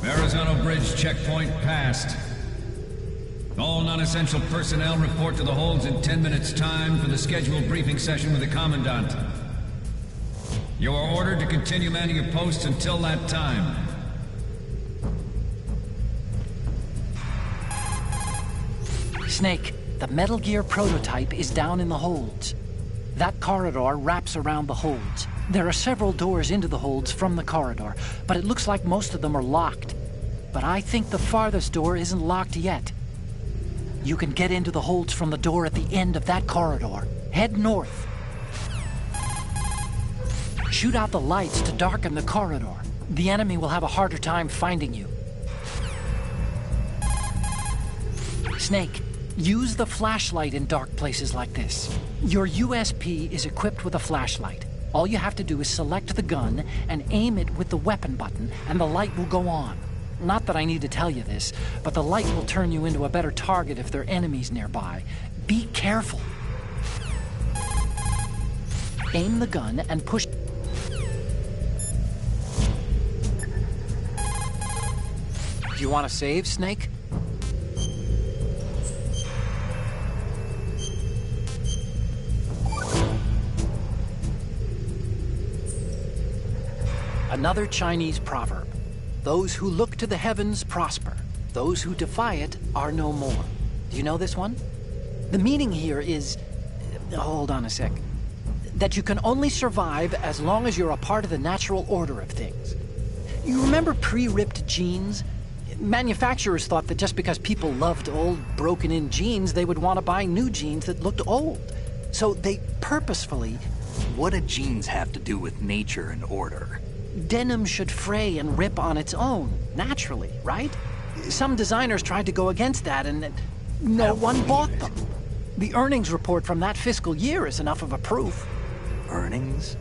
Verrazano Bridge checkpoint passed. All non-essential personnel report to the holds in 10 minutes' time for the scheduled briefing session with the Commandant. You are ordered to continue manning your posts until that time. Snake, the Metal Gear prototype is down in the holds. That corridor wraps around the holds. There are several doors into the holds from the corridor, but it looks like most of them are locked. But I think the farthest door isn't locked yet. You can get into the holds from the door at the end of that corridor. Head north. Shoot out the lights to darken the corridor. The enemy will have a harder time finding you. Snake, use the flashlight in dark places like this. Your USP is equipped with a flashlight. All you have to do is select the gun and aim it with the weapon button, and the light will go on. Not that I need to tell you this, but the light will turn you into a better target if there are enemies nearby. Be careful. Aim the gun and push... Do you want to save, Snake? Another Chinese proverb. Those who look to the heavens prosper. Those who defy it are no more. Do you know this one? The meaning here is... Hold on a sec. That you can only survive as long as you're a part of the natural order of things. You remember pre-ripped jeans? Manufacturers thought that just because people loved old, broken-in jeans, they would want to buy new jeans that looked old. So they purposefully... What do jeans have to do with nature and order? Denim should fray and rip on its own, naturally, right? Some designers tried to go against that, and no one bought them. The earnings report from that fiscal year is enough of a proof. Earnings?